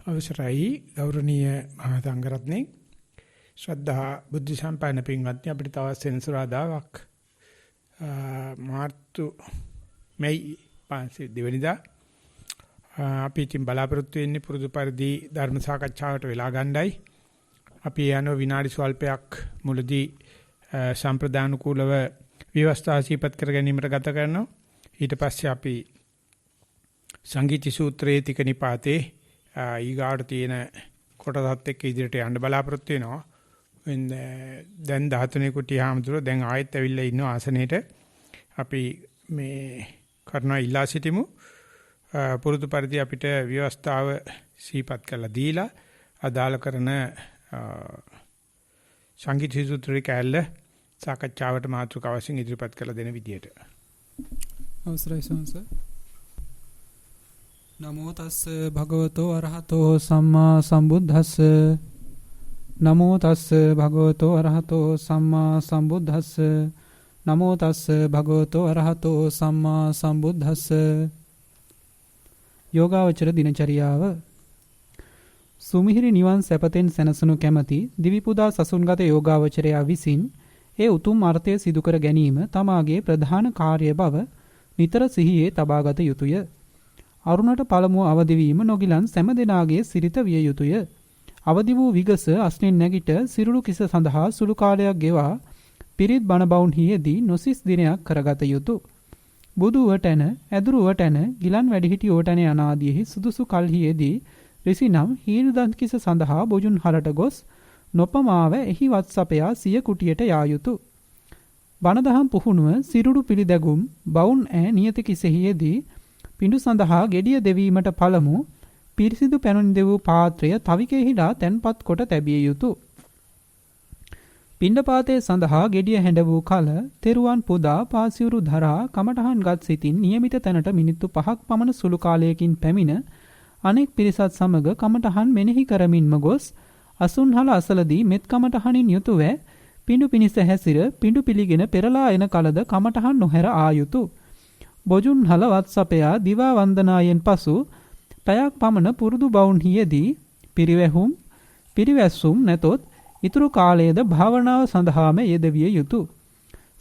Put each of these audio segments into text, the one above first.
අවසරයි ගෞරවනීය මහා සංඝරත්නයේ ශ්‍රද්ධා බුද්ධ සම්පන්න පින්වත්නි අපිට තවත් සෙනසුරාදාවක් මාර්තු මැයි 5 දෙවනිදා අපි ඉතින් බලාපොරොත්තු වෙන්නේ පුරුදු පරිදි ධර්ම සාකච්ඡාවට වෙලා ගන්නයි අපි යන විනාඩි ස්වල්පයක් මුලදී සම්ප්‍රදානුකූලව ව්‍යවස්ථා සිපත් කර ගැනීමට ගත කරනවා ඊට පස්සේ අපි සංගීති සූත්‍රයේ තික නිපාතේ ඊගාට තියෙන කොටසත් එක්ක ඉදිරියට යන්න බලාපොරොත්තු වෙනවා. දැන් 13 කුටි හැමතුර දැන් ආයෙත් ඇවිල්ලා ඉන්න ආසනෙට අපි මේ කරනවා ඉල්ලා සිටිමු. පුරුදු පරිදි අපිට ව්‍යවස්ථාව සීපත් කරලා දීලා අදාළ කරන සංගීත සූත්‍රයේ කැලේ සාකච්ඡාවට මාතෘකාව වශයෙන් ඉදිරිපත් කරලා දෙන විදියට. අවසරයි සෝන්ස. නමෝ තස්ස භගවතෝ අරහතෝ සම්මා සම්බුද්දස්ස නමෝ තස්ස භගවතෝ අරහතෝ සම්මා සම්බුද්දස්ස නමෝ තස්ස භගවතෝ අරහතෝ සම්මා සම්බුද්දස්ස යෝගාවචර දිනචරියාව සුමිහිරි නිවන් සැපතෙන් සැනසුණු කැමැති දිවිපුදා සසුන්ගත යෝගාවචරයා විසින් ඒ උතුම් අර්ථය සිදු කර ගැනීම තමාගේ ප්‍රධාන කාර්ය බව නිතර සිහියේ තබාගත යුතුය. අරුණට පළමුව අවදි වීම නොගිලන් සෑම දෙනාගේ සිරිත විය යුතුය. අවදි වූ විගස අස්නෙන් නැගිට සිරුරු කිස සඳහා සුළු කාලයක් ගෙවා පිරිත් බණ බවුන්හිදී නොසිස් දිනයක් කරගත යුතුය. බුදුවටන, ඇදුරුවටන, ගිලන් වැඩිහිටියෝටන යනාදීහි සුදුසු කල්හියේදී රිසිනම් හීනදන් කිස සඳහා බොජුන් හරට ගොස් නොපමාව එහි වත්සපයා සිය කුටියට යා යුතුය. බණදහම් පුහුණුව සිරුරු පිළිදැගුම් බවුන් ඈ නියත කිසෙහියේදී පිඬු සඳහා gediya දෙවීමට පළමු පිරිසිදු පැනුම් දෙවූ පාත්‍රය තවිකෙහිලා තැන්පත් කොට තැබිය යුතුය. පිණ්ඩපාතයේ සඳහා gediya හැඬ වූ කල තෙරුවන් පුදා පාසියුරු ධරා කමඨහන් ගත් සිටින් નિયમિત තැනට මිනිත්තු 5ක් පමණ සුළු කාලයකින් පැමිණ අනෙක් පිරිසත් සමග කමඨහන් මෙනෙහි කරමින්ම ගොස් අසුන්හල අසලදී මෙත් කමඨහනින් යුතුව පිඬු පිනිස හැසිර පිඬු පිළිගෙන පෙරලා එන කලද කමඨහන් නොහැර ආ යුතුය. බොජුන් හල වත්සපයා දිවා වන්දනායෙන් පසු පැයක් පමණ පුරුදු බවුන්හියේදී පිරිවැස්සුම් නැතොත් ඉතුරු කාලයේද භාවනාව සඳහාම යෙදවිය යුතුය.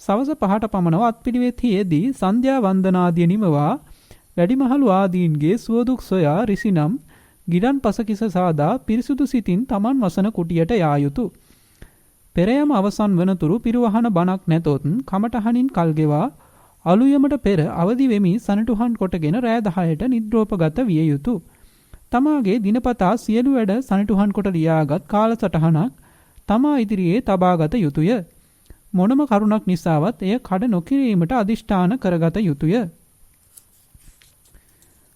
සවස 5ට පමණ වත්පිළිවෙත්හියේදී සන්ධ්‍යා වන්දනාදිය නිමවා වැඩිමහලු ආදීන්ගේ සුවදුක් සොයා රිසිනම් ගිඩන් පසකිස සාදා පිරිසුදු සිතින් Taman වසන කුටියට යා යුතුය. පෙරයම අවසන් වනතුරු පිරුවහන බණක් නැතොත් කමඨහනින් කල් ගෙවා අලුයමට පෙර අවදි වෙමි සනටුහන් කොටගෙන රෑ 10ට නිද්‍රෝපගත විය යුතුය. තමාගේ දිනපතා සියලු වැඩ සනටුහන් කොට ලියාගත් කාලසටහනක් තමා ඉදිරියේ තබාගත යුතුය. මොනම කරුණක් නිසාවත් එය කඩ නොකිරීමට අදිෂ්ඨාන කරගත යුතුය.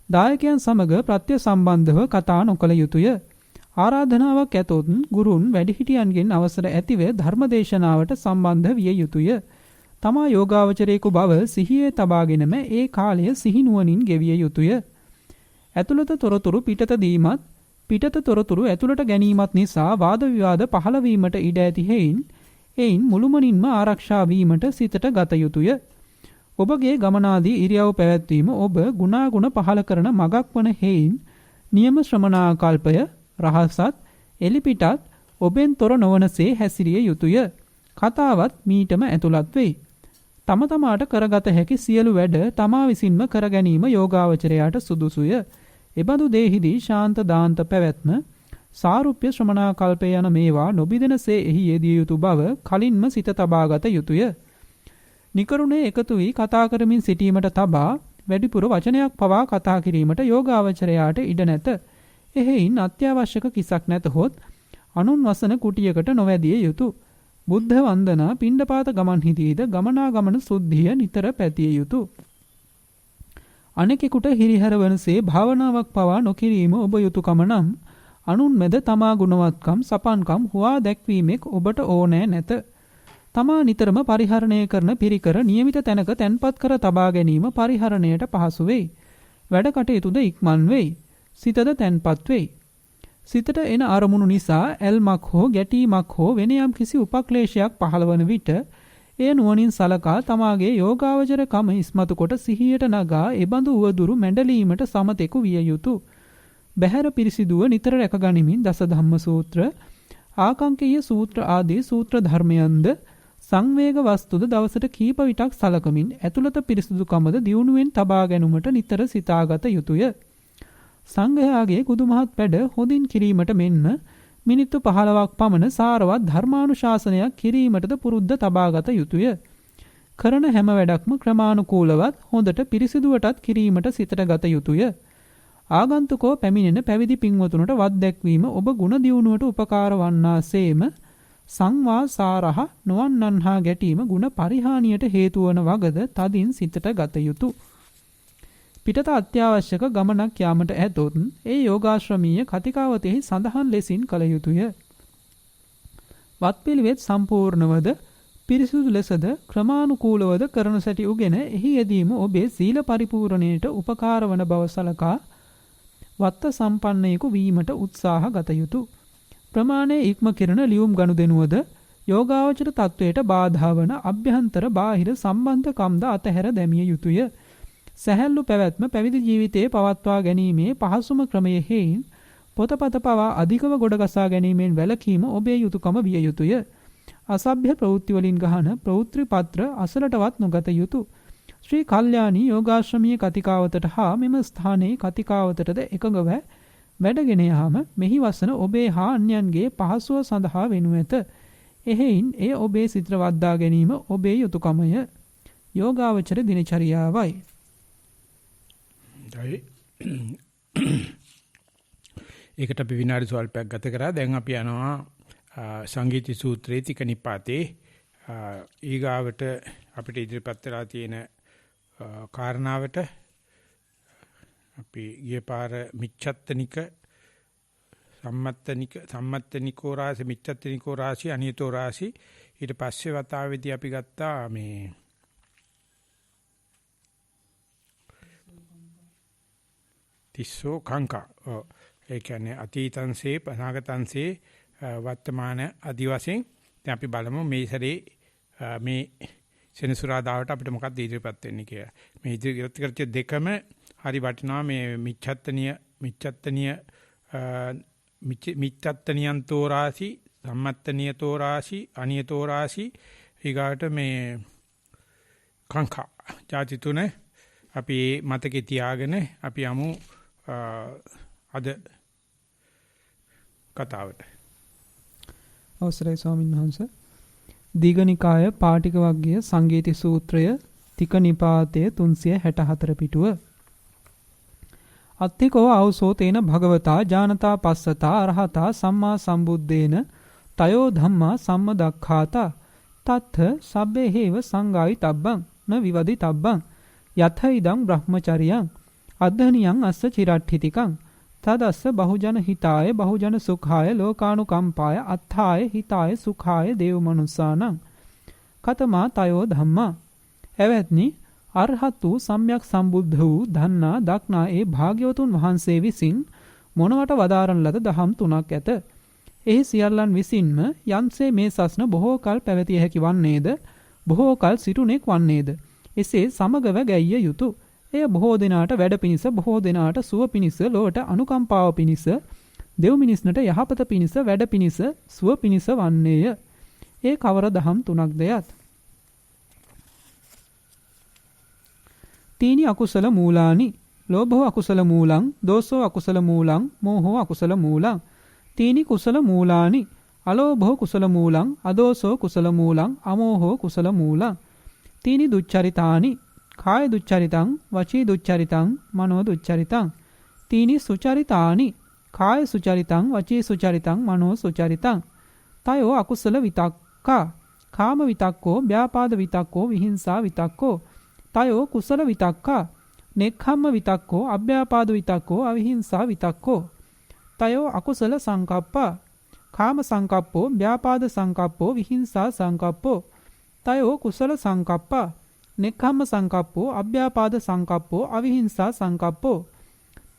දායකයන් සමග ප්‍රත්‍ය සම්බන්ධව කතා නොකළ යුතුය. ආරාධනාවක් ඇතොත් ගුරුන් වැඩිහිටියන්ගෙන් අවසර ඇතිව ධර්මදේශනාවට සම්බන්ධ විය යුතුය. තමා යෝගාවචරයෙකු බව සිහියේ තබාගෙනම ඒ කාලය සිහිනුවණින් ගෙවිය යුතුය. ඇතුළත තොරතුරු පිටත දීමත් පිටත තොරතුරු ඇතුළට ගැනීමත් නිසා වාද විවාද පහළ වීමට ඉඩ ඇති හේයින් මුළුමනින්ම ආරක්ෂා වීමට සිතට ගත යුතුය. ඔබගේ ගමනාදී ඉරියව් පැවැත්වීම ඔබ ගුණාගුණ පහළ කරන මගක් වන හේයින් නියම ශ්‍රමණාකල්පය රහසත් එලිපිටත් ඔබෙන් තොර නොවනසේ හැසිරිය යුතුය. කතාවත් මීටම ඇතුළත් වෙයි. තම තමාට කරගත හැකි සියලු වැඩ තමා විසින්ම කර ගැනීම යෝගාවචරයාට සුදුසුය. එබඳු දේහිදී ශාන්ත දාන්ත පැවැත්ම සාරුප්‍ය ශ්‍රමණාකල්පය යන මේවා නොබිදෙනසේ එහි යෙදිය යුතු බව කලින්ම සිත තබාගත යුතුය. නිකරුණේ එකතු වී කතා කරමින් සිටීමට තබා වැඩිපුර වචනයක් පවා කතා කිරීමට යෝගාවචරයාට ඉඩ නැත. එහෙයින් අත්‍යවශ්‍යක කිසක් නැතහොත් අනුන් වසන කුටියකට නොවැදිය යුතුය. බුද්ධ වන්දනා පිණ්ඩපාත ගමන්හිදීද ගමනාගමන සුද්ධිය නිතර පැතිය යුතුය. අනෙකෙකුට හිරිහැර වනසේ භාවනාවක් පවා නොකිරීම ඔබ යුතුයකම නම් අනුන් මැද තමා ගුණවත්කම් සපන්කම් හුවා දැක්වීමෙක් ඔබට ඕනෑ නැත. තමා නිතරම පරිහරණය කරන පිරිකර નિયમિત තැනක තැන්පත් කර තබා ගැනීම පරිහරණයට පහසු වෙයි. වැඩ කටයුතුද ඉක්මන් වෙයි. සිතද තැන්පත් වෙයි. සිතට එන අරමුණු නිසා ඇල්මක් හෝ ගැටීමක් හෝ වෙන යම් කිසි උපක්ලේශයක් පහළවන විට එය නුවණින් සලකා තමාගේ යෝගාවචර කම ඉස්මතු කොට සිහියට නගා එබඳු උවදුරු මැඬලීමට සමතෙකු විය යුතුය. බහැර පිරිසිදුව නිතර රැකගනිමින් දස ධම්ම සූත්‍ර, ආකංකේය සූත්‍ර ආදී සූත්‍ර ධර්මයන්ද සංවේග වස්තුද දවසට කීප විටක් සලකමින් ඇතුළත පිරිසිදුකමද දියුණුවෙන් තබා ගැනීමට නිතර සිතාගත යුතුය. සංඝයාගේ කුදුමහත් වැඩ හොඳින් කිරීමට මෙන්ම මිනිත්තු 15ක් පමණ සාරවත් ධර්මානුශාසනයක් කිරීමටද පුරුද්ද තබාගත යුතුය. කරන හැම වැඩක්ම ක්‍රමානුකූලවත් හොඳට පිරිසිදුවටත් කිරීමට සිතට ගත යුතුය. ආගන්තුකෝ පැමිණෙන පැවිදි පින්වතුන්ට වත් දැක්වීම ඔබ ගුණ දියුණුවට උපකාර වන්නාසේම සංවා සාරහ නොවන්නන්හා ගැටීම ගුණ පරිහානියට හේතු වන වගද තදින් සිතට ගත යුතුය. පිටත අත්‍යවශ්‍යක ගමනක් යාමට ඇතොත් ඒ යෝගාශ්‍රමීය කතිකාවතෙහි සඳහන් ලෙසින් කළ යුතුය. වත්පිළිවෙත් සම්පූර්ණවද පිරිසුදු ලෙසද ක්‍රමානුකූලවද කරන සැටි උගෙන එහි යෙදීම ඔබේ සීල පරිපූර්ණයට උපකාර වන බව සලකා වත්ත සම්පන්නයෙකු වීමට උත්සාහ ගත යුතුය. ප්‍රමාණයේ ඉක්ම කෙරෙන ලියුම් ගනුදෙනුවද යෝගාවචර තත්වයට බාධා වන අභ්‍යන්තර බාහිර සම්බන්ධකම්ද අතහැර දැමිය යුතුය. සැහැල්ලු පැවැත්ම පැවිදි ජීවිතයේ පවත්වා ගැනීමේ පහසුම ක්‍රමය හේයින් පොතපත පවා අධිකව ගොඩගසා ගැනීමෙන් වැළකීම ඔබේ යුතුයකම විය යුතුය. අසභ්‍ය ප්‍රවෘත්ති වලින් ගහන ප්‍රවෘත්ති පත්‍ර අසලටවත් නොගත යුතුය. ශ්‍රී කල්යාණී යෝගාශ්‍රමීය කතිකාවතට හා මෙම ස්ථානයේ කතිකාවතටද එකඟව වැඩගෙන යාම මෙහි වසන ඔබේ හා අන්‍යයන්ගේ පහසුව සඳහා වෙනු ඇත. එහෙයින් එය ඔබේ සිතට වද්දා ගැනීම ඔබේ යුතුයකමය. යෝගාවචර දිනචරියාවයි. ඒකට අපි විනාඩි ස්වල්පයක් ගත කරා. දැන් අපි යනවා සංගීති සූත්‍රයේ තික නිපාතේ ඊගාවට අපිට ඉදිරිපත් වෙලා තියෙන කාරණාවට අපි ගිය පාර මිච්ඡත්තනික සම්මත්තනිකෝ රාශි මිච්ඡත්තනිකෝ රාශි අනියතෝ රාශි ඊට පස්සේ වතාවේදී අපි ගත්තා මේ තිස්සෝ කංකා ඒ කියන්නේ අතීතංසේ අනාගතංසේ වර්තමාන ආදි වශයෙන් දැන් අපි බලමු මේ සැරේ මේ සෙනසුරාදාවට අපිට මොකක්ද ඉදිරිපත් වෙන්නේ කියලා. මේ ඉදිරිපත් කරච්ච දෙකම හරි වටිනවා. මේ මිච්ඡත්තනියන්තෝ රාශි සම්මත්තනියතෝ රාශි අනියතෝ රාශි ඊගාට මේ කංකා ಜಾති තුන අපි මතකේ තියාගෙන අපි යමු අද කතාවට. අවසරයි ස්වාමීන් වහන්සේ. දීඝනිකාය පාටික වග්ගය සංගීති සූත්‍රය තික නිපාතයේ 364 පිටුව. අත්තිකෝ ආවසෝ තේන භගවතා ජානතා පස්සතා අරහතා සම්මා සම්බුද්දේන තයෝ ධම්මා සම්මදක්ඛාතා තත්ථ සබ්බේ හේව සංගායි තබ්බං න විවදි තබ්බං යත ඉදං බ්‍රහ්මචරියං අද්ධනියං අස්ස චිරට්ඨිතිකං තදස්ස බහුජන හිතාය බහුජන සුඛාය ලෝකානුකම්පාය අත්ථාය හිතාය සුඛාය දේව මනුස්සානං කතමා තයෝ ධම්මා. එවත්නි අරහත් වූ සම්්‍යක් සම්බුද්ධ වූ ධන්නා දක්නා ඒ භාග්‍යවතුන් වහන්සේ විසින් මොනවට වදාරන ලද දහම් තුනක් ඇත. එහි සියල්ලන් විසින්ම යම්සේ මේ සස්න බොහෝ කල් පැවතිය හැකි වන්නේද බොහෝ කල් සිටුනෙක් වන්නේද එසේ සමගව ගැయ్య යුතුය. එය බොහෝ දෙනාට වැඩ පිණිස බොහෝ දෙනාට සුව පිණිස ලොවට අනුකම්පාව පිණිස දෙව් මිනිස්නට යහපත පිණිස වැඩ පිණිස සුව පිණිස වන්නේය. ඒ කවර දහම් තුනක්ද යත්. තීනි අකුසල මූලානි ලෝභෝ අකුසල මූලං දෝසෝ අකුසල මූලං මෝහෝ අකුසල මූලං. තීනි කුසල මූලානි අලෝභෝ කුසල මූලං අදෝසෝ කුසල මූලං අමෝහෝ කුසල මූලං. තීනි දුච්චරිතානි කාය දුච්චරිතං වචී දුච්චරිතං මනෝ දුච්චරිතං. තීනි සුචරිතානි කාය සුචරිතං වචී සුචරිතං මනෝ සුචරිතං. තයෝ අකුසල විතක්කා කාම විතක්කෝ ව්‍යාපාද විතක්කෝ විහිංසා විතක්කෝ. තයෝ කුසල විතක්කා නෙක්ඛම්ම විතක්කෝ අභ්‍යාපාද විතක්කෝ අවිහිංසා විතක්කෝ. තයෝ අකුසල සංකප්පා කාම සංකප්පෝ ව්‍යාපාද සංකප්පෝ විහිංසා සංකප්පෝ. තයෝ කුසල සංකප්පා නෙක්ඛම්ම සංකප්පෝ අභ්‍යාපාද සංකප්පෝ අවිහිංසා සංකප්පෝ.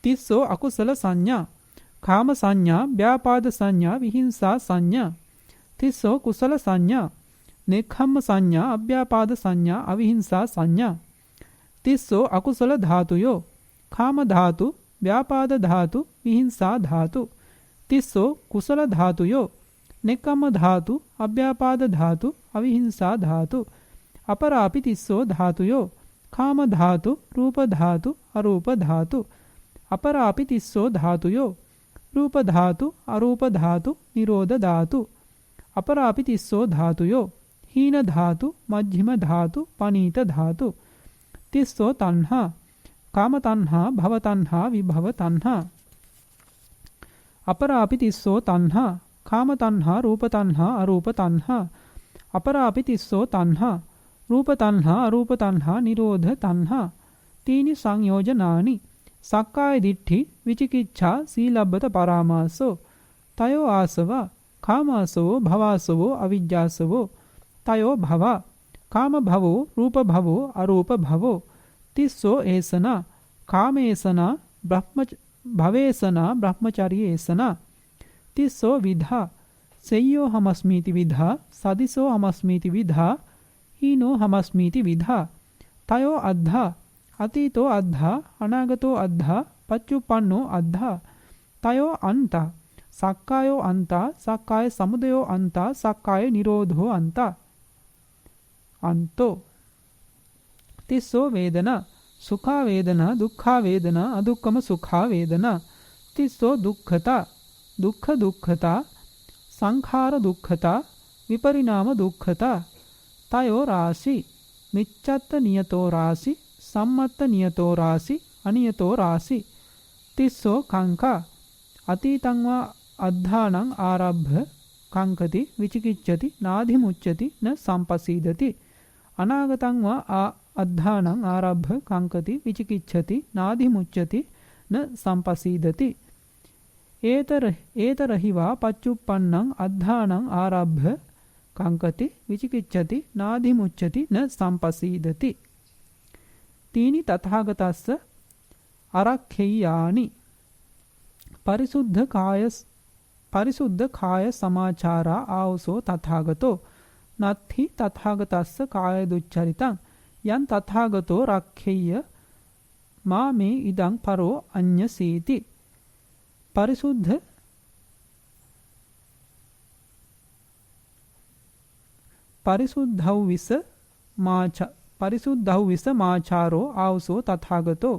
තිස්සෝ අකුසල සංඥා කාම සංඥා ව්‍යාපාද සංඥා විහිංසා සංඥා. තිස්සෝ කුසල සංඥා නෙක්ඛම්ම සංඥා අභ්‍යාපාද සංඥා අවිහිංසා සංඥා. තිස්සෝ අකුසල ධාතුයෝ කාම ධාතු ව්‍යාපාද ධාතු, විහිංසා ධාතු. තිස්සෝ කුසල ධාතුයෝ. නෙක්ඛම්ම ධාතු, අභ්‍යාපාද ධාතු, අවිහිංසා ධාතු. අපරාපි තිස්සෝ ධාතුයෝ. කාම ධාතු, රූප ධාතු, අරූප ධාතු. අපරාපි තිස්සෝ ධාතුයෝ. රූප ධාතු, අරූප ධාතු, නිරෝධ ධාතු. අපරාපි තිස්සෝ ධාතුයෝ. හීන ධාතු, මජ්ක්‍ධිම ධාතු, පනීත ධාතු. තිස්සෝ තණ්හා. කාම තණ්හා, භව තණ්හා, විභව තණ්හා. අපරාපි තිස්සෝ තණ්හා. කාම තණ්හා, රූප තණ්හා, අරූප තණ්හා. අපරාපි තිස්සෝ තණ්හා. රූප තණ්හා, අරූප තණ්හා, නිරෝධ තණ්හා. තීනි සංයෝජනානි. සක්කාය දිට්ඨි, විචිකිච්ඡා, සීලබ්බත පරාමාසෝ. තයෝ ආසවා. කාමාසවෝ, භවාසවෝ, අවිජ්ජාසවෝ. තයෝ භවා. කාම භවෝ, රූප භවෝ, අරූප භවෝ. තිස්සෝ ඒසනා. කාමේසනා, භවේසනා, බ්‍රහ්මචර්යේසනා. තිස්සෝ විධා. සෙය්‍යෝ හමස්මීති විධා, සදිසෝ හමස්මීති විධා, හීනෝ හමස්මීති විධා. තයෝ අද්ධා. අතීතෝ අද්ධා, අනාගතෝ අද්ධා, පච්චුප්පන්නෝ අද්ධා. තයෝ අන්තා. සක්කායෝ අන්තා, සක්කාය සමුදයෝ අන්තා, සක්කාය නිරෝධෝ අන්තා. අන්තෝ. තිස්සෝ වේදනා. සුඛා වේදනා, දුක්ඛා වේදනා, අදුක්ඛම සුඛා වේදනා. තිස්සෝ දුක්ඛතා. දුක්ඛ දුක්ඛතා, සංඛාර දුක්ඛතා, විපරිණාම දුක්ඛතා. තයෝ රාසි. මිච්ඡත්ත නියතෝ රාසි, සම්මත්ත නියතෝ රාසි, අනියතෝ රාසි. තිස්සෝ කංකා. අතීතං වා අද්ධානං ආරබ්භ කංකති, විචිකිච්ඡති, නාධිමුච්ඡති, න සම්පසීදති. අනාගතං වා අද්ධානං ආරබ්භ කංකති, විචිකිච්ඡති, නාධිමුච්ඡති, න සම්පසීදති. ඒතරහිවා පච්චුප්පන්නං අද්ධානං ආරබ්භ කංකති, විචිකිච්ඡති, නාධිමුච්ඡති, න සම්පසීදති. තීනි තථාගතස්ස අරක්ඛෙය්‍යානි. පරිසුද්ධ කාය සමාචාරා ආවසෝ තථාගතෝ. නත්ථි තථාගතස්ස කාය දුච්චරිතං. යන් තථාගතෝ රක්ඛෙය්‍ය මා මේ ඉදං පරෝ අඤ්ඤසීති. පරිසුද්ධව් විස මාචාරෝ ආවසෝ තථාගතෝ.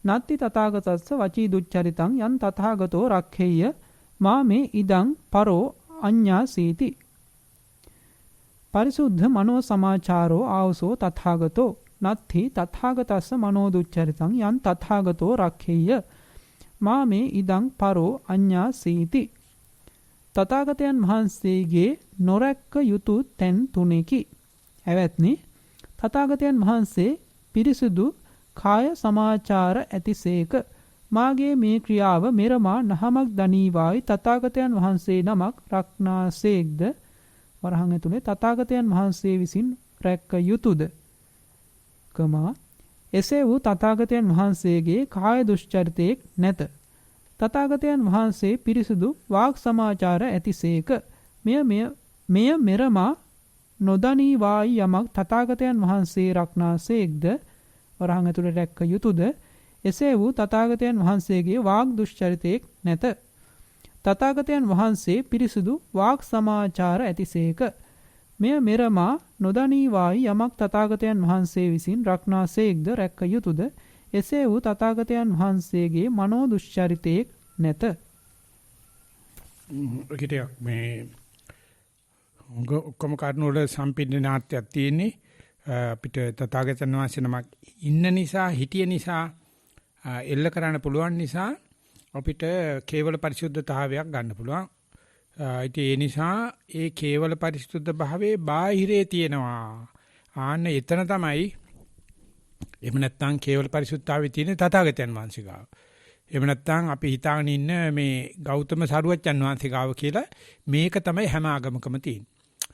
නත්ති තථාගතස්ස වචී දුච්චරිතං යන් තථාගතෝ රක්ඛෙය්‍ය මා මේ ඉදං පරෝ අඤ්ඤාසීති. පරිසුද්ධ මනෝ සමාචාරෝ ආවසෝ තථාගතෝ. නත්ථි තථාගතස්ස මනෝ දුච්චරිතං යන් තථාගතෝ රක්ඛෙය්‍ය මා මේ ඉදං පරෝ අඤ්ඤාසීති. තථාගතයන් වහන්සේගේ නොරැක්ක යුතු තැන් තුනෙකි. ඇවැත්නි, තථාගතයන් වහන්සේ පිරිසුදු කාය සමාචාර ඇතිසේක. මාගේ මේ ක්‍රියාව මෙරමා නහමක් දනීවායි තථාගතයන් වහන්සේ නමක් රක්නාසේක්ද වරහන් ඇතුලේ තථාගතයන් වහන්සේ විසින් රැක්ක යුතුයද? එසේ වූ තථාගතයන් වහන්සේගේ කාය දුෂ්චරිතයක් නැත. තථාගතයන් වහන්සේ පිරිසුදු වාග් සමාචාර ඇතිසේක. මෙය මෙරමා නොදනීවායි යමක් තථාගතයන් වහන්සේ රක්නාසේක්ද වරහන් ඇතුලේ රැක්ක යුතුයද? එසේ වූ තථාගතයන් වහන්සේගේ වාග් දුෂ්චරිතයක් නැත. තථාගතයන් වහන්සේ පිරිසුදු වාග් සමාචාර ඇතිසේක. මෙය මෙරමා නොදනීවායි යමක් තථාගතයන් වහන්සේ විසින් රක්නාසේක්ද රැක්ක යුතුයද? එසේ වූ තථාගතයන් වහන්සේගේ මනෝ දුෂ්චරිතයක් නැත. ඔකිටියක් මේ ඔක්කොම කාරණා වල සම්පින්නාත්යක් තියෙන්නේ. අපිට තථාගතයන් වහන්සේ නමක් ඉන්න නිසා, හිටිය නිසා, එල්ල කරන්න පුළුවන් නිසා අපිට කේවල පරිශුද්ධතාවයක් ගන්න පුළුවන්. ඒ නිසා ඒ කේවල පරිශුද්ධ භාවයේ බාහිරේ තියෙනවා. ආන්න එතන තමයි එහෙම නැත්නම් කේවල පරිශුද්ධතාවයේ තියෙන තථාගතයන් වහන්සේ ගාව. එහෙම නැත්නම් අපි හිතාගෙන ඉන්න මේ ගෞතම සරුවච්චන් වහන්සේ ගාව කියලා මේක තමයි හැම ආගමකම තියෙන්නේ.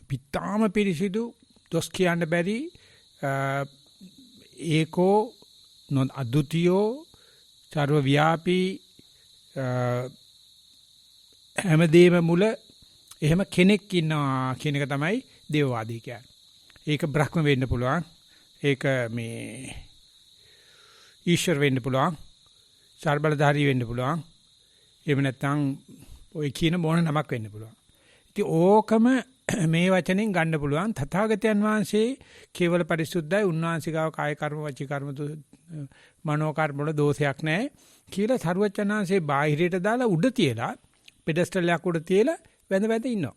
පිටාම පිරිසිදු දොස් කියන්න බැරි ඒකෝ නො අද්විතීයෝ සර්ව ව්‍යාපී හැමදේම මුල එහෙම කෙනෙක් ඉන්නවා කියන එක තමයි දේවවාදී කියන්නේ. ඒක බ්‍රහ්ම වෙන්න පුළුවන්. ඒක මේ ඊශ්වර වෙන්න පුළුවන්. සර්බලධාරී වෙන්න පුළුවන්. එහෙම නැත්නම් ඔය කියන මොන නමක් වෙන්න පුළුවන්. ඉතින් ඕකම මේ වචනෙන් ගන්න පුළුවන්. තථාගතයන් වහන්සේ කේවල පරිසුද්ධයි, උන්වහන්සේගාව කාය කර්ම වචී කර්ම මනෝ කර්ම වල දෝෂයක් නැහැ කියලා සරුවචනාංශේ බාහිරයට දාලා උඩ තියලා පෙඩස්ටල් එකක් උඩ තියලා වැඳ වැඳ ඉන්නවා.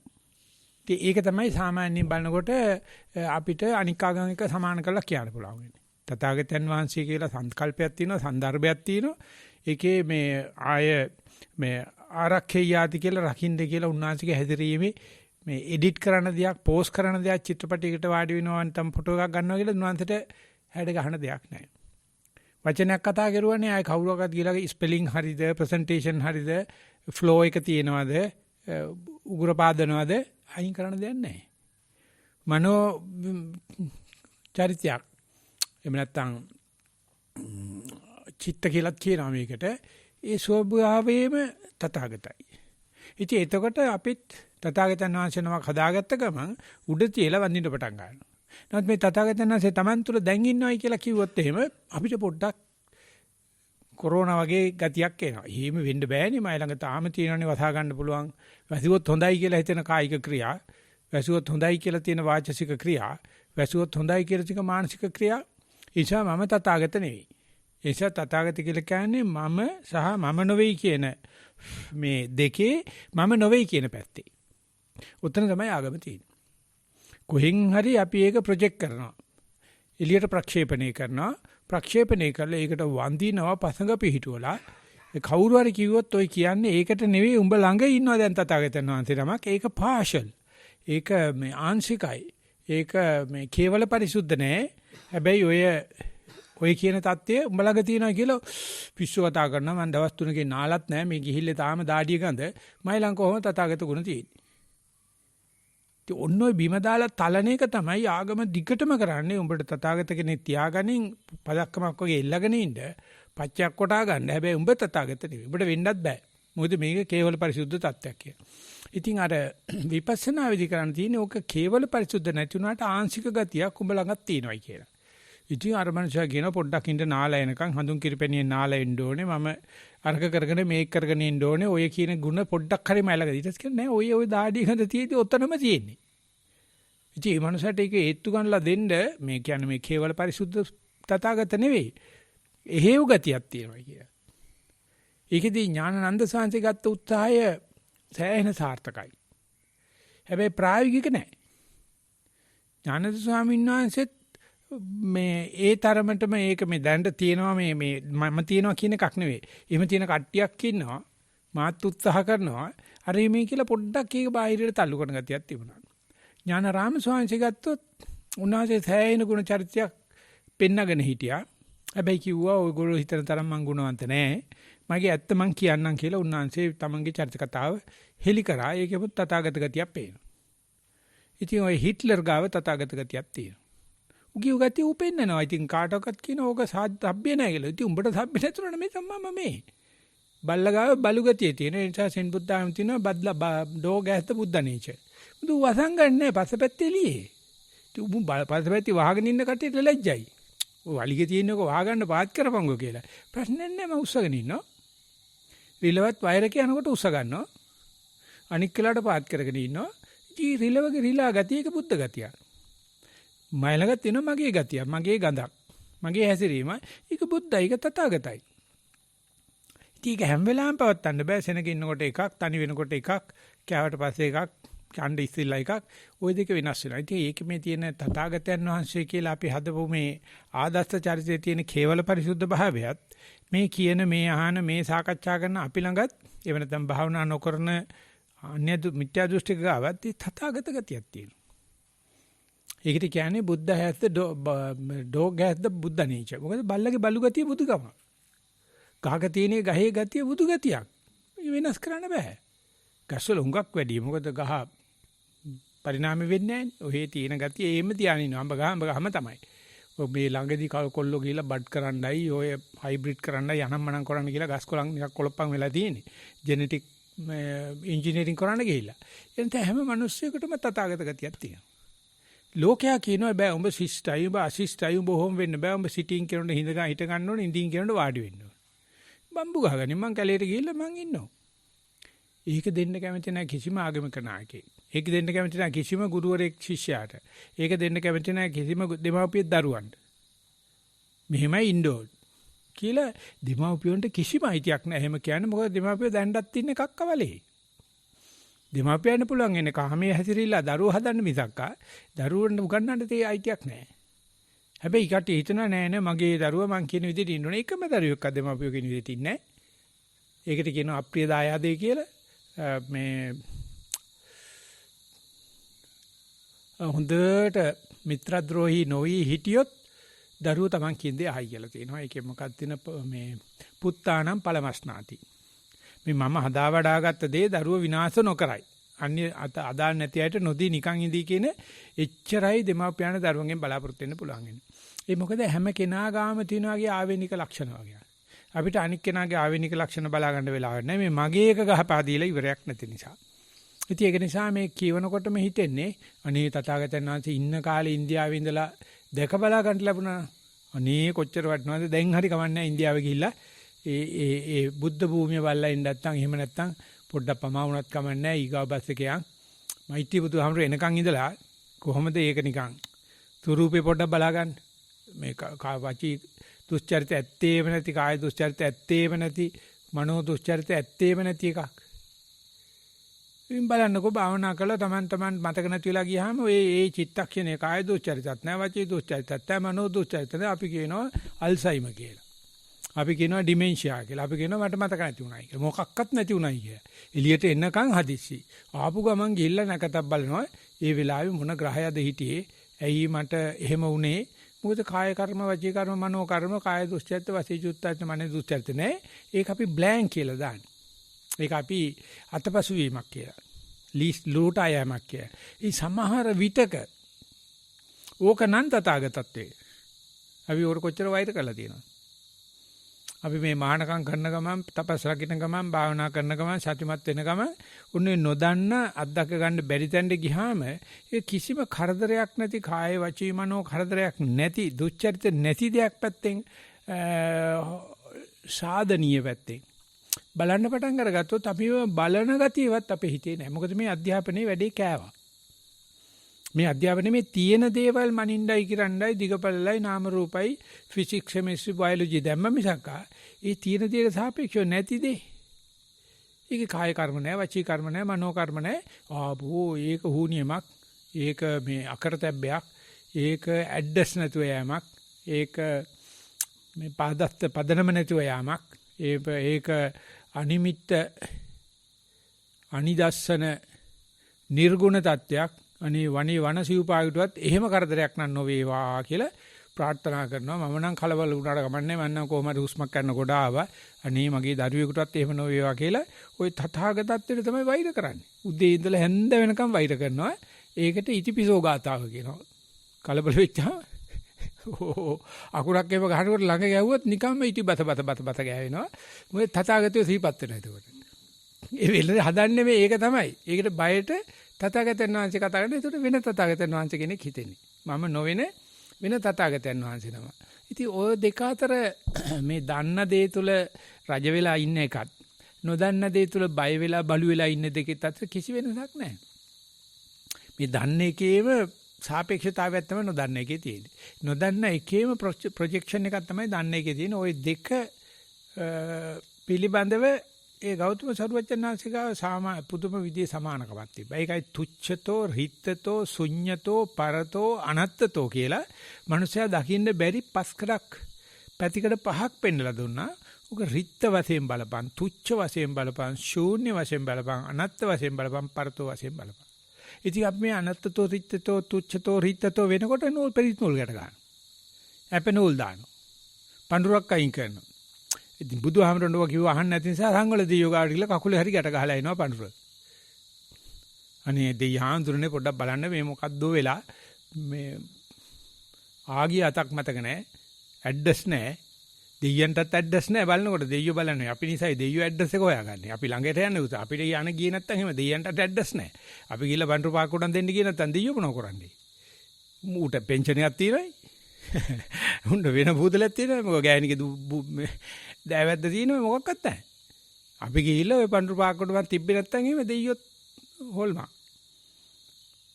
ඉතින් ඒක තමයි සාමාන්‍යයෙන් බලනකොට අපිට අනික් ආගම් එක සමාන කරලා කියන්න පුළුවන් වෙන්නේ. තථාගතයන් වහන්සේ කියලා සංකල්පයක් තියෙනවා, සන්දර්භයක් තියෙනවා. ඒකේ මේ මේ ආරක්ෂේයාති කියලා රකින්න කියලා උන්වහන්සේගේ හැදිරීමේ මේ එඩිට් කරන දෙයක්, පෝස්ට් කරන දෙයක්, චිත්‍රපටයකට වාඩි වෙනවා නැත්නම් ෆොටෝ එකක් ගන්නවා කියලා උන්වහන්සේට හැඩ ගහන දෙයක් නැහැ. වචනයක් කතා කරුවානේ ආයි කවුරක්වත් කියලා ස්පෙලිං හරිද, ප්‍රසන්ටේෂන් හරිද, ෆ්ලෝ එක තියෙනවද, උගුර පාදනවද අයින් කරන්න දෙයක් නැහැ. මනෝ චරිතයක් එහෙම නැත්නම් චිත්ත කියලා කියනවා මේකට. ඒ ස්වභාවයේම තථාගතයි. ඉතින් එතකොට අපිත් තථාගතයන් වහන්සේ නමක් හදාගත්ත ගමන් උඩ තියලා වඳින්න පටන් ගන්නවා. නමුත් මේ තථාගතයන් වහන්සේ Taman තුල දැන් ඉන්නවයි කියලා කිව්වොත් එහෙම අපිට පොඩ්ඩක් කොරෝනා වගේ ගතියක් එනවා. එහෙම වෙන්න බෑනේ. මයි ළඟ තාම තියෙනවනේ වසා ගන්න පුළුවන්. වැසුවොත් හොඳයි කියලා හිතෙන කායික ක්‍රියා, වැසුවොත් හොඳයි කියලා තියෙන වාචසික ක්‍රියා, වැසුවොත් හොඳයි කියලා තියෙන මානසික ක්‍රියා. ඒසා මම තථාගත නෙවෙයි. ඒසා තථාගත කියලා කියන්නේ මම සහ මම නොවේයි කියන මේ දෙකේ මම නොවේයි කියන පැත්තේ. උතන තමයි ආගම තියෙන්නේ. කොහෙන් හරි අපි ඒක ප්‍රොජෙක්ට් කරනවා. එළියට ප්‍රක්ෂේපණය කරනවා. ප්‍රක්ෂේපණය කරලා ඒකට වඳිනවා පසඟ පිහිටුවලා. කවුරු හරි කිව්වොත් ඔය කියන්නේ ඒකට නෙවෙයි උඹ ළඟ ඉන්නවා දැන් තථාගතයන් වහන්සේ නමක්. ඒක පාෂල්. ඒක මේ ආංශිකයි. ඒක මේ කේවල පරිසුද්ධ නෑ. හැබැයි ඔය කියන தත්ත්වය උඹ ළඟ තියෙනවා කියලා පිස්සු කතා කරනවා. මම දවස් 3කින් නාලත් නෑ. මේ ගිහිල්ලා තාම දාඩිය ගඳ. මයි ළඟ කොහොමද තථාගත ගුණ තියෙන්නේ. ඉතින් ඔන්න ඔය බිම දාලා තලන එක තමයි ආගම දිගටම කරන්නේ. උඹට තථාගත කෙනෙක් තියාගනින් පදක්කමක් වගේ එල්ලගෙන ඉන්න. පච්චයක් කොටා ගන්න. හැබැයි උඹ තථාගත නෙවෙයි. උඹට වෙන්නත් බෑ. මොකද මේක කේවල පරිසුද්ධ තත්ත්වයක් කියලා. ඉතින් අර විපස්සනා විදි කරන්න තියෙන්නේ ඕක කේවල පරිසුද්ධ නැති වුණාට ආංශික ගතියක් උඹ ළඟත් තියෙනවායි කියලා. ඉතින් අර මනුස්සයා කියන පොඩ්ඩක් ඉඳ නාලා එනකන් හඳුන් කිරිපැණියෙන් නාලා එන්න ඕනේ. මම අර්ග කරගෙන මේක කරගෙන ඉන්න ඕනේ. ඔය කියන ಗುಣ පොඩ්ඩක් හරි මයිලග. ඊට පස්සේ කියන්නේ නෑ ඔය දාඩිය ගඳ තියෙදි ඔතනම තියෙන්නේ. ඉතින් මේ මනුස්සයාට ඒක ඒත්තු ගන්නලා දෙන්න මේ කියන්නේ මේ කේවල පරිසුද්ධ තථාගත නෙවෙයි. එහෙව් ගතියක් තියෙනවා කියලා. ඒකෙදී ඥානানন্দ සාන්ති ගත්ත උත්සාහය සෑහෙන සාර්ථකයි. හැබැයි ප්‍රායෝගික නෑ. ඥානানন্দ ස්වාමීන් වහන්සේත් මේ ඒ තරමටම ඒක මේ දැනට තියෙනවා මේ මම තියෙනවා කියන එකක් නෙවෙයි. එහෙම තියෙන කට්ටියක් ඉන්නවා. මාත් උත්සාහ කරනවා. අර මේ කියලා පොඩ්ඩක් ඒක බාහිරට තල්ලු කරන ගතියක් තිබුණා. ඥානාරාම ස්වාමීන් වහන්සේ ගත්තොත් උන්වහන්සේ සෑහෙන ගුණ චරිතයක් පෙන්නගෙන හිටියා. හැබැයි කිව්වා ඔයගොල්ලෝ හිතන තරම් මං ගුණවන්ත නෑ. මගේ ඇත්ත මං කියන්නම් කියලා උන්වහන්සේ තමන්ගේ චරිත කතාව හෙලි කරා. ඒකෙත් තථාගත ගතියක් පේනවා. ඉතින් ඔය හිට්ලර් ගාව තථාගත ගතියක් තියෙනවා. උගියු ගතිය උපෙන්නනවා. ඉතින් කාටවත් කියන ඕක සාධ්‍ය නෑ කියලා. ඉතින් උඹට සබ්බ නැතුණා මේ තමයි මේ. බල්ලගාව බලු ගතිය තියෙන. ඒ නිසා සෙන් බුද්ධාම තියෙනවා බද්ලා ඩෝග් ඇස් ද බුද්ධ නේචර්. උඹ වසංගන්නේ පසපැත්තේ එළියේ. ඉතින් උඹ පසපැත්තේ වහගෙන ඉන්න කට්ටියට ලැජ්ජයි. ඔය වලිගේ තියෙනක වහගන්න පාත් කරපංගෝ කියලා. ප්‍රශ්නේ නැහැ මම උස්සගෙන ඉන්නවා. රිලවත් වයරක යනකොට උස්ස ගන්නවා. අනික් වෙලාවට පාත් කරගෙන ඉන්නවා. ඉතින් රිලවගේ රිලා ගතිය එක බුද්ධ ගතියක්. මයිලගත් තියෙනවා මගේ ගතිය, මගේ ගඳක්, මගේ හැසිරීම. ඒක බුද්ධයි, ඒක තථාගතයි. ඉතින් ඒක හැම වෙලාවෙම පවත්වන්න බෑ. සෙනග ඉන්නකොට එකක්, තනි වෙනකොට එකක්, කෑවට පස්සේ එකක්, ඡණ්ඩ ඉස්සිලා එකක්. ওই දෙක වෙනස් වෙනවා. ඉතින් ඒක මේ තියෙන තථාගතයන් වහන්සේ කියලා අපි හදපු මේ ආදර්ශ චරිතයේ තියෙන කේවල පරිසුද්ධ භාවයත් මේ කියන මේ අහන මේ සාකච්ඡා කරන අපි ළඟත් එව නැත්නම් භාවනා නොකරන අන්‍ය මිත්‍යා දෘෂ්ටික ගාවත් තථාගත ගතියක් තියෙනවා. ඒකට කියන්නේ බුද්ධ has the dog has the buddha nature. මොකද බල්ලගේ බලු ගතිය බුදුකම. ගහක තියෙන ගහේ ගතිය බුදු ගතියක්. වෙනස් කරන්න බෑ. ගස්වල හුඟක් වැඩි. මොකද ගහ පරිණාමය වෙන්නේ නැහැ. ඔහේ තියෙන ගතිය එහෙම තියානිනවා. අඹ ගහම තමයි. ඔය මේ ළඟදී කොල්ලෝ ගිහලා බඩ් කරන්නයි ඔය හයිබ්‍රිඩ් කරන්නයි අනම්මනම් කරන්න කියලා ගස් කොළන් නිකක් කොළප්පන් වෙලා තියෙන්නේ. ජෙනටික් ඉන්ජිනියරින් කරන්න ගිහිල්ලා. එතන හැම මිනිස්සෙකුටම තථාගත ගතියක් තියෙනවා. ලෝකයා කියනවා බෑ උඹ ශිෂ්ටයි උඹ අශිෂ්ටයි උඹ හොම් වෙන්න බෑ උඹ සිටින් කරනකොට හිට ගන්න ඕනේ ඉඳින් කරනකොට වාඩි වෙන්න ඕනේ. බම්බු ගහගනින් මං කැලේට ගිහිල්ලා මං ඉන්නවා. ඒක දෙන්න කැමති නැහැ කිසිම ආගමික නායකයෙක්. ඒක දෙන්න කැමති නැහැ කිසිම ගුරුවරයෙක් ශිෂ්‍යයාට. ඒක දෙන්න කැමති නැහැ කිසිම දෙමාපියෙක් දරුවන්ට. මෙහෙමයි ඉන්න ඕන කියලා දෙමාපියන්ට කිසිම අයිතියක් නැහැ. එහෙම කියන්නේ මොකද දෙමාපියෝ දැන්ඩත් ඉන්නේ කක්කවලේ. දෙමාපියන්ට පුළුවන් එන්නේ කාමයේ හැසිරීලා දරුවෝ හදන්න මිසක්කා දරුවන්ට උගන්නන්න තේ අයිතියක් නැහැ. හැබැයි කට්ටිය හිතනවා නෑ මගේ දරුවා මං කියන විදිහට ඉන්න ඕනේ. එකම දරුවෙක් දෙමාපියෝ කියන විදිහට ඉන්නේ නැහැ. ඒකට කියනවා අප්‍රිය දායාදේ කියලා. මේ හොඳට මිත්‍රද්‍රෝහී නොවි හිටියොත් දරුවෝ Taman කියන්නේ අහයි කියලා තියෙනවා. ඒකේ මොකක්ද තියෙන මේ පුත්තානම් පලමස්නාති. මේ මම හදා වඩාගත්ත දේ දරුවෝ විනාශ නොකරයි. අන්‍ය අදාළ නැති අයට නොදී නිකන් ඉඳී කියන එච්චරයි දෙමාපියන් දරුවන්ගෙන් බලාපොරොත්තු වෙන්න පුළුවන් වෙන්නේ. ඒ මොකද හැම කෙනා ගාම තියෙන වගේ ආවේනික ලක්ෂණ වගේ. අපිට අනික් කෙනාගේ ආවේනික ලක්ෂණ බලා ගන්න වෙලාවක් නැහැ. මේ මගේ එක ගහපා දීලා ඉවරයක් නැති නිසා. ඉතින් ඒක නිසා මේ කියවනකොටම හිතෙන්නේ අනේ තථාගතයන් වහන්සේ ඉන්න කාලේ ඉන්දියාවේ ඉඳලා දැක බලා ගන්න ලැබුණා. අනේ කොච්චර වටිනවද දැන් හරි කමන්නේ ඉන්දියාවේ ගිහිල්ලා ඒ බුද්ධ භූමිය බලලා ඉන්න නැත්නම් එහෙම නැත්නම් පොඩ්ඩක් පමා වුණත් කමන්නේ ඊගාව බස් එකේ මෛත්‍රී බුදුහාමර එනකන් ඉඳලා කොහොමද ඒක නිකන් ස්වරූපේ පොඩ්ඩක් බලා ගන්න. මේ වචී දුස්චරිත ඇත්තේම නැති කාය දුස්චරිත ඇත්තේම නැති මනෝ දුස්චරිත ඇත්තේම නැති එකක්. ඉතින් බලන්නකෝ භාවනා කළා Taman මතක නැති වෙලා ගියාම ඒ චිත්තක්ෂණේ කාය දුස්චරිතත් නැහැ වචී දුස්චරිතත් නැහැ මනෝ දුස්චරිත නැහැ. අපි කියනවා අල්සයිමර් කියලා. අපි කියනවා ඩිමෙන්ෂියා කියලා. අපි කියනවා මට මතක නැති උනායි කියලා. මොකක්වත් නැති උනායි කියලා. එළියට එන්නකන් හදිස්සි. ආපු ගමන් ගිහිල්ලා නැකතක් බලනවා. ඒ වෙලාවේ මොන ග්‍රහයද හිටියේ? ඇයි මට එහෙම වුනේ? මොකද කාය කර්ම වචී කර්ම මනෝ කර්ම කාය දුස්චරිත වචී දුස්චරිත මනෝ දුස්චරිත නැහැ. ඒක අපි බ්ලැන්ක් කියලා දාන්නේ. ඒක අපි අතපසු වීමක් කියලා. ලූට අයමක් කියලා. මේ සමහර විතක ඕකනන් තථාගතත්වේ. අපි ඕක කොච්චර වෛර කරලා තියෙනවද? අපි මේ මහානකම් කරන ගමන් තපස් රකින්න ගමන් භාවනා කරන ගමන් සතිමත් වෙන ගමන් උන්නේ නොදන්න අත්දක ගන්න බැරි තැනට ගියාම ඒ කිසිම කරදරයක් නැති කාය වචී මනෝ කරදරයක් නැති දුච්චරිත නැති දෙයක් පැත්තෙන් සාධනීය පැත්තෙන් බලන්න පටන් අරගත්තොත් අපි බලන ගතියවත් අපේ හිතේ නැහැ. මොකද මේ අධ්‍යාපනයේ වැඩේ කෑවා. මේ අධ්‍යාපනයේ මේ තියෙන දේවල් මනින්නයි කිරණ්ඩයි දිගපළලයි නාම රූපයි ෆිසික්ස් කෙමිස්ට්‍රි බයොලොජි දැම්ම මිසක් ඒ තියෙන දේට සාපේක්ෂව නැති දේ. ඒක කාය කර්ම නැහැ, වචී කර්ම නැහැ, මනෝ කර්ම නැහැ. ආපෝ ඒක හුනියමක්. ඒක මේ අකරතැබ්බයක්. ඒක ඇඩ්ඩස් නැතුව යෑමක්. ඒක මේ පාදස්ත පදනම නැතුව යෑමක්. ඒක අනිමිත්ත අනිදස්සන නිර්ගුණ තත්ත්වයක්. අනේ වනේ වනසිව්පායටවත් එහෙම කරදරයක් නන් නොවේවා කියලා ප්‍රාර්ථනා කරනවා. මම නම් කලබල වුණාට කමන්නේ මම නම් කොහොම හරි හුස්මක් ගන්නකොට ආවා. අනේ මගේ දරුවෙකුටවත් එහෙම නොවේවා කියලා ওই තථාගතත්වයට තමයි වෛර කරන්නේ. උදේ ඉඳලා හැන්ද වෙනකම් වෛර කරනවා. ඒකට ඉතිපිසෝ ගාතාව කියනවා. කලබල වෙච්චාම අකුරක් ඒව ගහනකොට ළඟ ගැහුවොත් නිකම්ම ඉතිබත බත ගෑවෙනවා. මොකද තථාගතයෝ සිහිපත් වෙනවා එතකොට. ඒ වෙලේ හදන්නේ මේ ඒක තමයි. ඒකට බයට තථාගතයන් වහන්සේ කතා කරන්නේ. ඒකට වෙන තථාගතයන් වහන්සේ කෙනෙක් හිතෙන්නේ. මම නොවෙන වෙන තථාගතයන් වහන්සේ නම. ඉතින් ඔය දෙක අතර මේ දන්න දේ තුල රජ වෙලා ඉන්න එකත් නොදන්න දේ තුල බය වෙලා බලු වෙලා ඉන්න දෙකෙත් අතර කිසි වෙනසක් නැහැ. මේ දන්න එකේම සාපේක්ෂතාවයක් තමයි නොදන්න එකේ තියෙන්නේ. නොදන්න එකේම ප්‍රොජෙක්ෂන් එකක් තමයි දන්න එකේ තියෙන්නේ. ওই දෙක පිළිබඳව ඒ ගෞතම සරුවචනාංශිකාව පුදුම විදිහේ සමානකමක් තිබ්බා. ඒකයි තුච්ඡතෝ, රිත්තතෝ, ශුඤ්ඤතෝ, පරතෝ, අනත්තතෝ කියලා මනුස්සයා දකින්න බැරි පස්කඩක් පැතිකඩ පහක් පෙන්නලා දුන්නා. උක රිත්ත වශයෙන් බලපන්, තුච්ඡ වශයෙන් බලපන්, ශූන්‍ය වශයෙන් බලපන්, අනත්ත වශයෙන් බලපන්, පරතෝ වශයෙන් බලපන්. ඉතින් අපි මේ අනත්තතෝ, රිත්තතෝ, තුච්ඡතෝ, රිත්තතෝ වෙනකොට නූල් පෙරිත් නූල් ගැට ගන්නවා. ඇප නූල් දානවා. පඳුරක් අයින් කරනවා. ඉතින් බුදුහාමරණව කිව්ව අහන්න නැති නිසා සංවල දෙයියෝ ගාවට ගිහලා කකුලේ හරි ගැට ගහලා එනවා පඳුර. අනේ දෙයියන්තුනේ පොඩ්ඩක් බලන්න මේ මොකද්දෝ වෙලා මේ ආගිය අතක් මතක නැහැ. ඇඩ්‍රස් නැහැ. දෙයියන්ටත් ඇඩ්‍රස් නැහැ බලනකොට දෙයියෝ බලන්නේ. අපි නිසායි දෙයියෝ ඇඩ්‍රස් එක හොයාගන්නේ. අපි ළඟට යන්න උත. අපිට යන්න ගියේ නැත්තම් එහෙම දෙයියන්ටත් ඇඩ්‍රස් නැහැ. අපි ගිහලා බන්ඩු පාක් උඩන් දෙන්න ගියේ නැත්තම් දෙයියෝ මොනව කරන්නේ? ඌට පෙන්ෂන් එකක් තියෙනයි. උණ්ඩ වෙන බුදලක් තියෙනවා. මොකද ගෑණිගේ දෑවැද්ද තියෙන මොකක්වත් නැහැ. අපි ගිහිල්ලා ওই පඳුරු පාක්කටවත් තිබ්බේ නැත්තම් එහෙම දෙයියොත් හොල්මා.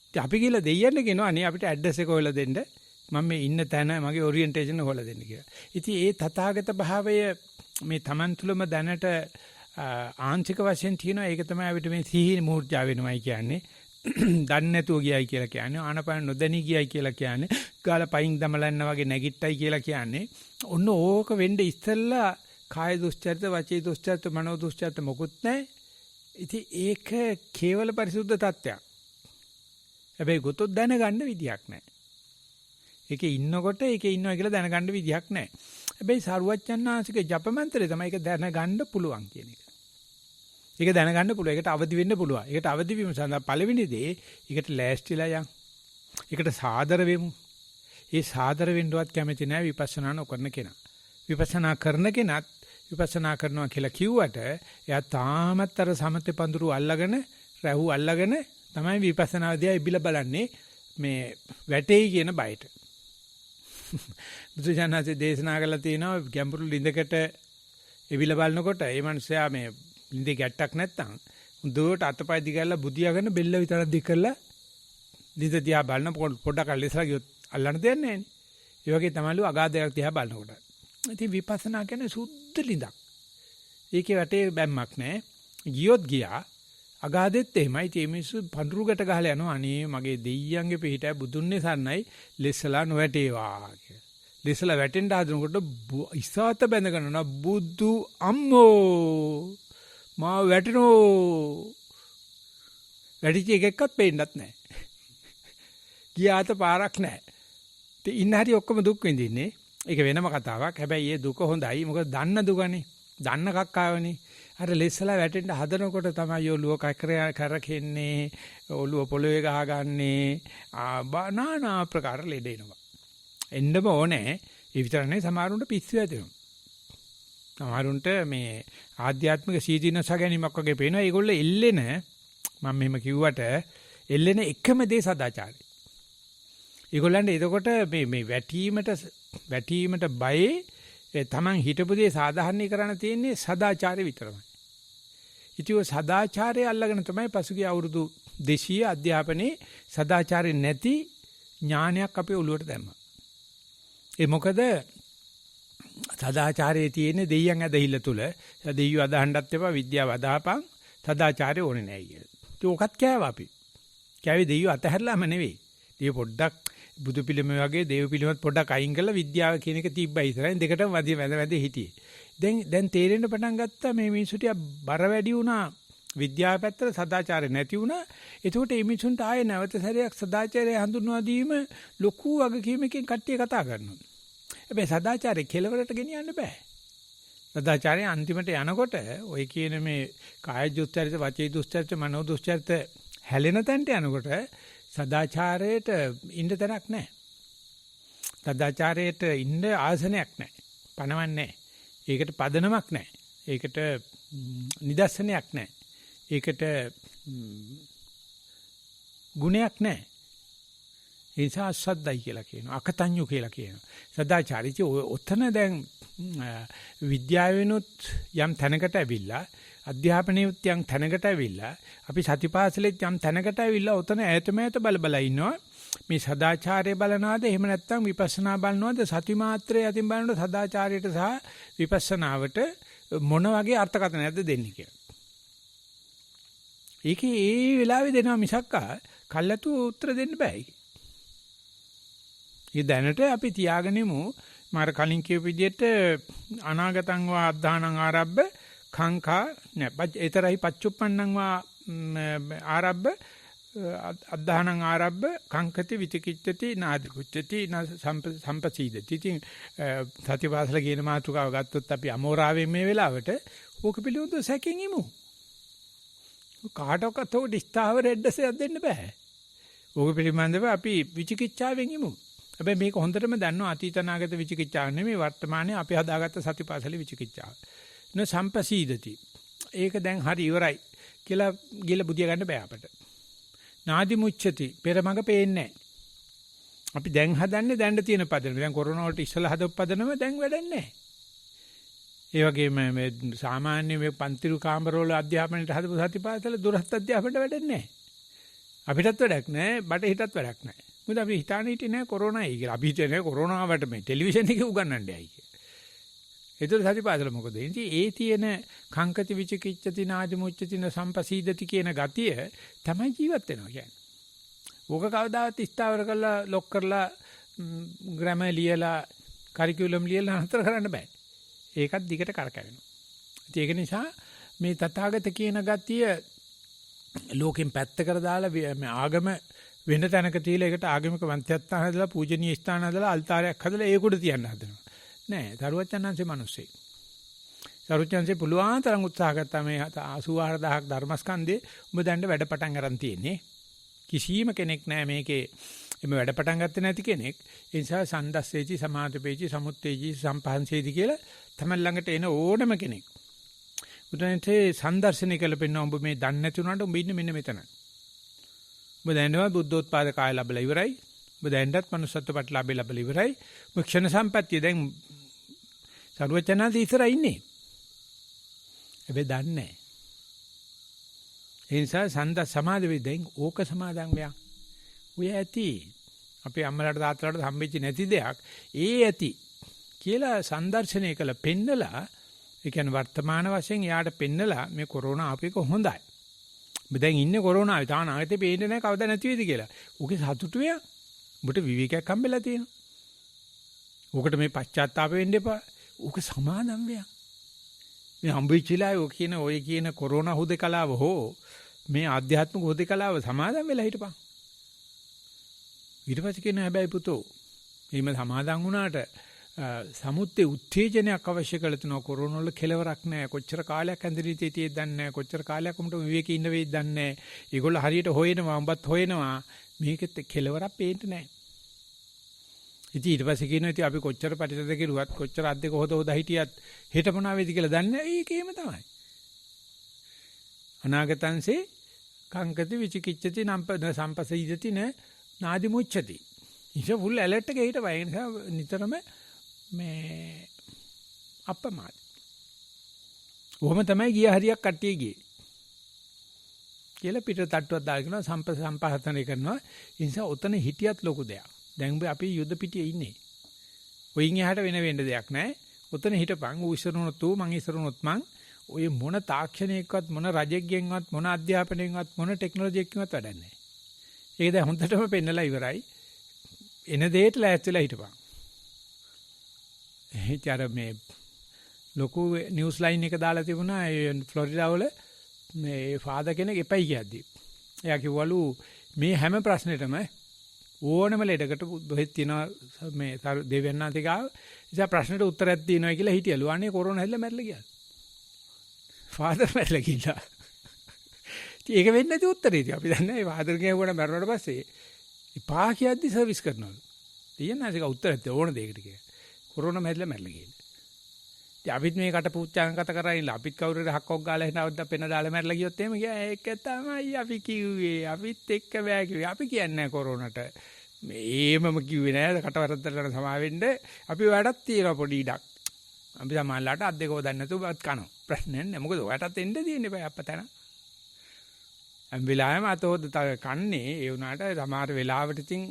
ඉතින් අපි ගිහිල්ලා දෙයියන්ට කියනවා අනේ අපිට ඇඩ්‍රස් එක හොයලා දෙන්න. මම මේ ඉන්න තැන මගේ ඔරියන්ටේෂන් හොයලා දෙන්න කියලා. ඉතින් ඒ තථාගත භාවය මේ Taman තුලම දැනට ආංශික වශයෙන් තියෙනවා. ඒක තමයි අපිට මේ සිහි මූර්ජා වෙනවයි කියන්නේ. දන්නේ නැතුව ගියයි කියලා කියන්නේ. ආනපන නොදැනී ගියයි කියලා කියන්නේ. ගාල පයින් දමලන්න වගේ නැගිට්ටයි කියලා කියන්නේ. ඔන්න ඕක වෙන්න ඉස්සෙල්ලා කාය දුස්චරිත, වචී දුස්චරිත, මනෝ දුස්චරිත මොකුත් නැහැ. ඉතින් ඒක කේවල පරිසුද්ධ තත්ත්වයක්. හැබැයි ගොතොත් දැනගන්න විදියක් නැහැ. ඒකේ ඉන්නකොට ඒකේ ඉන්නවා කියලා දැනගන්න විදියක් නැහැ. හැබැයි සරුවච්චන්හන්සේක ජපමන්ත්‍රය තමයි ඒක දැනගන්න පුළුවන් කියන එක. ඒක දැනගන්න පුළුවන්. ඒකට අවදි වෙන්න පුළුවන්. ඒකට අවදි වීම සඳහා පළවෙනි දේ ඒකට ලෑස්තිලා යන්. ඒකට සාදර වෙමු. ඒ සාදර වෙන්නවත් කැමති නැහැ විපස්සනා නොකරන කෙනා. විපස්සනා කරන කෙනත් විපස්සනා කරනවා කියලා කිව්වට එයා තාමත් අර සමතේ පඳුරු අල්ලගෙන රැහු අල්ලගෙන තමයි විපස්සනා දිහා ඉබිලා බලන්නේ මේ වැටෙයි කියන බයට. බුදුජානනාථේ දේශනා කළා තියෙනවා ගැඹුරු ලිඳකට එවිල බලනකොට ඒ මනුස්සයා මේ ලිඳේ ගැට්ටක් නැත්තම් උදේට අතපය දිගල්ලා බුදියාගෙන බෙල්ල විතරක් දික් කරලා ලිඳ දිහා බලන පොඩක් අල්ලෙසලා ගියොත් අල්ලන්න දෙන්නේ නැහැ නේ. ඒ වගේ තමයිලු අගාධයක් දිහා බලනකොට. ඉතින් විපස්සනා කියන්නේ සුද්ධ ලිඳක්. ඒකේ වැටේ බැම්මක් නැහැ. ගියොත් ගියා අගාධෙත් එහෙමයි. ඒ මිනිස්සු පඳුරුකට ගහලා යනවා. අනේ මගේ දෙයියන්ගේ පිටයි බුදුන්නේ සන්නයි ලෙස්සලා නොවැටේවා කියලා. ලෙස්සලා වැටෙන්න හදනකොට ඉස්සాత බැඳගෙන යනවා බුදු අම්මෝ මා වැටෙනෝ. වැඩිච එකෙක්වත් පේන්නත් නැහැ. ගියාත පාරක් නැහැ. ඉතින් ඉන්න හැටි ඔක්කොම දුක් විඳින්නේ. ඒක වෙනම කතාවක්. හැබැයි ඒ දුක හොඳයි. මොකද දන්න දුකනේ. දන්න කක්කාවනේ. අර ලෙස්සලා වැටෙන්න හදනකොට තමයි ඔළුව කරකෙන්නේ, ඔළුව පොළවේ ගහගන්නේ, নানা ප්‍රකාර ලෙඩ එනවා. එන්නම ඕනේ. ඒ විතර නෙවෙයි සමහරුන්ට පිස්සු ඇදෙනවා. සමහරුන්ට මේ ආධ්‍යාත්මික සීදීනස ගැනීමක් වගේ පේනවා. ඒගොල්ලෝ එල්ලෙන මම මෙහෙම කිව්වට එල්ලෙන එකම දේ සදාචාරය. ඒගොල්ලන්ට එතකොට මේ වැටීමට බයේ තමන් හිටපු දේ සාධාරණීකරණ තියෙන්නේ සදාචාරය විතරමයි. ඉතින් සදාචාරය අල්ලගෙන තමයි පසුගිය අවුරුදු 200 අධ්‍යාපනයේ සදාචාරය නැති ඥානයක් අපේ ඔළුවට දැම්මා. ඒ මොකද සදාචාරයේ තියෙන දෙයියන් ඇදහිල්ල තුල දෙයියෝ අදහන්නත් එපා විද්‍යාව අදාපන් සදාචාරය ඕනේ නැහැ කියලා. ඒක ඔකත් කෑවා අපි. කෑවේ දෙයියෝ අතහැරලාම නෙවෙයි. ඒ පොඩ්ඩක් බුදු පිළිම වගේ දේව පිළිමත් පොඩ්ඩක් අයින් කරලා විද්‍යාව කියන එක තිබ්බයි ඉස්සරහින් දෙකටම වැද හිටියේ. දැන් තේරෙන්න පටන් ගත්තා මේ මිනිස්සුට බර වැඩි වුණා විද්‍යාව පැත්තට සදාචාරය නැති වුණා. ඒකට මේ මිනිසුන්ට ආයේ නැවත සැරයක් සදාචාරය හඳුන්වා දීම ලොකු වගකීමකින් කට්ටිය කතා කරනවා. හැබැයි සදාචාරය කෙලවරට ගෙනියන්න බෑ. සදාචාරය අන්තිමට යනකොට ඔය කියන මේ කාය දුස්චරිත, වචී දුස්චරිත, මනෝ දුස්චරිත හැලෙන තැනට යනකොට සදාචාරයට ඉන්න තැනක් නැහැ. සදාචාරයට ඉන්න ආසනයක් නැහැ. පණවන්නේ නැහැ. ඒකට පදනමක් නැහැ. ඒකට නිදර්ශනයක් නැහැ. ඒකට ගුණයක් නැහැ. ඒ නිසා අසද්දයි කියලා කියනවා. අකතඤ්ඤු කියලා කියනවා. සදාචාරිතය ඔතන දැන් විද්‍යාවෙනුත් යම් තැනකට ඇවිල්ලා අධ්‍යාපනයේත් යම් තැනකට ඇවිල්ලා අපි සතිපාසලෙත් යම් තැනකට ඇවිල්ලා ඔතන ඈතමෑත බල ඉන්නවා. මේ සදාචාරය බලනවාද එහෙම නැත්නම් විපස්සනා බලනවාද සති මාත්‍රයේ අතින් බලනකොට සදාචාරයට සහ විපස්සනාවට මොන වගේ අර්ථකථනයක්ද දෙන්නේ කියලා. ඒකේ ඒ වෙලාවේ දෙනවා මිසක්කා කල්ලාතු උත්තර දෙන්න බෑ. ඒ දැනට අපි තියාගෙනමු මාර කලින් කියපු විදිහට අනාගතං වා අද්ධානං ආරබ්බ khංකා නෑ ඒතරයි පච්චුප්පන්නං වා ආරබ්බ අද්ධානං ආරබ්බ කංකති විචිකිච්ඡති නාදිකුච්ඡති සම්පසීදති. ඉතින් සතිපාසල කියන මාතෘකාව ගත්තොත් අපි අමෝරාවෙන් මේ වෙලාවට ඕක පිළිබඳව සැකෙන් ඉමු. කාටවත් උඩ ස්ථාවර ඇඩ්‍රස් දෙන්න බෑ. ඕක පිළිබඳව අපි විචිකිච්ඡාවෙන් ඉමු. හැබැයි මේක හොඳටම දන්නවා අතීත අනාගත විචිකිච්ඡාව නෙමෙයි වර්තමානයේ අපි හදාගත්ත සතිපාසලේ විචිකිච්ඡාව. න සම්පසීදති. ඒක දැන් හරි ඉවරයි කියලා ගිල බුදිය ගන්න බෑ අපට. නාදි මුච්ඡති පෙරමඟ පේන්නේ නැහැ. අපි දැන් හදන්නේ දැන්න තියෙන පදනම. දැන් කොරෝනා වලට ඉස්සලා හදපු පදනම දැන් වැඩක් නැහැ. ඒ වගේම මේ සාමාන්‍ය මේ පන්තිරු කාමරවල අධ්‍යාපනයට හදපු සතිපාසල දුරස්ත අධ්‍යාපනයට වැඩක් නැහැ. අපිටත් වැඩක් නැහැ, බටහිරටත් වැඩක් නැහැ. මොකද අපි හිතානේ හිටියේ නැහැ කොරෝනායි කියලා. අපි හිතුවේ නැහැ කොරෝනාවට මේ ටෙලිවිෂන් එකේ උගන්වන්නයි කියලා. ඒතර සතිපාසල මොකද? ඉතින් ඒ තියෙන කංකති විචිකිච්ඡති නාදි මුච්චතින සම්පසීදති කියන ගතිය තමයි ජීවත් වෙනවා කියන්නේ. ඕක කවදාවත් ස්ථාවර කරලා ලොක් කරලා ග්‍රැමර් ලියලා කරිකියුලම් ලියලා නතර කරන්න බෑ. ඒකත් දිගට කරකැවෙනවා. ඒක නිසා මේ තථාගත කියන ගතිය ලෝකෙන් පැත්තකට දාලා මේ ආගම වෙන තැනක තියලා ඒකට ආගමික වන්ත්‍යස්ථාන හදලා පූජනීය ස්ථාන හදලා අල්තාරයක් හදලා ඒකට තියන්න හදනවා. නෑ, දරුවචනන්සේ මිනිස්සේ. දරුවචනන්සේ පුළුවන් තරම් උත්සාහ ගත්තා මේ 84000ක් ධර්මස්කන්ධේ ඔබ දැන් වැඩ පටන් ගන්න තියෙන්නේ. කිසිම කෙනෙක් නෑ මේකේ එමෙ වැඩ පටන් ගත්තේ නැති කෙනෙක්. ඒ නිසා සන්දස්සේචි සමාධිපේචි සමුත්තේජි සම්පහන්සේති කියලා තමයි ළඟට එන ඕනම කෙනෙක්. බුදුන්සේ සම්දර්ශනය කළ පෙන්න ඔබ මේ දන්නේ නැති වුණාට ඔබ ඉන්නේ මෙන්න මෙතන. ඔබ දැනනවා බුද්ධෝත්පාද කාය ලැබලා ඉවරයි. ඔබ දැනටත් manussත්ව ප්‍රතිලාභය ලැබලා ඉවරයි. මුක්ෂණ සම්පත්තිය දැන් සර්වචනාදී ඉස්සරහ ඉන්නේ. හැබැයි දන්නේ නැහැ. ඒ නිසා සන්ද සමාධි වෙද්දී ඕක සමාදන් වෙයක්. ඔය ඇති අපේ අම්මලාට තාත්තලාට හම්බෙච්ච නැති දෙයක් ඒ ඇති කියලා සම්දර්ශනය කළ පෙන්නලා ඒ කියන්නේ වර්තමාන වශයෙන් යාට පෙන්නලා මේ කොරෝනා ආපේක හොඳයි. ඔබ දැන් ඉන්නේ කොරෝනාවේ තාම ආයෙත් පේන්නේ නැහැ කවදා නැති වෙයිද කියලා. ඕකේ සතුටු වෙයක්. ඔබට විවේකයක් හම්බෙලා තියෙනවා. ඕකට මේ පශ්චාත්තාප වෙන්න එපා. ඕක සමාදම් වෙයක්. මේ හම්බෙච්චිලා ඔය කියන කොරෝනා හුදකලාව හෝ මේ ආධ්‍යාත්මික හුදකලාව සමාදම් වෙලා හිටපන්. ඊට පස්සේ කියන හැබැයි පුතෝ එහෙම සමාදන් වුණාට සමුත්තේ උත්තේජනයක් අවශ්‍ය කරලා තිනවා කොරෝනා වල කෙලවරක් නැහැ. කොච්චර කාලයක් ඇඳරිතේ තියෙද්ද දන්නේ නැහැ. කොච්චර කාලයක් උඹට විවේකී ඉන්න වෙයිද දන්නේ නැහැ. ඒගොල්ලෝ හරියට හොයනවා උඹත් හොයනවා. මේකෙත් කෙලවරක් පේන්නේ නැහැ. ඉතින් ඊට පස්සේ කියනවා ඉතින් අපි කොච්චර පරිසරද කෙරුවත් කොච්චර අද්දක හොද හිටියත් හෙට මොනවා වෙයිද කියලා දන්නේ නැහැ. ඒකේම තමයි. අනාගතංසේ කංකති විචිකිච්ඡති සම්පසීදති නාදි මුච්ඡති. ඉතින් ෆුල් ඇලර්ට් එකේ හිටපයි. ඒ නිසා නිතරම මේ අප්‍රමාද. කොහොම තමයි ගිය හරියක් කට්ටිය ගියේ. කියලා පිට තට්ටුවක් දාගෙන සම්පහතනය කරනවා. ඒ නිසා ඔතන හිටියත් ලොකු දෙයක්. දැන් අපි යුද පිටියේ ඉන්නේ. ඔයින් එහාට වෙන්න දෙයක් නැහැ. ඔතන හිටපන්. ඌ ඉස්සරුණොත් ඌ මං ඉස්සරුණොත් මං ඔය මොන තාක්ෂණයකවත් මොන රජෙක්ගෙන්වත් මොන අධ්‍යාපනයෙන්වත් මොන ටෙක්නොලොජියකින්වත් වැඩක් නැහැ. ඒක දැන් හොඳටම පෙන්නලා ඉවරයි. එන දෙයට ලෑස්තිලා හිටපන්. හිතර මේ ලොකු නිවුස් ලයින් එක දාලා තිබුණා ෆ්ලොරිඩා වල මේ ෆාදර් කෙනෙක් එපයි කියද්දි. එයා කිව්වලු මේ හැම ප්‍රශ්නෙටම ඕනම ලෙඩකට බෙහෙත් තියෙනවා මේ දෙවියන්නාන්සේ ගාව. ඉතින් ප්‍රශ්නෙට උත්තරයක් තියෙනවා කියලා හිටියලු. අනේ කොරෝනා හැදලා මැරලා ගියා. ෆාදර් මැරලා ගියා. ඒක වෙන්නේ නැති උත්තරේ ඉතින් අපි දන්නේ නැහැ. ෆාදර් කියවුවා මැරුණාට පස්සේ ඉපා කියද්දි සර්විස් කරනවලු. දෙයන්නාන්සේ ගා උත්තරයක් ඕන දෙයකට කියලා. කොරෝනා මැරිලා ගියා. ඉතින් අපිත් මේ කට පුච්චාන් කත කරා ඉන්න අපිත් කවුරු හරි හක්කොක් ගාලා හිටවද්ද පෙන දාලා මැරලා ගියොත් එහෙම ගියා. ඒක තමයි අපි කිව්වේ. අපිත් එක්ක බෑ කිව්වේ. අපි කියන්නේ නැහැ කොරෝනට. මේමම කිව්වේ නෑ කටවරද්දට සමාවෙන්න. අපි ඔයාටත් තියෙනවා පොඩි ඉඩක්. අපි සමාල්ලාට අත් දෙකව දන්නේ නැතුව බත් කනවා. ප්‍රශ්නයක් නෑ. මොකද ඔයාටත් එන්න තියෙන්නේ බෑ අපතන. අම් වෙලාවෙම අතෝද කන්නේ ඒ වුණාට සමහර වෙලාවට ඉතින්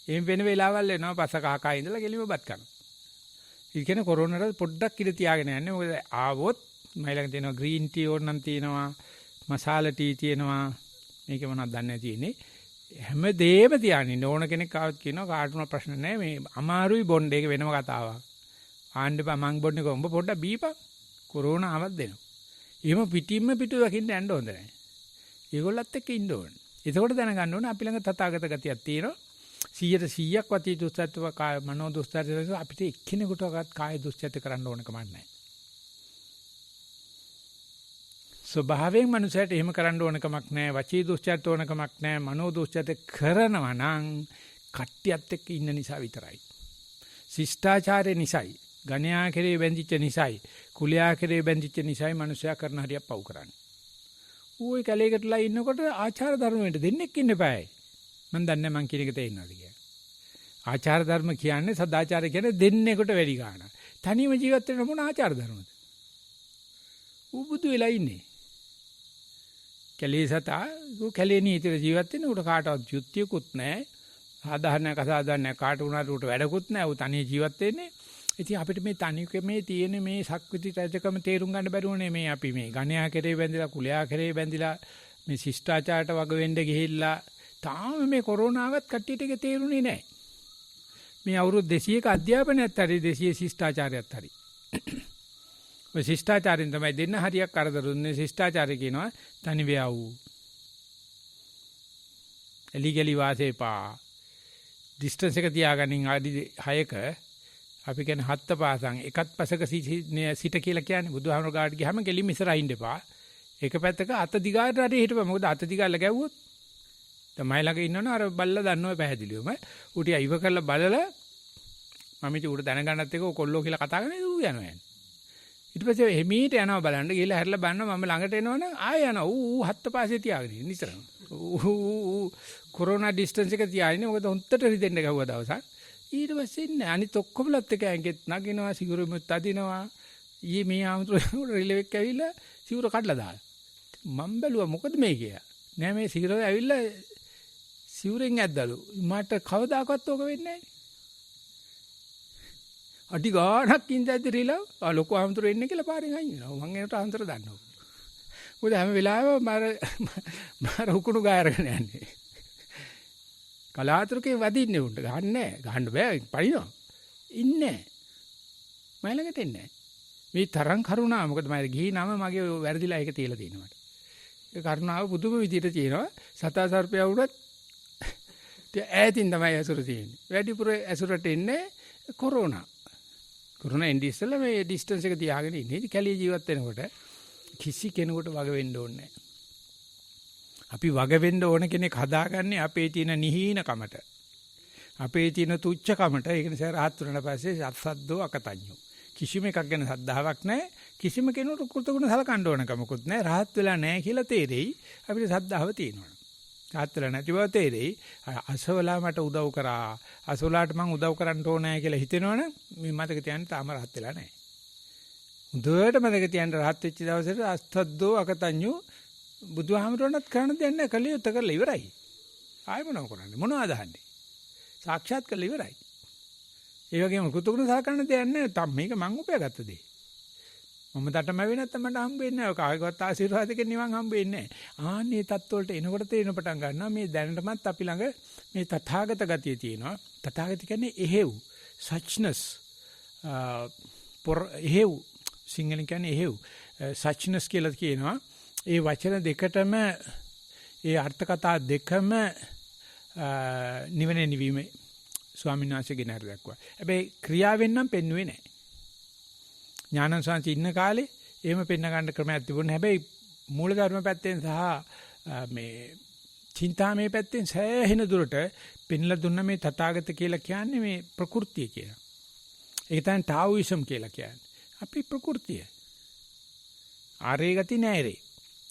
එහෙම වෙන වෙලාවල් එනවා පස කහකා ඉඳලා ගෙලිම බත් කනවා. ඒ කියන්නේ කොරෝනාට පොඩ්ඩක් ඉඳ තියාගෙන යන්නේ. මොකද ආවොත් මයිලඟ තියෙනවා ග්‍රීන් ටී ඕනනම් තියෙනවා, මසාලා ටී තියෙනවා. මේක මොනවද දන්නේ නැති ඉන්නේ. හැමදේම තියාගෙන ඕන කෙනෙක් ආවත් කියනවා කාටුන ප්‍රශ්න නැහැ. මේ අමාරුයි බොණ්ඩ ඒක වෙනම කතාවක්. ආන්න බා මං බොන්නේ කොහොමද පොඩ්ඩක් බීපන්. කොරෝනා ආවත් දෙනවා. එහෙම පිටින්ම පිටු දකින්න යන්න හොඳ නැහැ. ඒගොල්ලත් එක්ක ඉන්න ඕනේ. එතකොට දැනගන්න ඕනේ අපි ළඟ තථාගත ගතියක් තියෙනවා. 100%ක් වති දුස්චරිත කාය මනෝ දුස්චරිත අපිට එක්කෙනෙකුටවත් කාය දුස්චරිත කරන්න ඕන කමක් නැහැ. ස්වභාවයෙන් මනුස්සයට එහෙම කරන්න ඕන කමක් නැහැ. වචී දුස්චරිත ඕන කමක් නැහැ. මනෝ දුස්චරිත කරනවා නම් කට්ටියත් එක්ක ඉන්න නිසා විතරයි. ශිෂ්ටාචාරය නිසායි, ගණ්‍යා කෙරේ බැඳිච්ච නිසායි, කුලයා කෙරේ බැඳිච්ච නිසායි මනුස්සයා කරන හරියක් පව් කරන්නේ. ඌයි කැලේකටලා ඉන්නකොට ආචාර ධර්ම වලට දෙන්නෙක් ඉන්න බෑයි. මම දන්නේ මං කියන එක තේින්නවද කියලා. ආචාර ධර්ම කියන්නේ සදාචාරය කියන්නේ දෙන්නෙකුට වැඩි ගන්න. තනියම ජීවත් වෙන මොන ආචාර ධර්මද? ඌ බුදු වෙලා ඉන්නේ. කැලේ සතා ඌ කැලේ නීතිර ජීවත් වෙන උට කාටවත් යුක්තියකුත් නැහැ. සාධාරණයක් අසාධාරණයක් කාට වුණාට උට වැඩකුත් නැහැ. ඌ තනිය ජීවත් වෙන්නේ. ඉතින් අපිට මේ තනිකමේ තියෙන මේ සක්විති රජකම තේරුම් ගන්න බැරුවනේ මේ අපි මේ ගණයා කෙරේ බැඳිලා කුලයා කෙරේ බැඳිලා මේ ශිෂ්ටාචාරයට වග වෙන්න ගිහිල්ලා තාම මේ කොරෝනාවත් කට්ටියට ඒක තේරුනේ නැහැ. මේ අවුරුදු 200ක අධ්‍යාපනයත් හරි 200 ශිෂ්ටාචාරයත් හරි. ඔය ශිෂ්ටාචාරයෙන් තමයි දෙන්න හරියක් කරදර දුන්නේ. ශිෂ්ටාචාරය කියනවා තනි වේව්. එලිගලි වාසේපා. ඩිස්ටන්ස් එක තියාගනින් ආදි 6ක අපි කියන්නේ හත්ත පාසන් එකත් පසක සිට කියලා කියන්නේ බුදුහාමර ගාඩ ගියාම ගෙලින් ඉස්සරහින් ඉන්න එපා. එක පැත්තක අත දිගාට හරි හිටපන්. මොකද අත දිගාල ගැව්වොත් තමයි ළඟ ඉන්නවනේ අර බල්ලා දන්නව පැහැදිලිවම. ඌට ඉව කරලා බලලා මම ඉතින් ඌට දැනගන්නත් එක කොල්ලෝ කියලා කතා කරන්නේ ඌ යනවා යන්නේ. ඊට පස්සේ එමීට යනවා බලන්න ගිහලා හැරිලා බලනවා මම ළඟට එනවනම් ආය යනවා. ඌ හත්ත පාසේ තියාගෙන ඉන්න නිතරම. ඌ කොරෝනා ඩිස්ටන්ස් එක තියාගෙන මොකද හොන්තට රිදෙන්න ගහුවා දවසක්. ඊට පස්සේ ඉන්නේ අනිත් ඔක්කොමලත් එක ඇඟෙත් නගිනවා සිගුරුමුත් අදිනවා. ඊයේ මේ ආමතුරු රිලෙවෙක් ඇවිල්ලා සිගුර කඩලා දාලා. මම බැලුවා මොකද මේ කියලා. නෑ මේ සිගුරේ ඇවිල්ලා සිවුරෙන් ඇද්දලු. මට කවදාකවත් ඕක වෙන්නේ නැහැ. අඩි ගාණක් ඉඳද්දි රිලව් ලොකු ආමතුරු එන්නේ කියලා පාරෙන් අයින් වෙනවා. මං ඒකට ආමතුරු දන්නවා. මොකද හැම වෙලාවෙම මාර උකුණු ගායරගෙන යන්නේ. කලාතුරකේ වදින්නේ උන්ට ගහන්නේ නැහැ. ගහන්න බෑ පරිණෝ. ඉන්නේ නැහැ. මම ළඟට එන්නේ නැහැ. මේ තරම් කරුණා මොකද මම ගිහි නම මගේ වැරදිලා ඒක තියලා තියෙනවා. ඒ කරුණාව පුදුම විදියට තියෙනවා. සතා සර්පයා වුණත් ඈතින් තමයි ඇසුර තියෙන්නේ. වැඩිපුර ඇසුරට එන්නේ කොරෝනා. කොරෝනා එන්නේ ඉස්සෙල්ලා මේ ඩිස්ටන්ස් එක තියාගෙන ඉන්නේ. ඉතින් කැලේ ජීවත් වෙනකොට කිසි කෙනෙකුට වග වෙන්න ඕනේ නැහැ. අපි වග වෙන්න ඕන කෙනෙක් හදාගන්නේ අපේ තියෙන නිහීනකමට. අපේ තියෙන තුච්චකමට. ඒක නිසා රහත් වුණාට පස්සේ සත්සද්දෝ අකතඤ්ඤෝ. කිසිම එකක් ගැන සද්ධාාවක් නැහැ. කිසිම කෙනෙකුට කෘතගුණ සලකන්න ඕන කමකුත් නැහැ. රහත් වෙලා නැහැ කියලා තේරෙයි. අපිට සද්ධාව තියෙනවා. රහත් වෙලා නැති බව තේරෙයි. අසවලා මට උදව් කරා. අසවලාට මං උදව් කරන්න ඕනෑ කියලා හිතෙනවනම් මේ මතක තියාගන්න තාම රහත් වෙලා නැහැ. හොඳට මතක තියාගන්න රහත් වෙච්ච දවසට අස්තද්දෝ අකතඤ්ඤෝ බුදුහාමරණත් කරන්න දෙයක් නැහැ. කලියුත් කරලා ඉවරයි. ආයෙ මොනව කරන්නේ? මොනවද අහන්නේ? සාක්ෂාත් කරලා ඉවරයි. ඒ වගේම කෘතගුණ සලකන්න දෙයක් නැහැ. තම මේක මං උපයාගත්ත දේ. මම තටමැවෙ නැත්නම් මට හම්බෙන්නේ නැහැ. කාගේවත් ආශිර්වාදයෙන් නිවන් හම්බෙන්නේ නැහැ. ආන්නේ තත්ත්වවලට එනකොට තේරෙන පටන් ගන්නවා මේ දැනටමත් අපි ළඟ මේ තථාගත ගතිය තියෙනවා. තථාගත කියන්නේ එහෙව් suchness එහෙව් සිංහලෙන් කියන්නේ එහෙව් suchness කියලා කියනවා. ඒ වචන දෙකටම ඒ අර්ථ කතා දෙකම නිවන නිවීමේ ස්වාමීන් වහන්සේගෙන හරි දක්වා. හැබැයි ක්‍රියාවෙන් නම් පෙන්වුවේ නැහැ. ඥානසංශ ඉන්න කාලේ එහෙම පෙන්න ගන්න ක්‍රමයක් තිබුණා. හැබැයි මූලධර්ම පැත්තෙන් සහ මේ චින්තාමේ පැත්තෙන් සෑහෙන දුරට පෙන්ලා දුන්න මේ තථාගත කියලා කියන්නේ මේ ප්‍රകൃතිය කියලා. ඒක තමයි ටාઓයිසම් කියලා කියන්නේ. අපි ප්‍රകൃතිය. ආරේ ගති නෑරේ.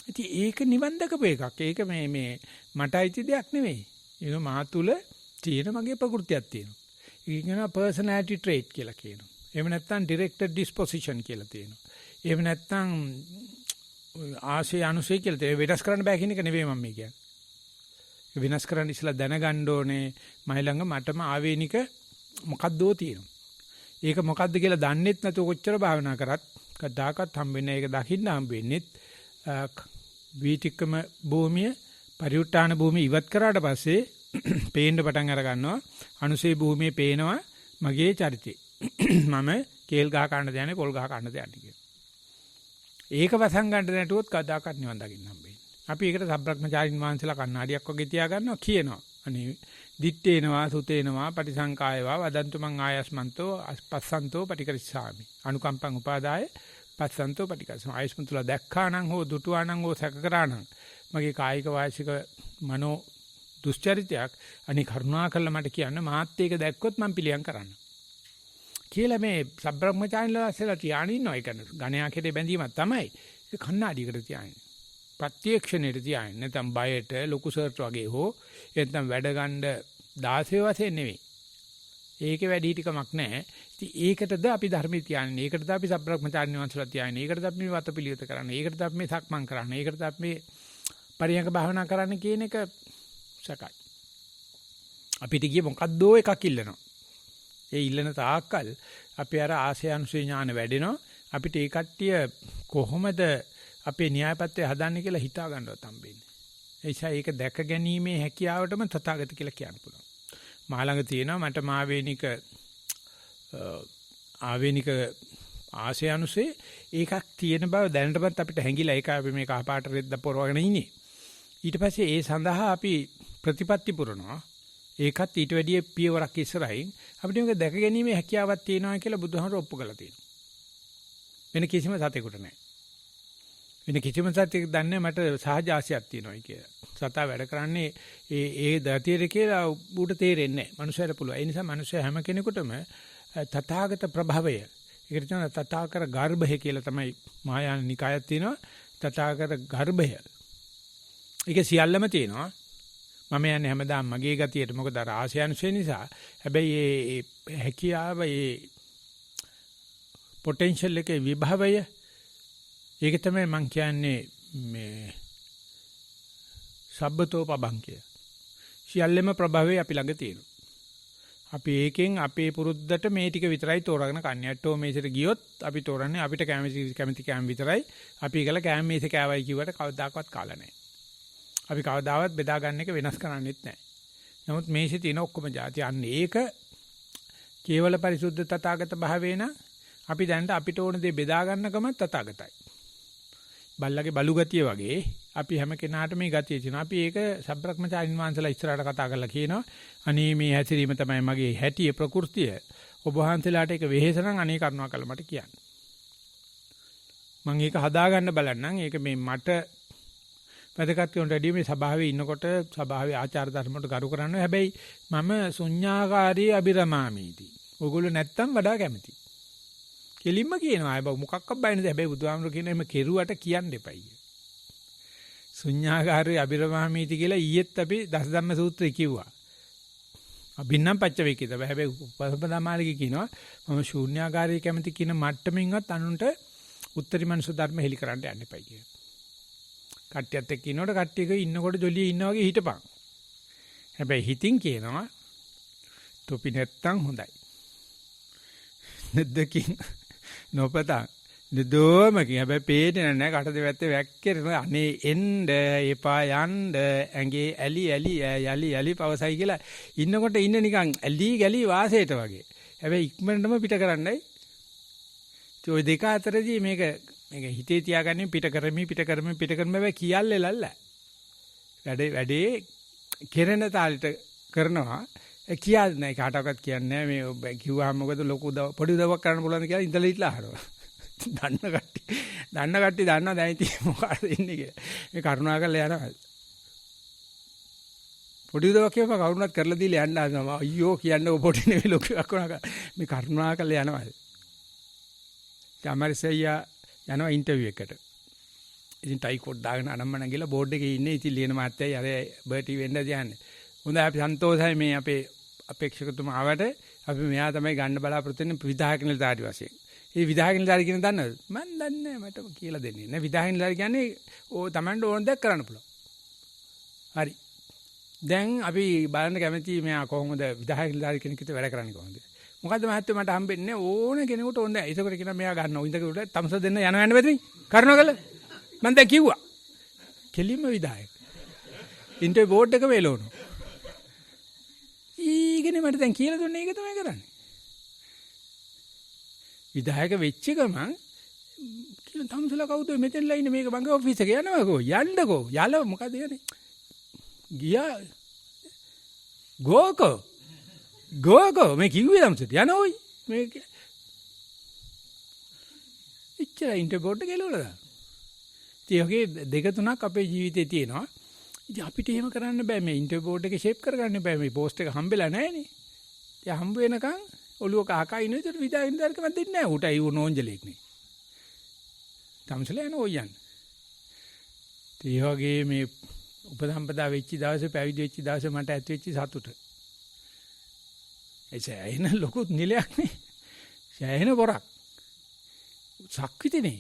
ඉතින් ඒක නිවන් දකපු එකක්. ඒක මේ මට අයිති දෙයක් නෙවෙයි. ඒක මා තුල තියෙන මගේ ප්‍රകൃතියක් තියෙනවා. ඒක කියනවා personality trait කියලා කියනවා. එහෙම නැත්නම් directed disposition කියලා තියෙනවා. එහෙම නැත්නම් ආශය අනුශය කියලා තියෙනවා. වෙනස් කරන්න බෑ කියන එක නෙවෙයි මම කියන්නේ. වෙනස් කරන්න ඉස්සලා දැනගන්න ඕනේ මයි ළඟ මටම ආවේනික මොකද්දෝ තියෙනවා. ඒක මොකද්ද කියලා දන්නෙත් නැතුව කොච්චර භාවනා කරත් කවදාකවත් හම්බෙන්නේ ඒක දකින්න හම්බෙන්නේත් වීතික්කම භූමිය පරිඋත්තාන භූමිය ඉවත් කරාට පස්සේ පේන්න පටන් අර ගන්නවා. අනුශේ භූමියේ පේනවා මගේ චරිතේ. මම කේල් ගහ කන්න දයන්නේ පොල් ගහ කන්න දයන්නේ කියලා. ඒක වසන් ගන්න නැටුවොත් කවදාකවත් නිවන් දකින්න හම්බෙන්නේ. අපි ඒකට සබ්‍රක්‍මචාරින් වහන්සේලා කණ්ණාඩියක් වගේ තියා ගන්නවා කියනවා. අනේ දිත්තේනවා සුතේනවා පටිසංකායවා වදන්තු මං ආයස්මන්තෝ පස්සන්තෝ පටිකරිස්සාමි. අනුකම්පං උපාදාය පස්සන්තෝ පටිකරිස්සාමි. ආයස්මන්තුලා දැක්කානම් හෝ දුටුවානම් හෝ සැකකරානම් මගේ කායික වාචික මනෝ දුස්චරිතයක් අනේ කරුණා කළා මට කියන්න මාත් ඒක දැක්කොත් මම පිළියම් කරන්න. කියලා මේ සබ්‍රහ්මචාරින්ලාසලා තියාගෙන ඉන්නවා. ඒක ගණයා කෙරේ බැඳීමක් තමයි. ඒ කණ්ණාඩියකට තියාගෙන. ප්‍රත්‍යක්ෂණයට තියාගෙන නැත්නම් බයට ලොකු සර්ට් වගේ හෝ නැත්නම් වැඩ ගන්න 16 වශයෙන් නෙවෙයි. ඒකේ වැඩි හිටිකමක් නැහැ. ඉතින් ඒකටද අපි ධර්මයේ තියන්නේ. ඒකටද අපි සබ්‍රක්‍මචාරින් වහන්සේලා තියන්නේ. ඒකටද අපි මේ වතපිලියත කරන්නේ. ඒකටද අපි මේ සක්මන් කරන්නේ. ඒකටද අපි මේ පරියංග භාවනා කරන්න කියන එක සකයි. අපිට ගියේ මොකද්දෝ එකක් ඉල්ලනවා. ඒ ඉල්ලන තාක්කල් අපි අර ආශය අනුසය ඥාන වැඩෙනවා. අපිට ඒ කට්ටිය කොහොමද අපේ න්‍යායපත්‍ය හදන්නේ කියලා හිතා ගන්නවත් හම්බෙන්නේ. ඒ නිසා ඒක දැක ගැනීමේ හැකියාවටම තථාගත කියලා කියන්න පුළුවන්. මා ළඟ තියෙනවා මට ආවේනික ආශය අනුසය ඒකක් තියෙන බව දැනටමත් අපිට හැඟිලා ඒක අපි මේ කහපාට රෙද්ද පොරවගෙන ඉන්නේ. ඊට පස්සේ ඒ සඳහා අපි ප්‍රතිපත්ති පුරනවා. ඒකත් ඊට වැඩිය පියවරක් ඉස්සරහින් අපිට මේක දැක ගැනීමේ හැකියාවක් තියෙනවා කියලා බුදුහාමර ඔප්පු කරලා තියෙනවා. වෙන කිසිම සතෙකුට නැහැ. වෙන කිසිම සතෙක් දන්නේ මට සහජ ආශයක් තියෙනවා කියලා. සතා වැඩ කරන්නේ ඒ දතියේ කියලා ඌට තේරෙන්නේ නැහැ. මනුස්සයර පුළුවන්. ඒ නිසා මනුස්සය හැම කෙනෙකුටම තථාගත ප්‍රභවය. ඒකට කියන තථාකර ගර්භය කියලා තමයි මහායාන නිකායක් තියෙනවා. තථාකර ගර්භය. ඒක සියල්ලම තියෙනවා. මම යන්නේ හැමදාම මගේ ගතියට මොකද අර ආශයන්සේ නිසා. හැබැයි ඒ හැකියාව ඒ පොටෙන්ෂල් එකේ විභවය ඒක තමයි මම කියන්නේ මේ සබ්බතෝ පබංකය. සියල්ලම ප්‍රභවයේ අපි ළඟ තියෙනවා. අපි ඒකෙන් අපේ පුරුද්දට මේ ටික විතරයි තෝරාගෙන කන්නේ. ඇටෝ මේසෙට ගියොත් අපි තෝරන්නේ අපිට කැමති කැම විතරයි. අපි ඒකල කැම මේසෙ කෑවයි කිව්වට කවදාකවත් කාලා නැහැ. අපි කවදාවත් බෙදා ගන්න එක වෙනස් කරන්නේත් නැහැ. නමුත් මේසෙ තියෙන ඔක්කොම જાති අන්නේ ඒක කේවල පරිසුද්ධ තථාගත භාවේන අපි දැනට අපිට ඕන දේ බෙදා ගන්නකම තථාගතයි. බල්ලගේ බලු ගතිය වගේ අපි හැම කෙනාටම මේ ගතිය තියෙනවා. අපි ඒක සබ්‍රක්‍මචාරින් වහන්සේලා ඉස්සරහට කතා කරලා කියනවා. අනේ මේ හැසිරීම තමයි මගේ හැටිය ප්‍රകൃතිය. ඔබ වහන්සේලාට ඒක වෙහෙස නම් අනේ කරුණා කළ මට කියන්න. මම ඒක හදා ගන්න බලන්නම්. ඒක මේ මට වැදගත් කෙනෙකුට වැඩි මේ සභාවේ ඉන්නකොට සභාවේ ආචාර ධර්මවලට ගරු කරනවා. හැබැයි මම ශුන්‍යාකාරී අබිරමාමීති. ඕගොල්ලෝ නැත්තම් වඩා කැමති. කෙලින්ම කියනවා. හැබැයි මොකක්වත් බය නැද. හැබැයි බුදුහාමුදුරු කියන එහෙම කෙරුවට කියන්න එපයි. ශුන්‍යාකාරී අබිරමාමීති කියලා ඊයේත් අපි දසධම්ම සූත්‍රය කිව්වා. අභින්නම් පච්චවේකිත. හැබැයි උපසම්පදාමාලිකේ කියනවා මම ශුන්‍යාකාරී කැමති කියන මට්ටමින්වත් අනුන්ට උත්තරීමනස ධර්ම හෙලි කරන්න යන්න එපයි කියලා. කට්ටියත් එක්ක ඉන්නකොට කට්ටියක ඉන්නකොට ජොලියේ ඉන්නා වගේ හිටපන්. හැබැයි හිතින් කියනවා තොපි නැත්තම් හොඳයි. නැද්දකින් නොපතන් නදෝමකින් හැබැයි පේන්නේ නැහැ කට දෙපැත්තේ වැක්කිරෙන අනේ එන්න එපා යන්න ඇඟේ ඇලි යලි පවසයි කියලා ඉන්නකොට ඉන්න නිකන් ඇලි ගලි වාසයට වගේ. හැබැයි ඉක්මනටම පිට කරන්නයි. ඒ දෙක අතරදී මේක හිතේ තියාගන්නේ පිට කරමි හැබැයි කියල්ලේ ලල්ල. වැඩේ කෙරෙන තාලෙට කරනවා. කියාද නැහැ කාටවත් කියන්නේ නැහැ මේ කිව්වහම මොකද ලොකු පොඩි උදව්වක් කරන්න පුළුවන්ද කියලා ඉඳලා ඉట్లా අහනවා. දන්න කට්ටිය දන්නවා දැන් ඉතින් මොකද ඉන්නේ කියලා. මේ කරුණාකරලා යනවා. පොඩි උදව්වක් කියපුවා කරුණාත් කරලා දීලා යන්න ආනවා. අයියෝ කියන්නේ ඔය පොඩි නෙවෙයි ලොකු කරුණා මේ කරුණාකරලා යනවා. කැමරිසයියා යනවා ඉන්ටර්විව් එකට. ඉතින් ටයි කෝට් දාගෙන අනම්මන ගිහලා බෝඩ් එකේ ඉන්නේ. ඉතින් ලියන මාත්‍යයි අර බර්ටි වෙන්න දයන්නේ. හොඳයි අපි සන්තෝෂයි මේ අපේ අපේක්ෂකතුමා ආවට අපි මෙයා තමයි ගන්න බලාපොරොත්තු වෙන්නේ විධායක නිලධාරි වශයෙන්. මේ විධායක නිලධාරි කියන දන්නවද? මම දන්නේ නැහැ මට කියලා දෙන්නේ නැහැ. විධායක නිලධාරි කියන්නේ ඕ Tamanට ඕන දෙයක් කරන්න පුළුවන්. හරි. දැන් අපි බලන්න කැමති මෙයා කොහොමද විධායක නිලධාරි කෙනෙක්ට වැඩ කරන්නේ කොහොමද? මොකද්ද මහත්තයෝ මට හම්බෙන්නේ ඕන කෙනෙකුට ඕන දෙයක්. ඒකට කියනවා මෙයා ගන්නවා. ඉඳකට තමස දෙන්න යන්න බැරි. කරුණාකරලා මම දැන් කිව්වා. කෙලින්ම විධායක. ඉන්ටර්විව් බෝඩ් එක වේලවනවා. ඊගෙන මට දැන් කියලා දුන්නේ ඒක තමයි කරන්නේ. විධායක වෙච්ච ගමන් කියලා තමසලා කවුද මෙතෙන්ලා ඉන්නේ මේක මගේ ඔෆිස් එක යනවාකෝ යන්නකෝ යල මොකද යන්නේ ගියා ගෝකෝ මේ කිව්වේ තමසට යනෝයි මේක ඉච්චර ඉන්ටර්බෝඩ් එක ගලවලා දාන්න. ඉතින් ඔගේ දෙක තුනක් අපේ ජීවිතේ තියෙනවා. ඉතින් අපිට එහෙම කරන්න බෑ මේ ඉන්ටර්විව් බෝඩ් එකේ ෂේප් කරගන්න බෑ මේ පෝස්ට් එක හම්බෙලා නැහනේ. ඉතින් හම්බ වෙනකන් ඔළුව කහකා ඉන්න විතර විදායින් දාරකම දෙන්නේ නැහැ. ඌට අය නෝන්ජලෙක් නේ. තමසල යන ඔයයන්. ඒ වගේ මේ උපසම්පදා වෙච්ච දවසේ පැවිදි වෙච්ච දවසේ මට ඇති වෙච්ච සතුට. ඒ සෑහෙන ලොකු නිලයක් නේ. සෑහෙන පොරක්. සක්විතිනේ.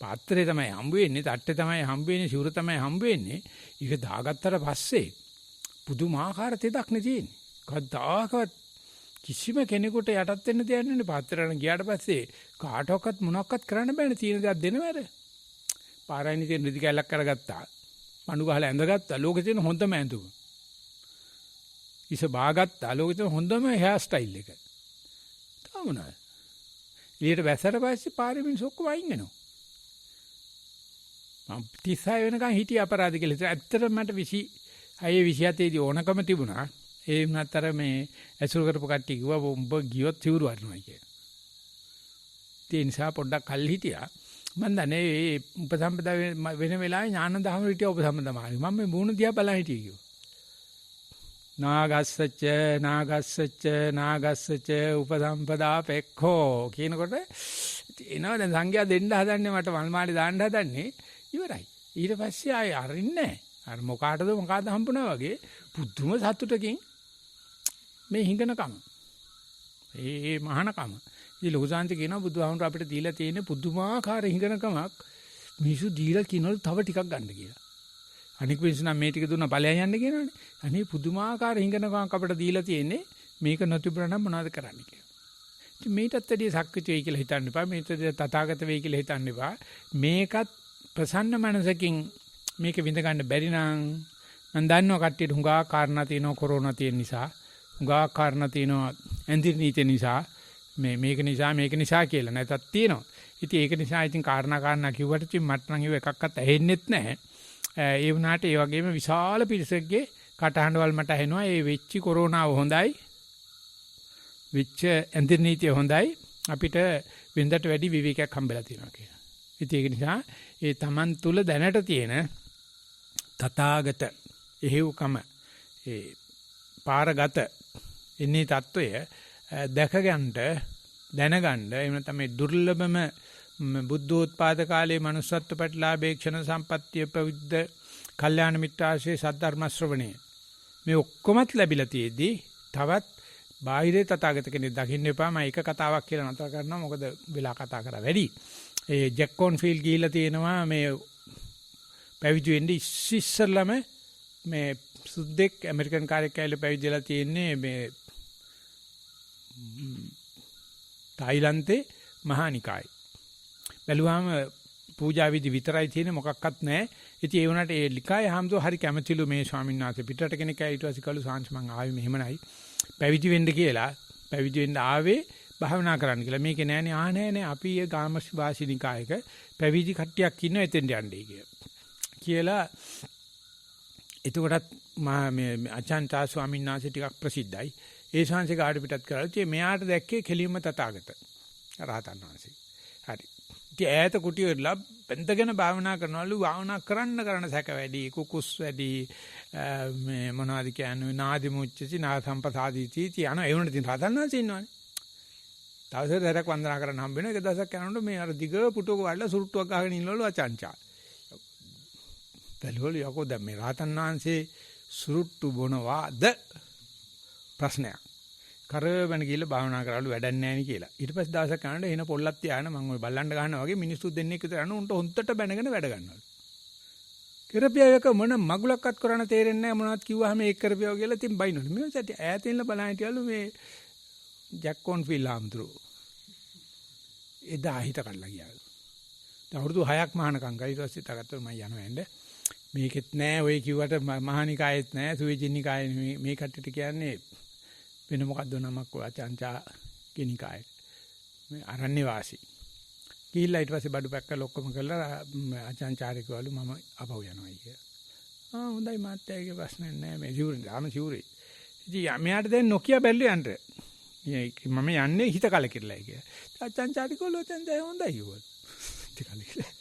පාත්‍රේ තමයි හම්බ වෙන්නේ, තට්ටේ තමයි හම්බ වෙන්නේ, සිවුර තමයි හම්බ වෙන්නේ. ඒක දාගත්තට පස්සේ පුදුමාකාර තෙදක් නේ තියෙන්නේ. කවදාකවත් කිසිම කෙනෙකුට යටත් වෙන්න දෙයක් නෑ. පාත්‍රයන් ගියාට පස්සේ කාටවත් මොනවත් කරන්න බෑනේ. තියෙන දේක් දෙනවද? පාරායිනි තියෙන රිදි කැලක් කරගත්තා. පණු ගහලා ඇඳගත්තා. ලෝකේ තියෙන හොඳම ඇඳුම. ඉස බාගත්තා. ලෝකේ තියෙන හොඳම හෙයාර් ස්ටයිල් එක. තාමනේ. ඊට වැසට පස්සේ පාරේ මිනිස්සු ඔක්කොම අයින් වෙනවා. මම 36 වෙනකන් හිටිය අපරාධ කියලා හිතුවා. ඇත්තටම මට 26 27 දී ඕනකම තිබුණා. ඒ වුණත් අර මේ ඇසුරු කරපු කට්ටිය කිව්වා උඹ ගියොත් සිවුරු වරිනවා කියලා. ඒ නිසා පොඩ්ඩක් කල් හිටියා. මම දන්නේ මේ උපසම්පදා වෙන වෙලාවේ ඥානදාම හිටියා උපසම්පදාමාරි. මම මේ මූණ දිහා බලන් හිටියේ කිව්වා. නාගස්සච්ච උපසම්පදා පෙක්ඛෝ කියනකොට එනවා දැන් සංඝයා දෙන්න හදන්නේ මට මල්මාලි දාන්න හදන්නේ ඉවරයි. ඊට පස්සේ ආයෙ අරින්නේ නැහැ. අර මොකාටද හම්බුණා වගේ පුදුම සතුටකින් මේ හිඟනකම. ඒ මහානකම. ඉතින් ලෝකසාන්ති කියනවා බුදුහාමුදුර අපිට දීලා තියෙන පුදුමාකාර හිඟනකමක් මිනිස්සු දීලා කියනවලු තව ටිකක් ගන්න කියලා. අනික මිනිස්සු නම් මේ ටික දුන්නා ඵලයන් යන්න කියනවනේ. අනේ පුදුමාකාර හිඟනකමක් අපිට දීලා තියෙන්නේ මේක නොතිබුණා නම් මොනවද කරන්න කියලා. ඉතින් මේකටත් වැඩිය සක්විති වෙයි කියලා හිතන්න එපා. මේකටත් තථාගත වෙයි කියලා හිතන්න එපා. මේකත් ප්‍රසන්න මනසකින් මේක විඳ ගන්න බැරි නම් මම දන්නවා කට්ටියට හුඟා කාරණා තියෙනවා කොරෝනා තියෙන නිසා. හුඟා කාරණා තියෙනවා ඇන්තිර් නීති නිසා. මේක නිසා කියලා නැතත් තියෙනවා. ඉතින් ඒක නිසා ඉතින් කාරණා කිව්වට ඉතින් මට නම් ඒව එකක්වත් ඇහෙන්නෙත් නැහැ. ඒ වුණාට ඒ වගේම විශාල පිරිසකගේ කටහඬවල් මට ඇහෙනවා. ඒ වෙච්චි කොරෝනාව හොඳයි. වෙච්ච ඇන්තිර් නීතිය හොඳයි. අපිට වෙනදට වැඩි විවේකයක් හම්බෙලා තියෙනවා කියලා. ඉතින් ඒක නිසා ඒ Taman තුල දැනට තියෙන තථාගත එහෙව්කම ඒ පාරගත ඉන්නේ தত্ত্বය දැකගන්න දැනගන්න එහෙම නැත්නම් මේ දුර්ලභම බුද්ධෝත්පාද කාලයේ manussත්ව ප්‍රතිලාභේක්ෂණ සම්පත්තිය ප්‍රවිද්ද කල්යාණ මිත්‍රාශ්‍රේ සද්ධර්ම ශ්‍රවණේ මේ ඔක්කොමත් ලැබිලා තියෙද්දි තවත් බාහිරේ තථාගත කෙනෙක් දකින්න එපා. මම එක කතාවක් කියලා නතර කරනවා. මොකද වෙලා කතා කරා වැඩි. ඒ ජැක්කොන්ෆීල්ඩ් ගිහිල්ලා තියෙනවා මේ පැවිදි වෙන්න ඉස්සෙල්ලාම මේ සුද්දෙක් ඇමරිකන් කාර්යයක් ඇවිල්ලා පැවිදිලා තියෙන්නේ මේ තායිලන්තේ මහානිකායි. බැලුවාම පූජා විදි විතරයි තියෙන්නේ මොකක්වත් නැහැ. ඉතින් ඒ වුණාට ඒ ලිකායේ හැමදෝ හරි කැමතිලු මේ ස්වාමීන් වහන්සේ පිටරට කෙනෙක් ඇවිත් ඊට පස්සේ කළු සාංශ මං ආවේ මෙහෙම නයි. පැවිදි වෙන්න කියලා පැවිදි වෙන්න ආවේ භාවනා කරන්න කියලා. මේකේ නෑනේ නෑ අපි ඒ ගාමවාසිනිකායක පැවිදි කට්ටියක් ඉන්නවා එතෙන්ට යන්නේ කියලා. එතකොටත් මේ අචාන්තා ස්වාමීන් වහන්සේ ටිකක් ප්‍රසිද්ධයි. ඒ ශාංශේ කාඩ පිටත් කරලා ඉතින් මෙයාට දැක්කේ කෙලින්ම තථාගත රහතන් වහන්සේ. හරි. ඉතින් ඈත කුටි වෙලා බෙන්දගෙන භාවනා කරනවලු. භාවනා කරන්න සැක වැඩි, කුකුස් වැඩි, මේ මොනවද කියන්නේ නාදි මුච්චති නා සම්පසාදීති යන ඒ වුණත් ඉතින් රහතන් වහන්සේ ඉන්නවනේ. දවසට දරක් වන්දනා කරන්න හම්බ වෙනවා. එක දවසක් යනකොට මේ අර දිග පුටුවක වඩලා සුරුට්ටුවක් ගහගෙන ඉන්නවලු අචාන්චා. බැලුවලු යකෝ දැන් මේ රහතන් වහන්සේ සුරුට්ටු බොනවාද ප්‍රශ්නයක්. කරවන ගිහලා භාවනා කරවලු වැඩක් නැහැ නේ කියලා. ඊට පස්සේ දවසක් යනකොට එන පොල්ලක් තියාගෙන මම ඔය බල්ලන්ඩ ගන්නවා වගේ මිනිස්සු දෙන්නෙක් විතර යන උන්ට හොන්තට බැනගෙන වැඩ ගන්නවලු. කරපියාවක මොන මගුලක්වත් කරන්න තේරෙන්නේ නැහැ මොනවද කිව්වහම ඒක කරපියාව කියලා ඉතින් බයිනවලු. මේ සැටි ඈතින් ඉන්න බලන් හිටියලු මේ ජැක්කොන්ෆීල්ඩ් ආම්තුරු. එදා හිත කඩලා ගියාලු. දැන් අවුරුදු 6ක් මහානකම් ගා ඊට පස්සේ තාගත්තොත් මම යනවා එන්න. මේකෙත් නෑ ඔය කිව්වට මහානිකායෙත් නෑ සුවේජිනිකාය මේ කට්ටියට කියන්නේ වෙන මොකද්ද නමක් ඔය අචාන්චා කෙනිකාය. මේ අරණ්‍ය වාසී. ගිහිල්ලා ඊට පස්සේ බඩු පැක්කල ඔක්කොම කරලා අචාන්චාරේ කිව්වලු මම අපහු යනවා කියලා. හොඳයි මාත්‍යාගේ ප්‍රශ්නයක් නෑ මේ සිවුරේ. ඉතින් මෙයාට දැන් නොකිය බැල්ලු යන්න. මම යන්නේ හිත කලකිරලා කියලා. අචාන්චාරි කොල්ලෝ දැන් හොඳයි කිව්වලු. හිත කලකිරලා.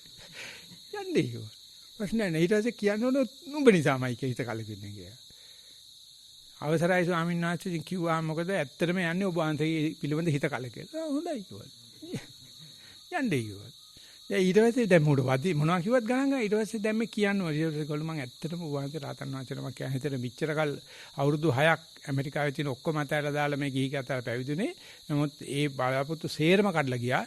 යන්නේ කිව්වා. ප්‍රශ්න නැහැ. ඊට පස්සේ කියනවලු නුඹ නිසාමයි හිත කලකිරෙන්නේ කියලා. අවසරයි ස්වාමීන් වහන්සේ කිව්වා මොකද ඇත්තටම යන්නේ ඔබ වහන්සේගේ පිළිබඳ හිත කලකිරලා. හොඳයි කිව්වා. යන්නේ කිව්වා. දැන් ඊට පස්සේ දැන් මොඩ වදි මොනවා කිව්වත් ගණන් ගන්න ඊට පස්සේ දැන් මේ කියනවා ඊට පස්සේ ගොල්ලෝ මම ඇත්තටම වහන්සේ රාතන් වහන්සේට මම කියන හිතේ මෙච්චර කල් අවුරුදු 6ක් ඇමරිකාවේ තියෙන ඔක්කොම අතහැරලා දාලා මේ ගිහි කතාව පැවිදුනේ නමුත් ඒ බලාපොරොත්තු සේරම කඩලා ගියා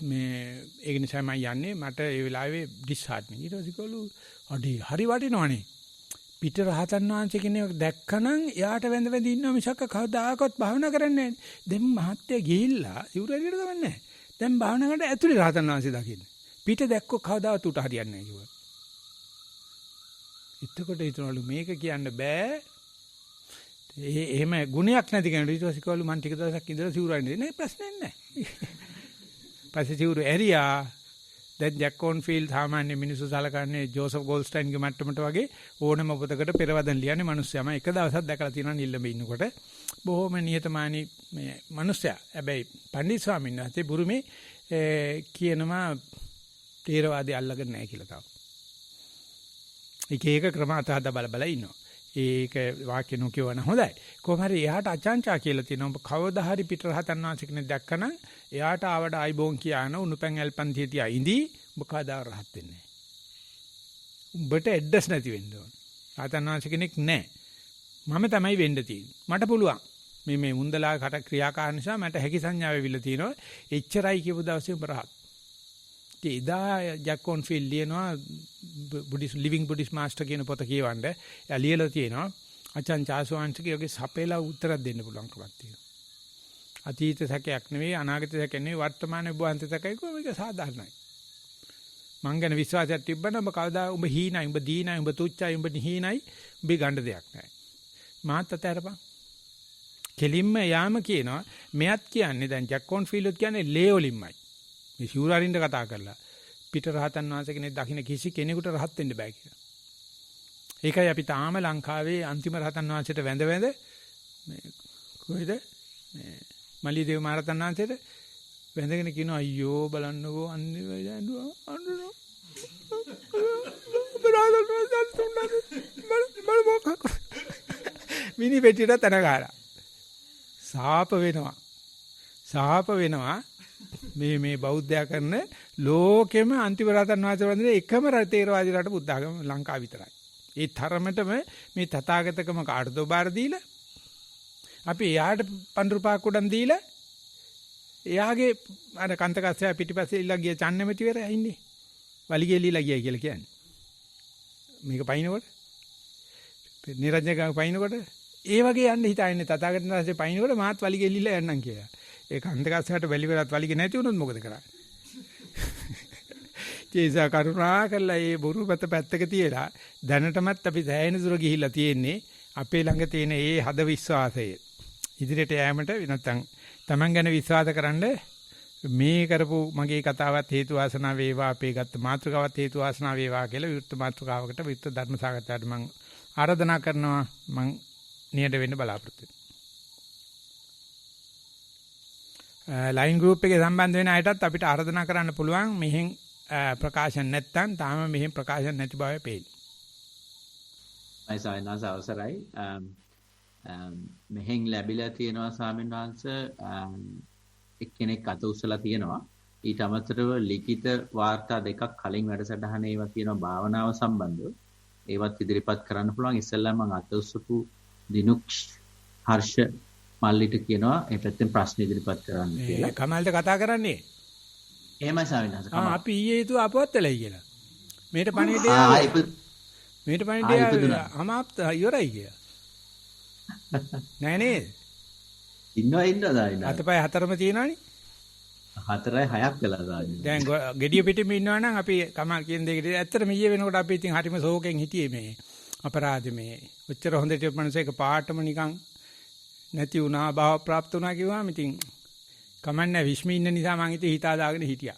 මේ ඒක නිසා මම යන්නේ මට ඒ වෙලාවේ ඩිස්හાર્ට්නින් ඊට පස්සේ ගොල්ලෝ අඩි හරි වටිනවනේ පිට රහතන් වහන්සේ කෙනෙක් දැක්කනම් එයාට වැඳ වැඳ ඉන්නවා මිසක් කවදාකවත් භාවනා කරන්නේ නැහැ දැන් මහත්ය ගිහිල්ලා සිවුර එළියට ගමන්නේ නැහැ දැන් භාවනා කරලා ඇතුලේ රහතන් වහන්සේ දකින්න. පිට දැක්කොත් කවදාවත් උට හරියන්නේ නැහැ කිව්වා. එතකොට හිතනවලු මේක කියන්න බෑ. එහෙම ගුණයක් නැති කෙනෙකුට ඊට පස්සේ කිව්වලු මං ටික දවසක් ඉඳලා සිවුර අරින්නේ නෑ ප්‍රශ්නයක් නැහැ. පස්සේ සිවුර ඇරියා. දැන් ජැක් කොන්ෆීල්ඩ් සාමාන්‍ය මිනිස්සු සලකන්නේ ජෝසප් ගෝල්ස්ටයින්ගේ මට්ටමට වගේ ඕනම පොතකට පෙරවදන් ලියන්නේ මිනිස්සයාම එක දවසක් දැකලා තියෙනවා නිල්ලඹ ඉන්නකොට බොහොම නිහතමානී මේ මිනිස්සයා. හැබැයි පණ්ඩිත ස්වාමීන් වහන්සේ බුරුමේ කියනවා තේරවාදී අල්ලගෙන නැහැ කියලා තාම. එක ක්‍රම අතහදා බල ඉන්නවා. ඒක වාක්‍ය නොකියවන හොඳයි. කොහොම හරි එයාට අචාන්චා කියලා තියෙනවා. ඔබ කවදා හරි පිටරහතන් වහන්සේ කෙනෙක් දැක්කනම් එයාට ආවඩ ආයිබෝන් කියන උණුපැන් ඇල්පන් තියතියා ඉඳී ඔබ කවදා රහත් වෙන්නේ නැහැ. උඹට ඇඩ්‍රස් නැති වෙන්න ඕන. රහතන් වහන්සේ කෙනෙක් නැහැ. මම තමයි වෙන්න තියෙන්නේ. මට පුළුවන්. මේ මුන්දලා කට ක්‍රියාකාර නිසා මට හැකි සංඥාව වෙවිලා තියෙනවා. එච්චරයි කියපු දවසේ ඔබ රහත්. එදා ජැක් කොන්ෆීල්ඩ් ලියනවා ලිවිං බුද්දිස්ට් මාස්ටර් කියන පොත කියවන්න. එයා ලියලා තියෙනවා අචාන් චාසෝවන්සේගේ සපේලා උත්තරයක් දෙන්න පුළුවන් කමක් තියෙනවා. අතීත සැකයක් නෙවෙයි අනාගත සැකයක් නෙවෙයි වර්තමාන බුහන්ත සැකයි මේක සාධාරණයි. මං ගැන විශ්වාසයක් තිබ්බනම් ඔබ කවදා ඔබ හීනයි ඔබ දීනයි ඔබ තුච්චයි ඔබ නිහීනයි ඔබ ගන්න දෙයක් නැහැ. මාත් අතහැරපන්. කෙලින්ම යාම කියනවා මෙයත් කියන්නේ දැන් ජැක් කොන්ෆීල්ඩ් කියන්නේ ලේ වලින්මයි. මේ ශූරාරින්ද කතා කරලා පිට රහතන් වහන්සේ කෙනෙක් දකින්න කිසි කෙනෙකුට රහත් වෙන්න බෑ කියලා. ඒකයි අපි තාම ලංකාවේ අන්තිම රහතන් වහන්සේට වැඳ වැඳ මේ කොහෙද මේ මලිදේව මහරහතන් වහන්සේට වැඳගෙන කියනවා අයියෝ බලන්නකෝ අන්නේ දැඬුවා අඬනවා. මිනි පෙට්ටියට තන ගහලා සාප වෙනවා මේ බෞද්ධයා කරන ලෝකෙම අන්තිම රහතන් වහන්සේ වන්දනේ එකම තේරවාදී රට බුද්ධ ආගම ලංකාව විතරයි. ඒ තරමටම මේ තථාගතකම කාටද බාර දීලා අපි එයාට පඳුරුපාක් උඩන් දීලා එයාගේ අර කන්තකස්සය පිටිපස්සේ ඉල්ල ගිය චන්නමෙති වෙරයි ඉන්නේ. වලිගේ ලීලා ගියයි කියලා කියන්නේ. මේක පයින්නකොට නිරංජනක පයින්නකොට ඒ වගේ යන්න හිතන්නේ තථාගතයන් වහන්සේ පයින්නකොට මාත් වලිගේ ලීලා යන්නම් කියලා. ඒ කන්තකස්සයට වැලි වෙලත් වලිගේ නැති වුණොත් මොකද කරන්නේ? ජීසා කරුණා කළා මේ බොරු පැත්ත පැත්තක තියලා දැනටමත් අපි සෑහෙන දුර ගිහිල්ලා තියෙන්නේ අපේ ළඟ තියෙන මේ හද විශ්වාසය ඉදිරියට යෑමට නැත්නම් Taman ගැන විශ්වාස කරන්න මේ කරපු මගේ කතාවත් හේතු වාසනා වේවා අපේ ගත්ත මාතෘකාවත් හේතු වාසනා වේවා කියලා විවෘත මාතෘකාවකට විවෘත ධර්ම සාකච්ඡාවට මම ආරාධනා කරනවා මම නියඩ වෙන්න බලාපොරොත්තු වෙනවා. ලයින් ගෲප් එකේ සම්බන්ධ වෙන අයටත් අපිට ආරාධනා කරන්න පුළුවන් මෙහෙන් ප්‍රකාශන නැත්තම් තාම මෙහෙන් ප්‍රකාශන නැති බවයි පේන්නේ. මයි සායනාස අවසරයි. මෙහෙන් ලැබිලා තියෙනවා ස්වාමීන් වහන්සේ එක්කෙනෙක් අත උස්සලා තියෙනවා. ඊට අමතරව ලිඛිත වාර්තා දෙකක් කලින් වැඩසටහනේ ඒවා තියෙනවා භාවනාව සම්බන්ධව. ඒවත් ඉදිරිපත් කරන්න පුළුවන්. ඉස්සෙල්ලා මම අත උස්සපු දිනුක්ෂ් හර්ෂ මල්ලිට කියනවා මේ පැත්තෙන් ප්‍රශ්න ඉදිරිපත් කරන්න කියලා. කමල්ට කතා කරන්නේ. එහෙමයි ස්වාමීන් වහන්සේ. අපි ඊයේ හිතුවා අපවත් වෙලයි කියලා. මේට පණිවිඩය අමාප්ත ඉවරයි කියලා. නෑ නේද? ඉන්නවා දාන්න. අතපය හතරම තියෙනවනේ. 4යි 6ක් වෙලා දාන්න. දැන් gediya පිටින්ම ඉන්නවා නම් අපි කමල් කියන දෙයකට ඇත්තටම ඊයේ වෙනකොට අපි ඉතින් හරිම ශෝකෙන් හිටියේ මේ අපරාධ මේ ඔච්චර හොඳට මනසේක පාටම නිකන් නැති වුණා භාව ප්‍රාප්ත වුණා කිව්වම ඉතින් කමන්නේ විශ්මි ඉන්න නිසා මම ඉතින් හිතා දාගෙන හිටියා.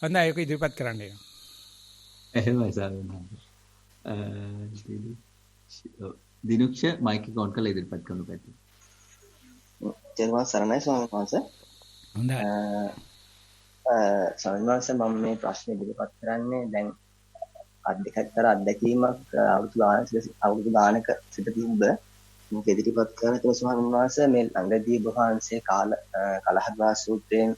හොඳයි ඒක ඉදිරිපත් කරන්න එනවා. එහෙමයි සාරා. දිනුක්ෂ මයික් එක ඔන් කරලා ඉදිරිපත් කරන්න පැත්තේ. ජර්මන් සරණයි ස්වාමීන් වහන්සේ. හොඳයි. ස්වාමීන් වහන්සේ මම මේ ප්‍රශ්නේ ඉදිරිපත් කරන්නේ දැන් අධ්‍යක්ෂතර අධ්‍යක්ීමක් අවුරුදු ගානක සිට තිබ්බ මේක ඉදිරිපත් කරන තුරු ස්වාමීන් වහන්සේ මේ ළඟදී වහන්සේ කලහග්‍රහ සූත්‍රයෙන්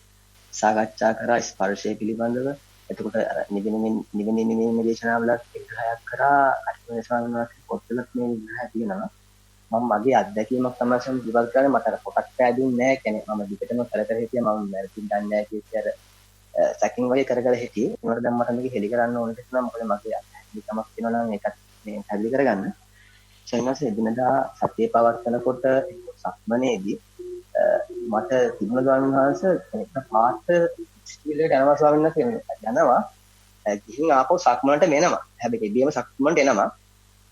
සාකච්ඡා කරා ස්පර්ශය පිළිබඳව එතකොට අර නිවෙන දේශනාවලත් විග්‍රහයක් කරා අටුවේ ස්වාමීන් වහන්සේ පොත්වලත් මේ විග්‍රහය තියෙනවා. මම මගේ අත්දැකීමක් තමයි සම්පූර්ණ කරන්නේ. මට අර පොතක් පෑදුන්නේ නැහැ. කියන්නේ මම දිගටම කර හිටියා. මම වැරදි දන්නේ නැහැ කියලා අර සැකින් වගේ කර හිටියේ. ඒකට දැන් මට මේක හෙලි කරන්න ඕනේ කියලා මොකද මගේ අත්දැකීමක් තියෙනවා නම් ඒකත් මේ හෙලි කරගන්න. සෙන්නස එදිනදා සත්‍ය පවර්තනකොට සක්මනේදී මට තිබුණ ස්වාමීන් වහන්සේ එක පාට ස්කිල්ලට යනවා ස්වාමීන් වහන්සේ යනවා. ගිහින් ආපහු සක්මනට මෙනවා. හැබැයි එදීම සක්මනට එනවා.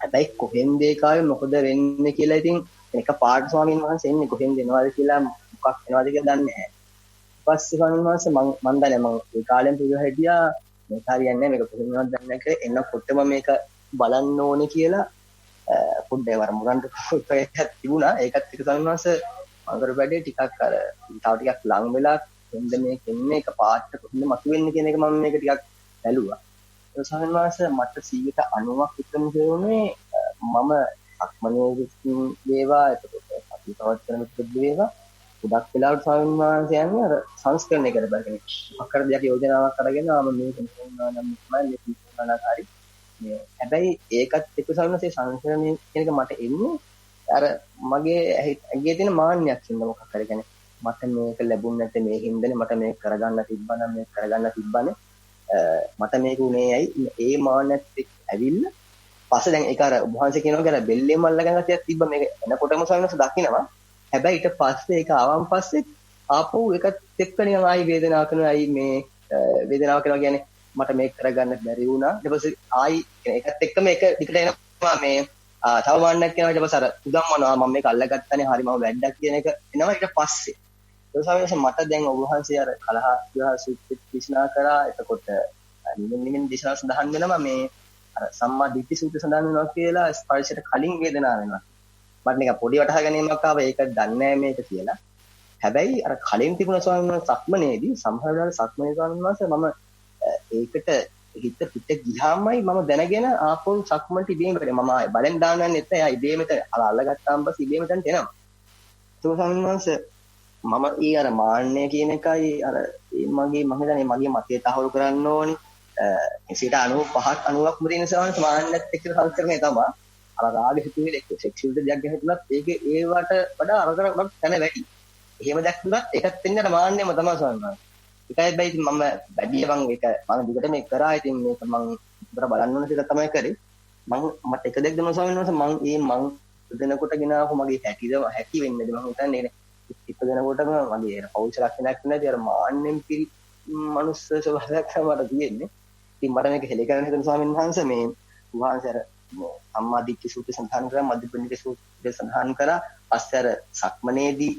හැබැයි කොහෙන්ද ඒකාවේ මොකද වෙන්නේ කියලා ඉතින් එක පාට ස්වාමීන් වහන්සේ එන්නේ කොහෙන්ද එනවද කියලා මොකක් වෙනවද කියලා දන්නේ නැහැ. ඊපස්සේ ස්වාමීන් වහන්සේ මම දන්නේ මම ඒ කාලෙම පිළිවෙල හිටියා මේක හරියන්නේ නැහැ මේක කොහෙන්ද දන්නේ නැහැ කියලා එනකොටම මේක බලන්න ඕනේ කියලා පොඩ්ඩේ වර මුරන්ට එකක් තිබුණා. ඒකත් එක ස්වාමීන් වහන්සේ අඟර වැඩේ ටිකක් අර තව ටිකක් ලං වෙලා කොහෙන්ද මේක එන්නේ එක පාට කොහෙන්ද මතුවෙන්නේ කියන එක මම මේක ටිකක් බැලුවා. ඒ ස්වාමීන් වහන්සේ මට 90ක් විතරම තේරුනේ මම සක්මනේ වේවා එතකොට අපි තවත් කරන වේවා ගොඩක් වෙලාවට ස්වාමීන් වහන්සේ යන්නේ අර සංස්කරණය කරපගෙන අක්කර දෙයක් යෝජනාවක් අරගෙන ආම මේක කියනවා නම් තමයි මේ කියනනාකාරී මේ හැබැයි ඒකත් එක්ක ස්වාමීන් වහන්සේ සංස්කරණය කියන එක මට එන්නේ අර මගේ ඇගේ තියෙන මාන්නයක් හින්දා මොකක් හරි කියන්නේ මට මේක ලැබුණ නැත්නම් මේ හින්දානේ මට මේක කරගන්න තිබ්බනම් මේක කරගන්න තිබ්බනේ මට මේක උනේ ඇයි ඒ මාන්නත් එක්ක ඇවිල්ලා පස්සේ දැන් ඒක අර වහන්සේ කියනවා කියලා බෙල්ලෙම අල්ලගෙන ගතියක් තිබ්බ මේක එනකොටම සවිනස දකින්නවා හැබැයි ඊට පස්සේ ඒක ආවම පස්සේ ආපහු ඒකත් එක්ක නිකන් ආයි වේදනාව කරනවා ආයි මේ වේදනාව කරනවා කියන්නේ මට මේක කරගන්න බැරි වුණා ඊට පස්සේ ආයි ඒකත් එක්ක මේක දිකට එනවා මේ තව මාන්නයක් කියනවා ඊට පස්සේ අර උදම්මනවා මම මේක අල්ලගත්තානේ හරි මම වැඩක් කියන එක එනවා ඊට පස්සේ ඒ සවිනස මට දැන් ඔබ වහන්සේ අර කලහ විවාහ සූත්‍රය දේශනා කරා එතකොට නිමින් දේශනා සඳහන් වෙනවා මේ අර සම්මා දිට්ඨි සූත්‍ර සඳහන් වෙනවා කියලා ස්පර්ශයට කලින් වේදනාව වෙනවා. මට නිකන් පොඩි වටහා ගැනීමක් ආවා ඒක දන්නේ නැහැ මේක කියලා. හැබැයි අර කලින් තිබුණ ස්වාමීන් වහන්සේ සක්මනේදී සම්හාර වෙලාවට සක්මනේ ස්වාමීන් වහන්සේ මම ඒකට හිත පිට ගියාමයි මම දැනගෙන ආපහු සක්මන්ට ඉබේම වෙන්නේ. මම බලෙන් දාන්න යන්නේ නැත්නම් එයා ඉබේම අල්ලගත්තාම පස්සේ ඉබේම තැනට එනවා. ඒක ස්වාමීන් වහන්සේ මම ඊ අර මාන්නය කියන එකයි අර මගේ මම හිතන්නේ මගේ මතය තහවුරු කරන්න ඕනේ 95ක් 90ක් මුදින සමාන මාන්නයත් එක්ක සංස්කරණය තමයි අර රාග හිතුවේ එක්ක සෙක්ෂුවල් දෙයක් ගැහුණත් ඒකේ ඒවට වඩා අරකට තන වැඩි. එහෙම දැක්ුණත් ඒකත් වෙන්නේ අර මාන්නයම තමයි සමහරවිට. ඒකයි බයි ඉතින් මම වැඩි මම ඒක මම දිගට මේක කරා ඉතින් මේක මම උතර බලන්න ඕන කියලා තමයි කරේ. මට එක දෙයක් දෙනවා ස්වාමීන් වහන්සේ මම දෙනකොට ගෙනාවු මගේ හැටි වෙන්නේද මම හිතන්නේ ඉපදෙනකොටම මගේ පෞරුෂ ලක්ෂණයක් නැති අර මාන්නෙන් පිරි මනුස්ස ස්වභාවයක් තමයි තියෙන්නේ. ඉතින් මට මේක හෙලි කරන්න හිතන ස්වාමීන් වහන්සේ මේ වහන්සේ අර සම්මා දිට්ඨි සූත්‍රය සඳහන් කරා මධ්‍යපනික සූත්‍රය සඳහන් කරා පස්සේ අර සක්මනේදී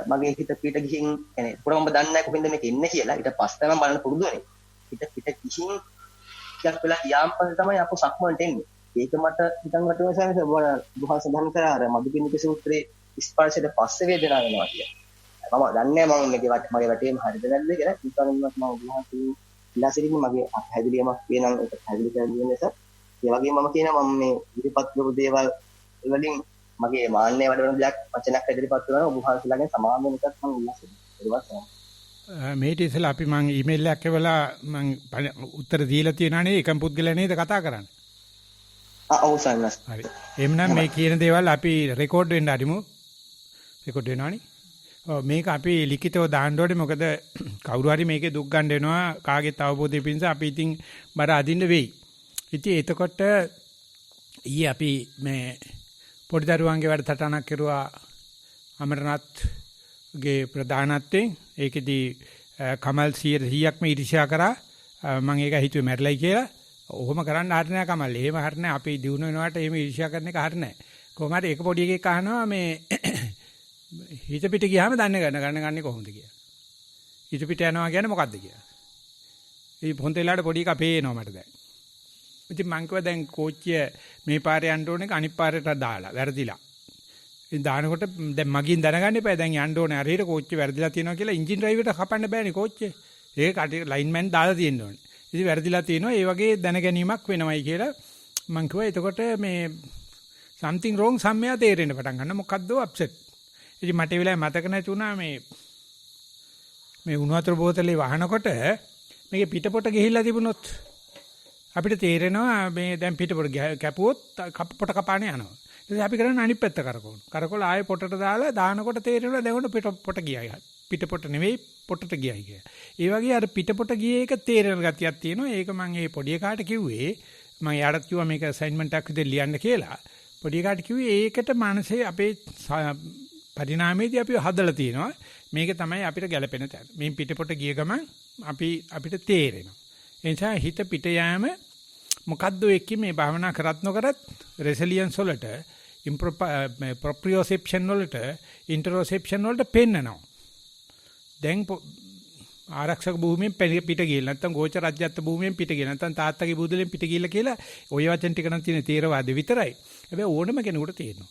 මගේ හිත පිට ගිහින් يعني පොරම දන්නේ නැහැ කොහෙන්ද මේක එන්නේ කියලා. ඊට පස්සේ තමයි බලන්න පුරුදු වෙන්නේ. හිත පිට ගිහින් ටිකක් වෙලා ගියාම පස්සේ තමයි අපෝ සක්මනට එන්නේ. ඒක මට හිතන් වටුන ස්වාමීන් වහන්සේ සඳහන් කරා අර මධ්‍යපනික සූත්‍රයේ ස්පර්ශයට පස්සේ වේදනාව වෙනවා කියන්නේ. මම දන්නේ නැහැ මම මේකේ මගේ වැටේම හරිද නැද්ද කියලා. ඊටවලින්වත් මම උන්වහන්සේ ඉලාසිරින් මගේ පැහැදිලියමක් වෙනනම් ඒක පැහැදිලි කරන්න නිසා ඒ වගේම මම කියනවා මම මේ ඉදිරිපත් කරපු දේවල් වලින් මගේ මාන්නය වඩවන දෙයක් වචනයක් ඉදිරිපත් කරනවා ඔබ වහන්සේලාගෙන් සමාන වෙන එකක් මම ඉල්ලනවා. මේට ඉස්සලා අපි මම ඊමේල් එකක් එවලා මම උත්තර දීලා තියෙනානේ එකම පුද්ගලයා නේද කතා කරන්නේ. ඔව් සන්නස්. හරි. එහෙනම් මේ කියන දේවල් අපි රෙකෝඩ් වෙන්න අරිමු. රෙකෝඩ් වෙනවනේ. මේක අපි ලිඛිතව දාන්න ඕනේ මොකද කවුරු හරි මේකේ දුක් ගන්න වෙනවා කාගෙත් අවබෝධය පිණිස අපි ඉතින් බර අදින්න වෙයි. ඉතින් එතකොට ඊයේ අපි මේ පොඩි දරුවන්ගේ වැඩසටහනක් කරුවා අමරනාත්ගේ ප්‍රධානත්වයෙන් ඒකෙදි කමල් 100%ක්ම ඉරිෂා කරා මම ඒක හිතුවේ මැරලයි කියලා. ඔහොම කරන්න හරිය නෑ කමල්. එහෙම හරිය නෑ අපි දිනු වෙනවට එහෙම ඉරිෂා කරන එක හරිය නෑ. කොහොම හරි එක පොඩි එකෙක් අහනවා මේ හිත පිට ගියාම දන්නේ ගන්නේ කොහොමද කියලා. හිත පිට යනවා කියන්නේ මොකද්ද කියලා. මේ පොන්තේලාට පොඩි එකා පේනවා මට දැන්. ඉතින් මං කිව්වා දැන් කෝච්චිය මේ පාරේ යන්න ඕනේ අනිත් පාරේට දාලා වැරදිලා. ඉතින් දානකොට දැන් මගින් දැනගන්න එපා දැන් යන්න ඕනේ හරියට කෝච්චිය වැරදිලා තියෙනවා කියලා එන්ජින් ඩ්‍රයිවර්ට කපන්න බෑනේ කෝච්චිය. ඒක ලයින්මැන් දාලා තියෙන්න ඕනේ. ඉතින් වැරදිලා තියෙනවා ඒ වගේ දැනගැනීමක් වෙනවයි කියලා මං කිව්වා එතකොට මේ something wrong සම්මයා තේරෙන්න පටන් ගන්න මොකද්ද අප්සෙට්. ඉතින් මට ඒ වෙලාවේ මතක නැති වුණා මේ උණු වතුර බෝතලේ වහනකොට මේකේ පිටපොට ගිහිල්ලා තිබුණොත් අපිට තේරෙනවා මේ දැන් පිටපොට කැපුවොත් පොට කපානේ යනවා. ඊට අපි කරන්නේ අනිත් පැත්ත කරකවන. කරකවල ආයෙ පොටට දාලා දානකොට තේරෙනවා දැන් උඩ පොට ගියයි. පිටපොට නෙවෙයි පොටට ගියයි කිය. ඒ වගේ අර පිටපොට ගියේ එක තේරෙන ගතියක් තියෙනවා. ඒක මම මේ පොඩි එකාට කිව්වේ මම යාටත් කිව්වා මේක අසයින්මන්ට් එකක් විදිහට ලියන්න කියලා. පොඩි එකාට කිව්වේ ඒකට මනසේ අපේ පරිණාමයේදී අපි හදලා තියෙනවා. මේක තමයි අපිට ගැළපෙන තැන. මේ පිටපොට ගිය ගමන් අපිට තේරෙනවා. ඒ නිසා හිත පිට යෑම මොකද්ද එක්කේ මේ භාවනා කරත් නොකරත් රෙසිලියන්ස් වලට ප්‍රොප්‍රියෝසෙප්ෂන් වලට ඉන්ටරොසෙප්ෂන් වලට පෙන්නනවා. දැන් ආරක්ෂක භූමියෙන් පිට ගිහලා නැත්නම් ගෝචර රාජ්‍යත්ව භූමියෙන් පිට ගිහලා නැත්නම් තාත්තගේ බුදුලෙන් පිට ගිහලා කියලා ওই වචන ටික නම් තියෙන තේරවාද විතරයි. හැබැයි ඕනම කෙනෙකුට තේරෙනවා.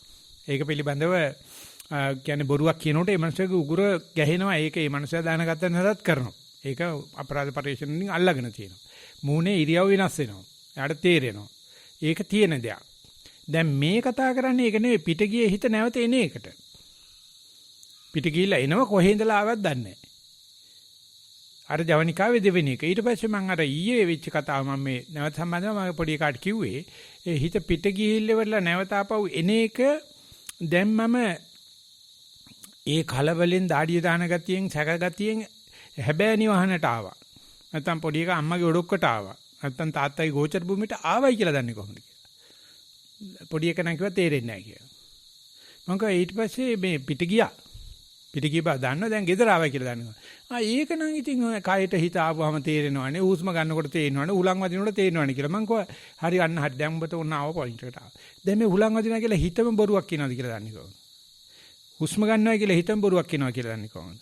ඒක පිළිබඳව කියන්නේ බොරුවක් කියනකොට ඒ මනුස්සයාගේ උගුර ගැහෙනවා. ඒක ඒ මනුස්සයා දානගත්ත නැතත් කරනවා. ඒක අපරාධ පරිශ්‍රණ වලින් අල්ලගෙන තියෙනවා. මූණේ ඉරියව් වෙනස් වෙනවා. එයාට තේරෙනවා. ඒක තියෙන දෙයක්. දැන් මේ කතා කරන්නේ ඒක නෙවෙයි පිට ගියේ හිත නැවත එන එකට. පිට ගිහිල්ලා එනව කොහේ ඉඳලා ආවද දන්නේ නැහැ. අර ජවනිකාවේ දෙවෙනි එක. ඊට පස්සේ මම අර ඊයේ වෙච්ච කතාව මම මේ නැවත සම්බන්ධව මම පොඩි කාට කිව්වේ ඒ හිත පිට ගිහිල්ලෙවලා නැවත ආපහු එන එක දැන් මම ඒ කලබලෙන් දාඩිය දාන ගතියෙන් සැක ගතියෙන් හැබෑ නිවහනට ආවා. නැත්තම් පොඩි එකා අම්මගේ ඔඩොක්කට ආවා. නැත්තම් තාත්තගේ ගෝචර භූමියට ආවයි කියලා දන්නේ කොහොමද කියලා. පොඩි එකා නම් කිව්වා තේරෙන්නේ නැහැ කියලා. මම කිව්වා ඊට පස්සේ මේ පිට ගියා. පිට ගිය බව දන්නවා දැන් ගෙදර ආවයි කියලා දන්නවා. ඒක නම් ඉතින් කයට හිත ආවම තේරෙනවනේ. හුස්ම ගන්නකොට තේරෙනවනේ. උලන් වදිනකොට තේරෙනවනේ කියලා. මං කිව්වා හරි අන්න හරි දැන් ඔබට උන්න ආව පොයින්ට් එකට ආවා. දැන් මේ උලන් වදිනවා කියලා හිතම බොරුවක් කියනවාද කියලා දන්නේ කොහොමද? හුස්ම ගන්නවා කියලා හිතම බොරුවක් කියනවා කියලා දන්නේ කොහොමද?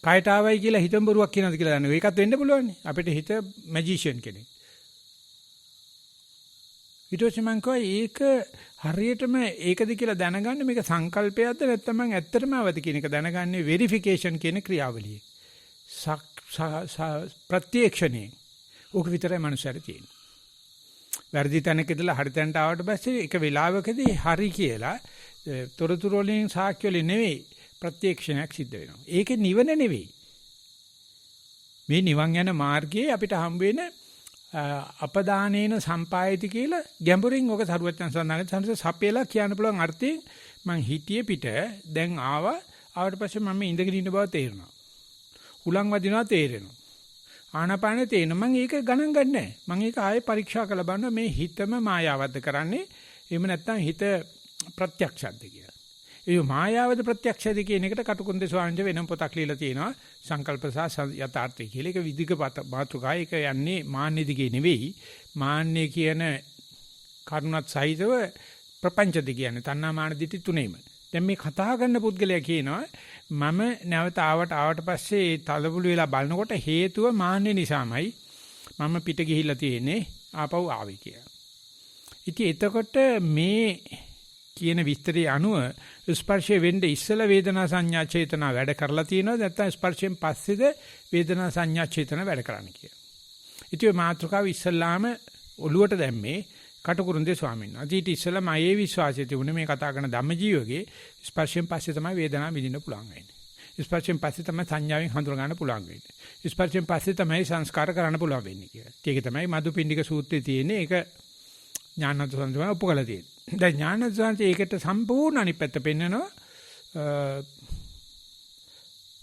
කයට ආවයි කියලා හිතම බොරුවක් කියනවාද කියලා දන්නේ. ඒකත් වෙන්න පුළුවන්. අපිට හිත මැජිෂියන් කෙනෙක්. ඊට පස්සේ මං කිව්වා ඒක හරියටම ඒකද කියලා දැනගන්න මේක සංකල්පයක්ද නැත්නම් මං ඇත්තටම අවදි කියන එක දැනගන්නේ වෙරිෆිකේෂන් කියන ක්‍රියාවලියේ. ප්‍රත්‍යක්ෂණේ. ඕක විතරයි මනුස්සයර තියෙන්නේ. වැරදි තැනක ඉඳලා හරි තැනට ආවට පස්සේ එක වෙලාවකදී හරි කියලා තොරතුරු වලින් සාක්ෂි වලින් නෙවෙයි ප්‍රත්‍යක්ෂණයක් සිද්ධ වෙනවා. ඒකේ නිවන නෙවෙයි. මේ නිවන් යන මාර්ගයේ අපිට හම්බ වෙන අපදානේන සම්පායති කියලා ගැඹුරින් ඔක සරුවචන සඳහන් සංස සපේලා කියන්න පුළුවන් අර්ථයෙන් මං හිතියේ පිට දැන් ආවට පස්සේ මම ඉඳගෙන ඉන්න බව තේරෙනවා. උලන් වදිනවා තේරෙනවා. ආනාපානෙ තේරෙනවා. මං ඒක ගණන් ගන්නෑ. මං ඒක ආයෙ පරීක්ෂා කරලා බලනවා මේ හිතම මායාවද්ද කරන්නේ. එහෙම නැත්නම් හිත ප්‍රත්‍යක්ෂද්ද කියලා. ඒ මායාවද ප්‍රත්‍යක්ෂද කියන එකට කටුකුරුන්දේ ස්වාමීන් වහන්සේ වෙනම පොතක් ලියලා තියෙනවා. සංකල්ප සහ යථාර්ථය කියලා. ඒක විදික මාතෘකාව. ඒක යන්නේ මාන්නේ දිගේ නෙවෙයි. මාන්නේ කියන කරුණත් සහිතව ප්‍රපංච දිග කියන්නේ. තණ්හා මාන දිටි තුනේම. දැන් මේ කතා කරන පුද්ගලයා කියනවා මම නැවත ආවට පස්සේ ඒ තලබුළු වෙලා බලනකොට හේතුව මාන්නේ නිසාමයි මම පිට ගිහිල්ලා තියෙන්නේ ආපහු ආවේ කියලා. ඉතින් එතකොට මේ කියන විස්තරය අනුව ස්පර්ශයේ වෙන්නේ ඉස්සල වේදනා සංඥා චේතනා වැඩ කරලා තියෙනවද නැත්නම් ස්පර්ශයෙන් පස්සේද වේදනා සංඥා චේතනා වැඩ කරන්නේ කියලා. ඉතින් මේ මාතෘකාව ඉස්සල්ලාම ඔළුවට දැම්මේ කටුකුරුන්දේ ස්වාමීන් වහන්සේ. ඊට ඉස්සලා මගේ විශ්වාසය තිබුණේ මේ කතා කරන ධම්මජීවගේ ස්පර්ශයෙන් පස්සේ තමයි වේදනාව විඳින්න පුළුවන් වෙන්නේ. ස්පර්ශයෙන් පස්සේ තමයි සංඥාවෙන් හඳුනා ගන්න පුළුවන් වෙන්නේ. ස්පර්ශයෙන් පස්සේ තමයි සංස්කාර කරන්න පුළුවන් වෙන්නේ කියලා. ඒක තමයි මදුපිණ්ඩික සූත්‍රයේ තියෙන්නේ. ඒක ඥානවත් සංසම උපකලා තියෙන්නේ. දැන් ඥානවත් සංසම ඒකට සම්පූර්ණ අනිත් පැත්ත පෙන්නනවා.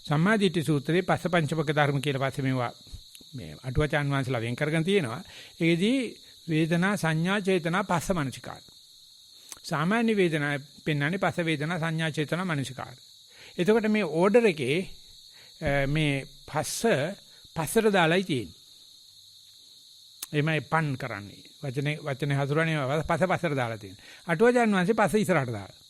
සම්මාදිට්ඨි සූත්‍රයේ පස්සපංචපක ධර්ම කියලා පස්සේ මේවා මේ අටුවචාන් වහන්සේලා වෙන් කරගෙන තියෙනවා. ඒකෙදී වේදනා සංඥා චේතනා පස්ස මනසිකාර. සාමාන්‍ය වේදනා පෙන්වන්නේ පස්ස වේදනා සංඥා චේතනා මනසිකාර. එතකොට මේ ඕඩර් එකේ මේ පස්සට දාලායි තියෙන්නේ. එමය පන් කරන්නේ. වචනේ හසුරන්නේ පස්සට දාලා තියෙනවා. අටුවචාන් වහන්සේ පස්ස ඉස්සරහට දාලා.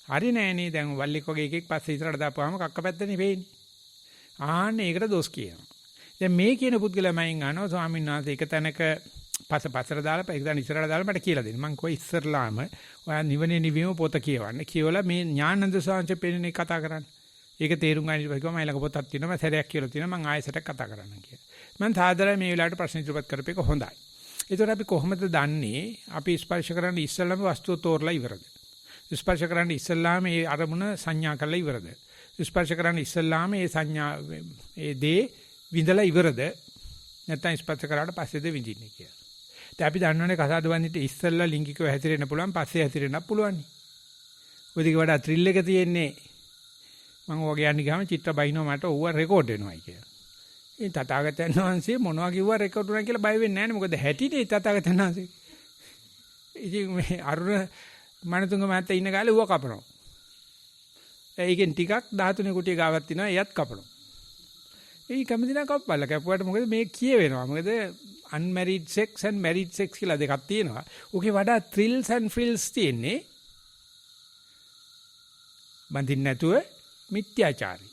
හරි නෑනේ දැන් වල්ලික් වගේ එකෙක් පස්ස ඉස්සරහට දාපුවාම කක්ක පැත්තනේ වෙන්නේ. ආන්න ඒකට දොස් කියනවා. දැන් මේ කියන පුද්ගලයා මයින් අහනවා ස්වාමීන් වහන්සේ එක තැනක පස්සට දාලා එක තැන ඉස්සරහට දාලා මට කියලා දෙන්න. මං කොයි ඉස්සරලාම ඔයා නිවනේ නිවීම පොත කියවන්න. කියවලා මේ ඥානන්ද ස්වාමීන් පෙන්නනේ කතා කරන්නේ. ඒක තේරුම් ගන්න ඉස්සෙල්ලා කිව්වා මම ළඟ පොතක් තියෙනවා මම සැරයක් කියලා තියෙනවා මං ආයෙසටක් කතා කරන්න කියලා. මං සාදරයි මේ වෙලාවට ප්‍රශ්න ඉදිරිපත් කරපේක හොඳයි. ඒතකොට අපි කොහොමද දන්නේ අපි ස්පර්ශ කරන්නේ ඉස්සෙල්ලාම වස්තුව තෝරලා ඉවරද? ස්පර්ශ කරන්නේ ඉස්සෙල්ලාම මේ අරමුණ සංඥා කරලා ඉවරද? ස්පර්ශ කරන්නේ ඉස්සෙල්ලාම මේ සංඥා ඒ දේ විඳලා ඉවරද නැත්නම් ස්පර්ශ කරාට පස්සේද විඳින්නේ කියලා. දැන් අපි දන්නවනේ කසාද බඳින්න ඉස්සෙල්ලා ලිංගිකව හැසිරෙන්න පුළුවන් පස්සේ හැසිරෙන්නත් පුළුවන්. ඔය දෙක වඩා ත්‍රිල් එක තියෙන්නේ මම ඔය කියන්නේ ගාම චිත්‍ර බයිනෝ මට ඕව රෙකෝඩ් වෙනවයි කියලා. ඒ තථාගතයන් වහන්සේ මොනවා කිව්වා රෙකෝඩ් වුණා කියලා බය වෙන්නේ නැහැ නේ. මොකද හැටිනේ තථාගතයන් වහන්සේ. ඉතින් මේ අරුණ මනතුංග මහත්තයා ඉන්න කාලේ ඌව කපනවා. ඒකෙන් ටිකක් 13 කුටිය ගාවක් තිනවා එයත් කපනවා. ඒ කැමති නැහැ කප්පල්ල කැපුවාට මොකද මේ කියවෙනවා. මොකද unmarried sex and married sex කියලා දෙකක් තියෙනවා. ඕකේ වඩා thrills and frills තියෙන්නේ. බඳින්න නැතුව මිත්‍යාචාරී.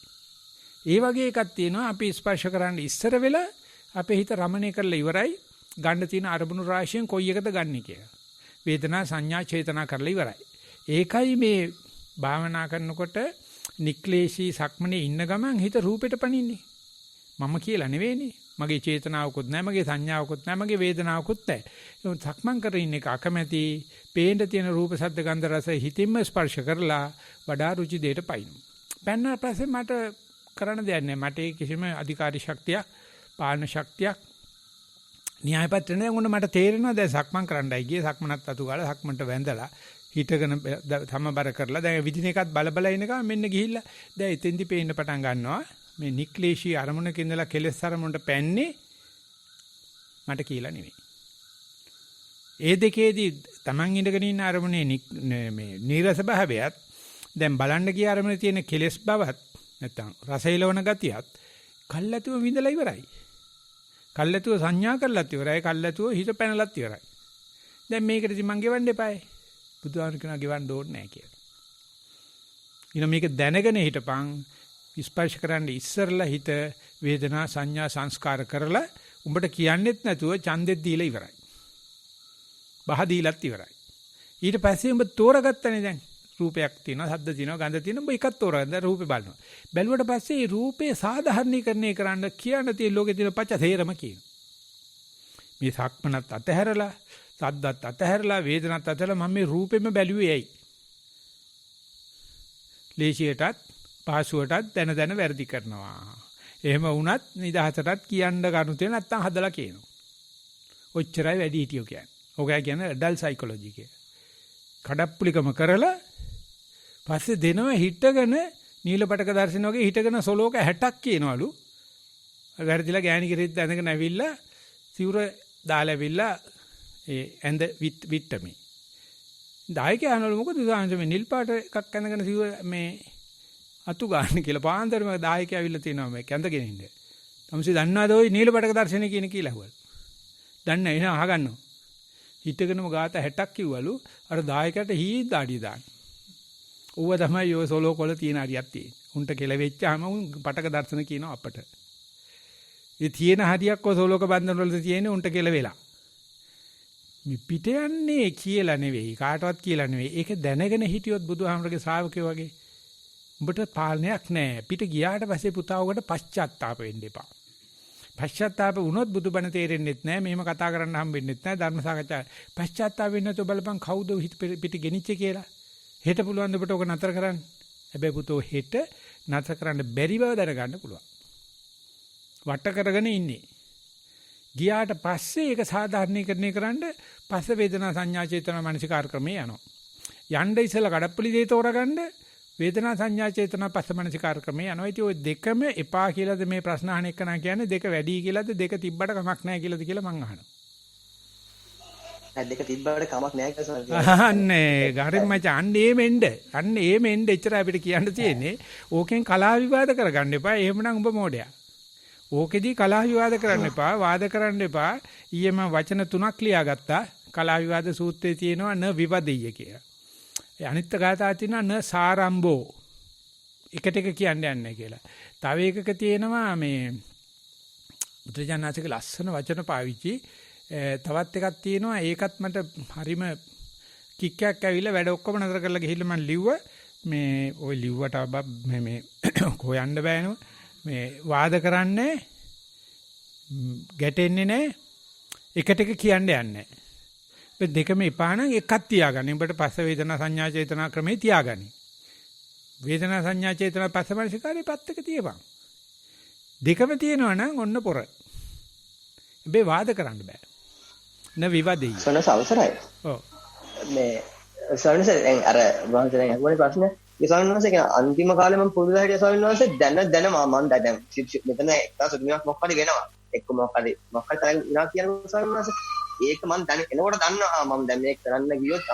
ඒ වගේ එකක් තියෙනවා අපි ස්පර්ශ කරන්න ඉස්සර වෙලා අපේ හිත රමණය කරලා ඉවරයි. ගන්න තියෙන අරමුණු රාශියෙන් කොයි එකද ගන්න කියලා. වේදනා සංඥා චේතනා කරලා ඉවරයි. ඒකයි මේ භාවනා කරනකොට නික්ලේශී සක්මනේ ඉන්න ගමන් හිත රූපෙට පනින්නේ. මම කියලා නෙවෙයිනේ. මගේ චේතනාවකුත් නැහැ, මගේ සංඥාවකුත් නැහැ, මගේ වේදනාවකුත් නැහැ. ඒක සක්මන් කරගෙන ඉන්න එක අකමැති, පේන්න තියෙන රූප ශබ්ද ගන්ධ රස හිතින්ම ස්පර්ශ කරලා වඩා රුචි දෙයට පයින්නවා. පෙන්නා පස්සේ මට කරන්න දෙයක් නැහැ. මට කිසිම අධිකාරී ශක්තියක්, පාලන ශක්තියක්, න්‍යාය පත්‍ර නැහැ. උන්න මට තේරෙනවා දැන් සක්මන් කරන්නයි ගියේ. සක්මනත් අතු ගාලා සක්මන්ට වැඳලා හිටගෙන සමබර කරලා දැන් විදින එකත් බල ඉනකම් මෙන්න ගිහිල්ලා දැන් එතෙන්දි පේන්න පටන් ගන්නවා. මේ නික්ලේශී අරමුණක ඉඳලා කෙලෙස් අරමුණට පැන්නේ මට කියලා නෙවෙයි. ඒ දෙකේදී Taman ඉඳගෙන ඉන්න අරමුණේ මේ නීරස භාවයත් දැන් බලන්න ගිය අරමුණේ තියෙන කෙලෙස් බවත් නැත්තම් රසයලවන ගතියත් කල්ැතුව විඳලා ඉවරයි. කල්ැතුව සංඥා කරලත් ඉවරයි. කල්ැතුව හිත පැනලත් ඉවරයි. දැන් මේකට ඉතින් මං ගෙවන්න එපායි. බුදුහාමුදුරු කියනවා ගෙවන්න ඕනේ නැහැ කියලා. ඊළඟ මේක දැනගෙන හිටපන්. ස්පර්ශ කරන්න ඉස්සරලා හිත වේදනා සංඥා සංස්කාර කරලා උඹට කියන්නෙත් නැතුව ඡන්දෙත් දීලා ඉවරයි. බහ දීලත් ඉවරයි. ඊට පස්සේ උඹ තෝරගත්තනේ දැන් රූපයක් තියෙනවා, ශබ්ද තියෙනවා, ගන්ධ තියෙනවා. උඹ එකක් තෝරගන්න රූපේ බලනවා. බැලුවට පස්සේ මේ රූපේ සාධාරණීකරණය කරන්න කියන්න තියෙන ලෝකේ තියෙන පච තේරම කියන. මේ සක්මනත් අතහැරලා, සද්දත් අතහැරලා, වේදනත් අතහැරලා මම මේ රූපෙම බැලුවේ ඇයි? ලේසියටත් පාසුවටත් දැන වැරදි කරනවා. එහෙම වුණත් නිදහසටත් කියන්න කරුණු තියෙන නැත්තම් හදලා කියනවා. ඔච්චරයි වැඩි හිටියෝ කියන්නේ. ඔකයි කියන්නේ ඇඩල්ට් සයිකොලොජි කිය. කඩප්පුලිකම කරලා පස්සේ දෙනව හිටගෙන නීලපටක දර්ශන වගේ හිටගෙන සොලෝක 60ක් කියනවලු. වැරදිලා ගෑණි කිරිත් ඇඳගෙන ඇවිල්ලා සිවුර දාලා ඇවිල්ලා ඒ ඇඳ විට්ටමේ. දායකයන්වල මොකද සාංශ මේ නිල් පාට එකක් ඇඳගෙන සිවුර මේ අතු ගන්න කියලා පාන්දරම දායකයා ඇවිල්ලා තිනවා මේ කැඳගෙන ඉන්නේ. තමසි දන්නවද ওই නීලපටක දර්ශනේ කියන කීලා හුවල්. දන්නේ නැහැ එන අහගන්නවා. හිටගෙනම ગાත 60ක් කිව්වලු අර දායකයට හීත් දාඩිය දාන්න. ඌව තමයි ඔය සොලෝ කොල තියෙන හරියක් තියෙන්නේ. උන්ට කෙලවෙච්චාම උන් පටක දර්ශන කියනවා අපට. ඒ තියෙන හරියක් ඔය සොලෝක බන්ධන වල තියෙන්නේ උන්ට කෙලවෙලා. මේ පිට යන්නේ කියලා නෙවෙයි කාටවත් කියලා නෙවෙයි. ඒක දැනගෙන හිටියොත් බුදුහාමරගේ ශ්‍රාවකයෝ වගේ උඹට පාලනයක් නැහැ. පිට ගියාට පස්සේ පුතා උකට පශ්චාත්තාප වෙන්න එපා. පශ්චාත්තාප වුණොත් බුදුබණ තේරෙන්නෙත් නැහැ. මෙහෙම කතා කරන්න හම්බෙන්නෙත් නැහැ. ධර්ම සාකච්ඡා පශ්චාත්තාප වෙන්න නැතුව බලපන් කවුද පිට ගෙනිච්ච කියලා. හෙට පුළුවන් ඔබට ඔක නතර කරන්න. හැබැයි පුතෝ හෙට නතර කරන්න බැරි බව දැනගන්න පුළුවන්. වට කරගෙන ඉන්නේ. ගියාට පස්සේ ඒක සාධාරණීකරණය කරන්න පස්ස වේදනා සංඥා චේතනා මානසිකාර ක්‍රමේ යනවා. යන්න ඉස්සලා කඩප්පුලි දෙය තෝරගන්න වේදනා සංඥා චේතනා පස්ස මානසිකාර ක්‍රමේ යනවා. ඉතින් ওই දෙකම එපා කියලාද මේ ප්‍රශ්න අහන එක නා කියන්නේ දෙක වැඩි කියලාද දෙක තිබ්බට කමක් නැහැ කියලාද කියලා මං අහනවා. දෙක තිබ්බට කමක් නැහැ කියලා අන්නේ ගාරින් මචං අන්න ඒ මෙන්න එච්චර අපිට කියන්න තියෙන්නේ. ඕකෙන් කලාව විවාද කරගන්න එපා. එහෙමනම් උඹ මෝඩයා. ඕකෙදී කලාව විවාද කරන්න එපා. වාද කරන්න එපා. ඊයේ මම වචන 3ක් ලියාගත්තා. කලාව විවාද සූත්‍රයේ තියෙනවා න විවදෙය කියලා. ඒ අනිත් ගාථා තියෙනවා න සාරම්භෝ. එකට එක කියන්නේ නැහැ කියලා. තව එකක තියෙනවා මේ බුදුජානනාථගේ ලස්සන වචන පාවිච්චි. තවත් එකක් තියෙනවා ඒකත් මට හරිම කික්කයක් ඇවිල්ලා වැඩ ඔක්කොම නතර කරලා ගිහිල්ලා මම ලිව්වා මේ ওই ලිව්වට මේ හොයන්න බෑනෝ මේ වාද කරන්නේ ගැටෙන්නේ නැහැ එකට එක කියන්නේ නැහැ මේ දෙකම එපා නම් එකක් තියාගන්න. උඹට පස්ස වේදනා සංඥා චේතනා ක්‍රමේ තියාගනි. වේදනා සංඥා චේතනා පස්ස මනසිකාරේ පැත්තක තියපන්. දෙකම තියෙනවා නම් ඔන්න පොර. හැබැයි වාද කරන්න බෑ. න විවාදෙයි. සොනස අවසරයි. ඔව්. මේ සොනස දැන් අර වහන්සේ දැන් අහුවනේ ප්‍රශ්නේ. ඒ ස්වාමීන් වහන්සේ කියන අන්තිම කාලේ මම පුරුදුලා හිටිය ස්වාමීන් වහන්සේ දැන මම දැන් මෙතන එක්තාස දුනියක් මොකක් හරි වෙනවා. එක්ක මොකක් හරි තරම් ඉනා කියන ස්වාමීන් වහන්සේ. ඒක මම දැන් එනකොට දන්නවා මම දැන් මේක කරන්න ගියොත්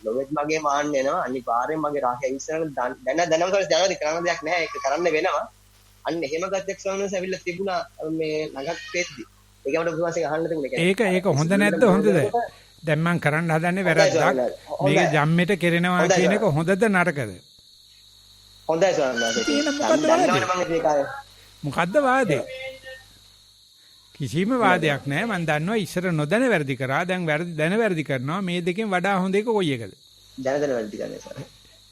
ලොවෙත් මගේ මාන්න එනවා. අනිවාර්යෙන් මගේ රාහය ඉස්සරහ දැනම කරලා කරන්න දෙයක් නැහැ. ඒක කරන්න වෙනවා. අන්න එහෙම ගත්තෙක් ස්වාමීන් වහන්සේ ඇවිල්ලා තිබුණා මේ නගක් පෙද්දි. ඒක මට බුදුහාමසේ අහන්න තිබුණේ. ඒක හොඳ නැද්ද හොඳද? දැන් මම කරන්න හදන්නේ වැරද්දක්. මේක ජම්මෙට කෙරෙනවා කියන එක හොඳද නරකද? හොඳයි ස්වාමීන් මොකද්ද වාදේ? කිසිම වාදයක් නැහැ. මම දන්නවා ඉස්සර නොදැන වැරදි කරා. දැන් දැන වැරදි කරනවා. මේ දෙකෙන් වඩා හොඳ එක කොයි එකද? දැන වැරදි කරන්නේ සර්.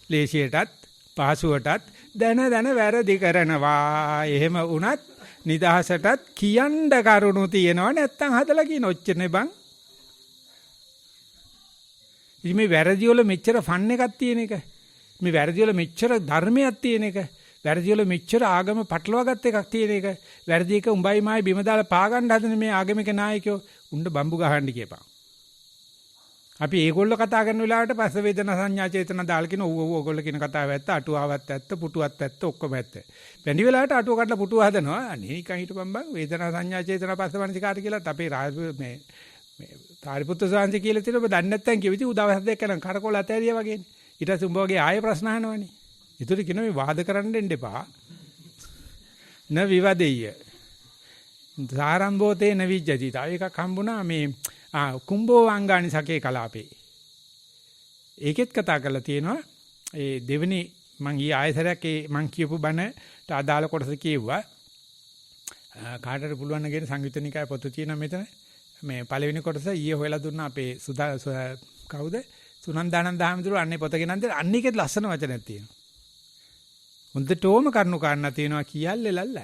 ලේසියටත් පහසුවටත් දැන වැරදි කරනවා. එහෙම වුණත් නිදහසටත් කියන්න කරුණු තියෙනවා. නැත්තම් හදලා කියන ඔච්චරනේ බං. ඉතින් මේ වැරදි වල මෙච්චර ෆන් එකක් තියෙන එක. මේ වැරදි වල මෙච්චර ධර්මයක් තියෙන එක. වැරදි වල මෙච්චර ආගම පටලවාගත් එකක් තියෙන එක. වැරදි එක උඹයි මායි බිම දාලා පා ගන්න හදන මේ ආගමික නායකයෝ උණ්ඩ බම්බු ගහන්න කියපන්. අපි ඒගොල්ලෝ කතා කරන වෙලාවට පස්ස වේදනා සංඥා චේතනා දාලා කියන ඕගොල්ලෝ කියන කතාව ඇත්ත, අටුවාවත් ඇත්ත, පුටුවත් ඇත්ත, ඔක්කොම ඇත්ත. වැඳි වෙලාවට අටුව කඩලා පුටුව හදනවා. අනේ නිකන් හිටපන් බං වේදනා සංඥා චේතනා පස්ස මනසිකාට කියලාත් අපේ මේ සාරිපුත්‍ර සාංශ කියලා තියෙන ඔබ දන්නේ නැත්නම් කිව්විති උදවස් දෙක කරන් කරකොල ඇතෑරියා වගේනේ. ඊට පස්සේ උඹ වගේ ආයෙ ප්‍රශ්න අහනවනේ. ඒතර කියන මේ වාද කරන්න දෙන්න එපා. න විවාදෙය. සාරම්භෝතේ නවිජ්ජති. තව එකක් හම්බුණා මේ කුම්භෝ වංගානි සකේ කලාපේ. ඒකෙත් කතා කරලා තියෙනවා. ඒ දෙවෙනි මං ඊ ආයතරයක් ඒ මං කියපු බණට අදාළ කොටස කියෙව්වා. කාටට පුළුවන් නම් කියන සංයුතනිකාය පොත තියෙනවා මෙතන. මේ පළවෙනි කොටස ඊයේ හොයලා දුන්නා අපේ කවුද? සුනන්දානන්ද හාමුදුරුවෝ අන්නේ පොත ගෙනන්ද අන්නේකෙත් ලස්සන වචනයක් තියෙනවා. හොඳටම කරුණු කාරණා තියෙනවා කියල්ලේ ලල්ල.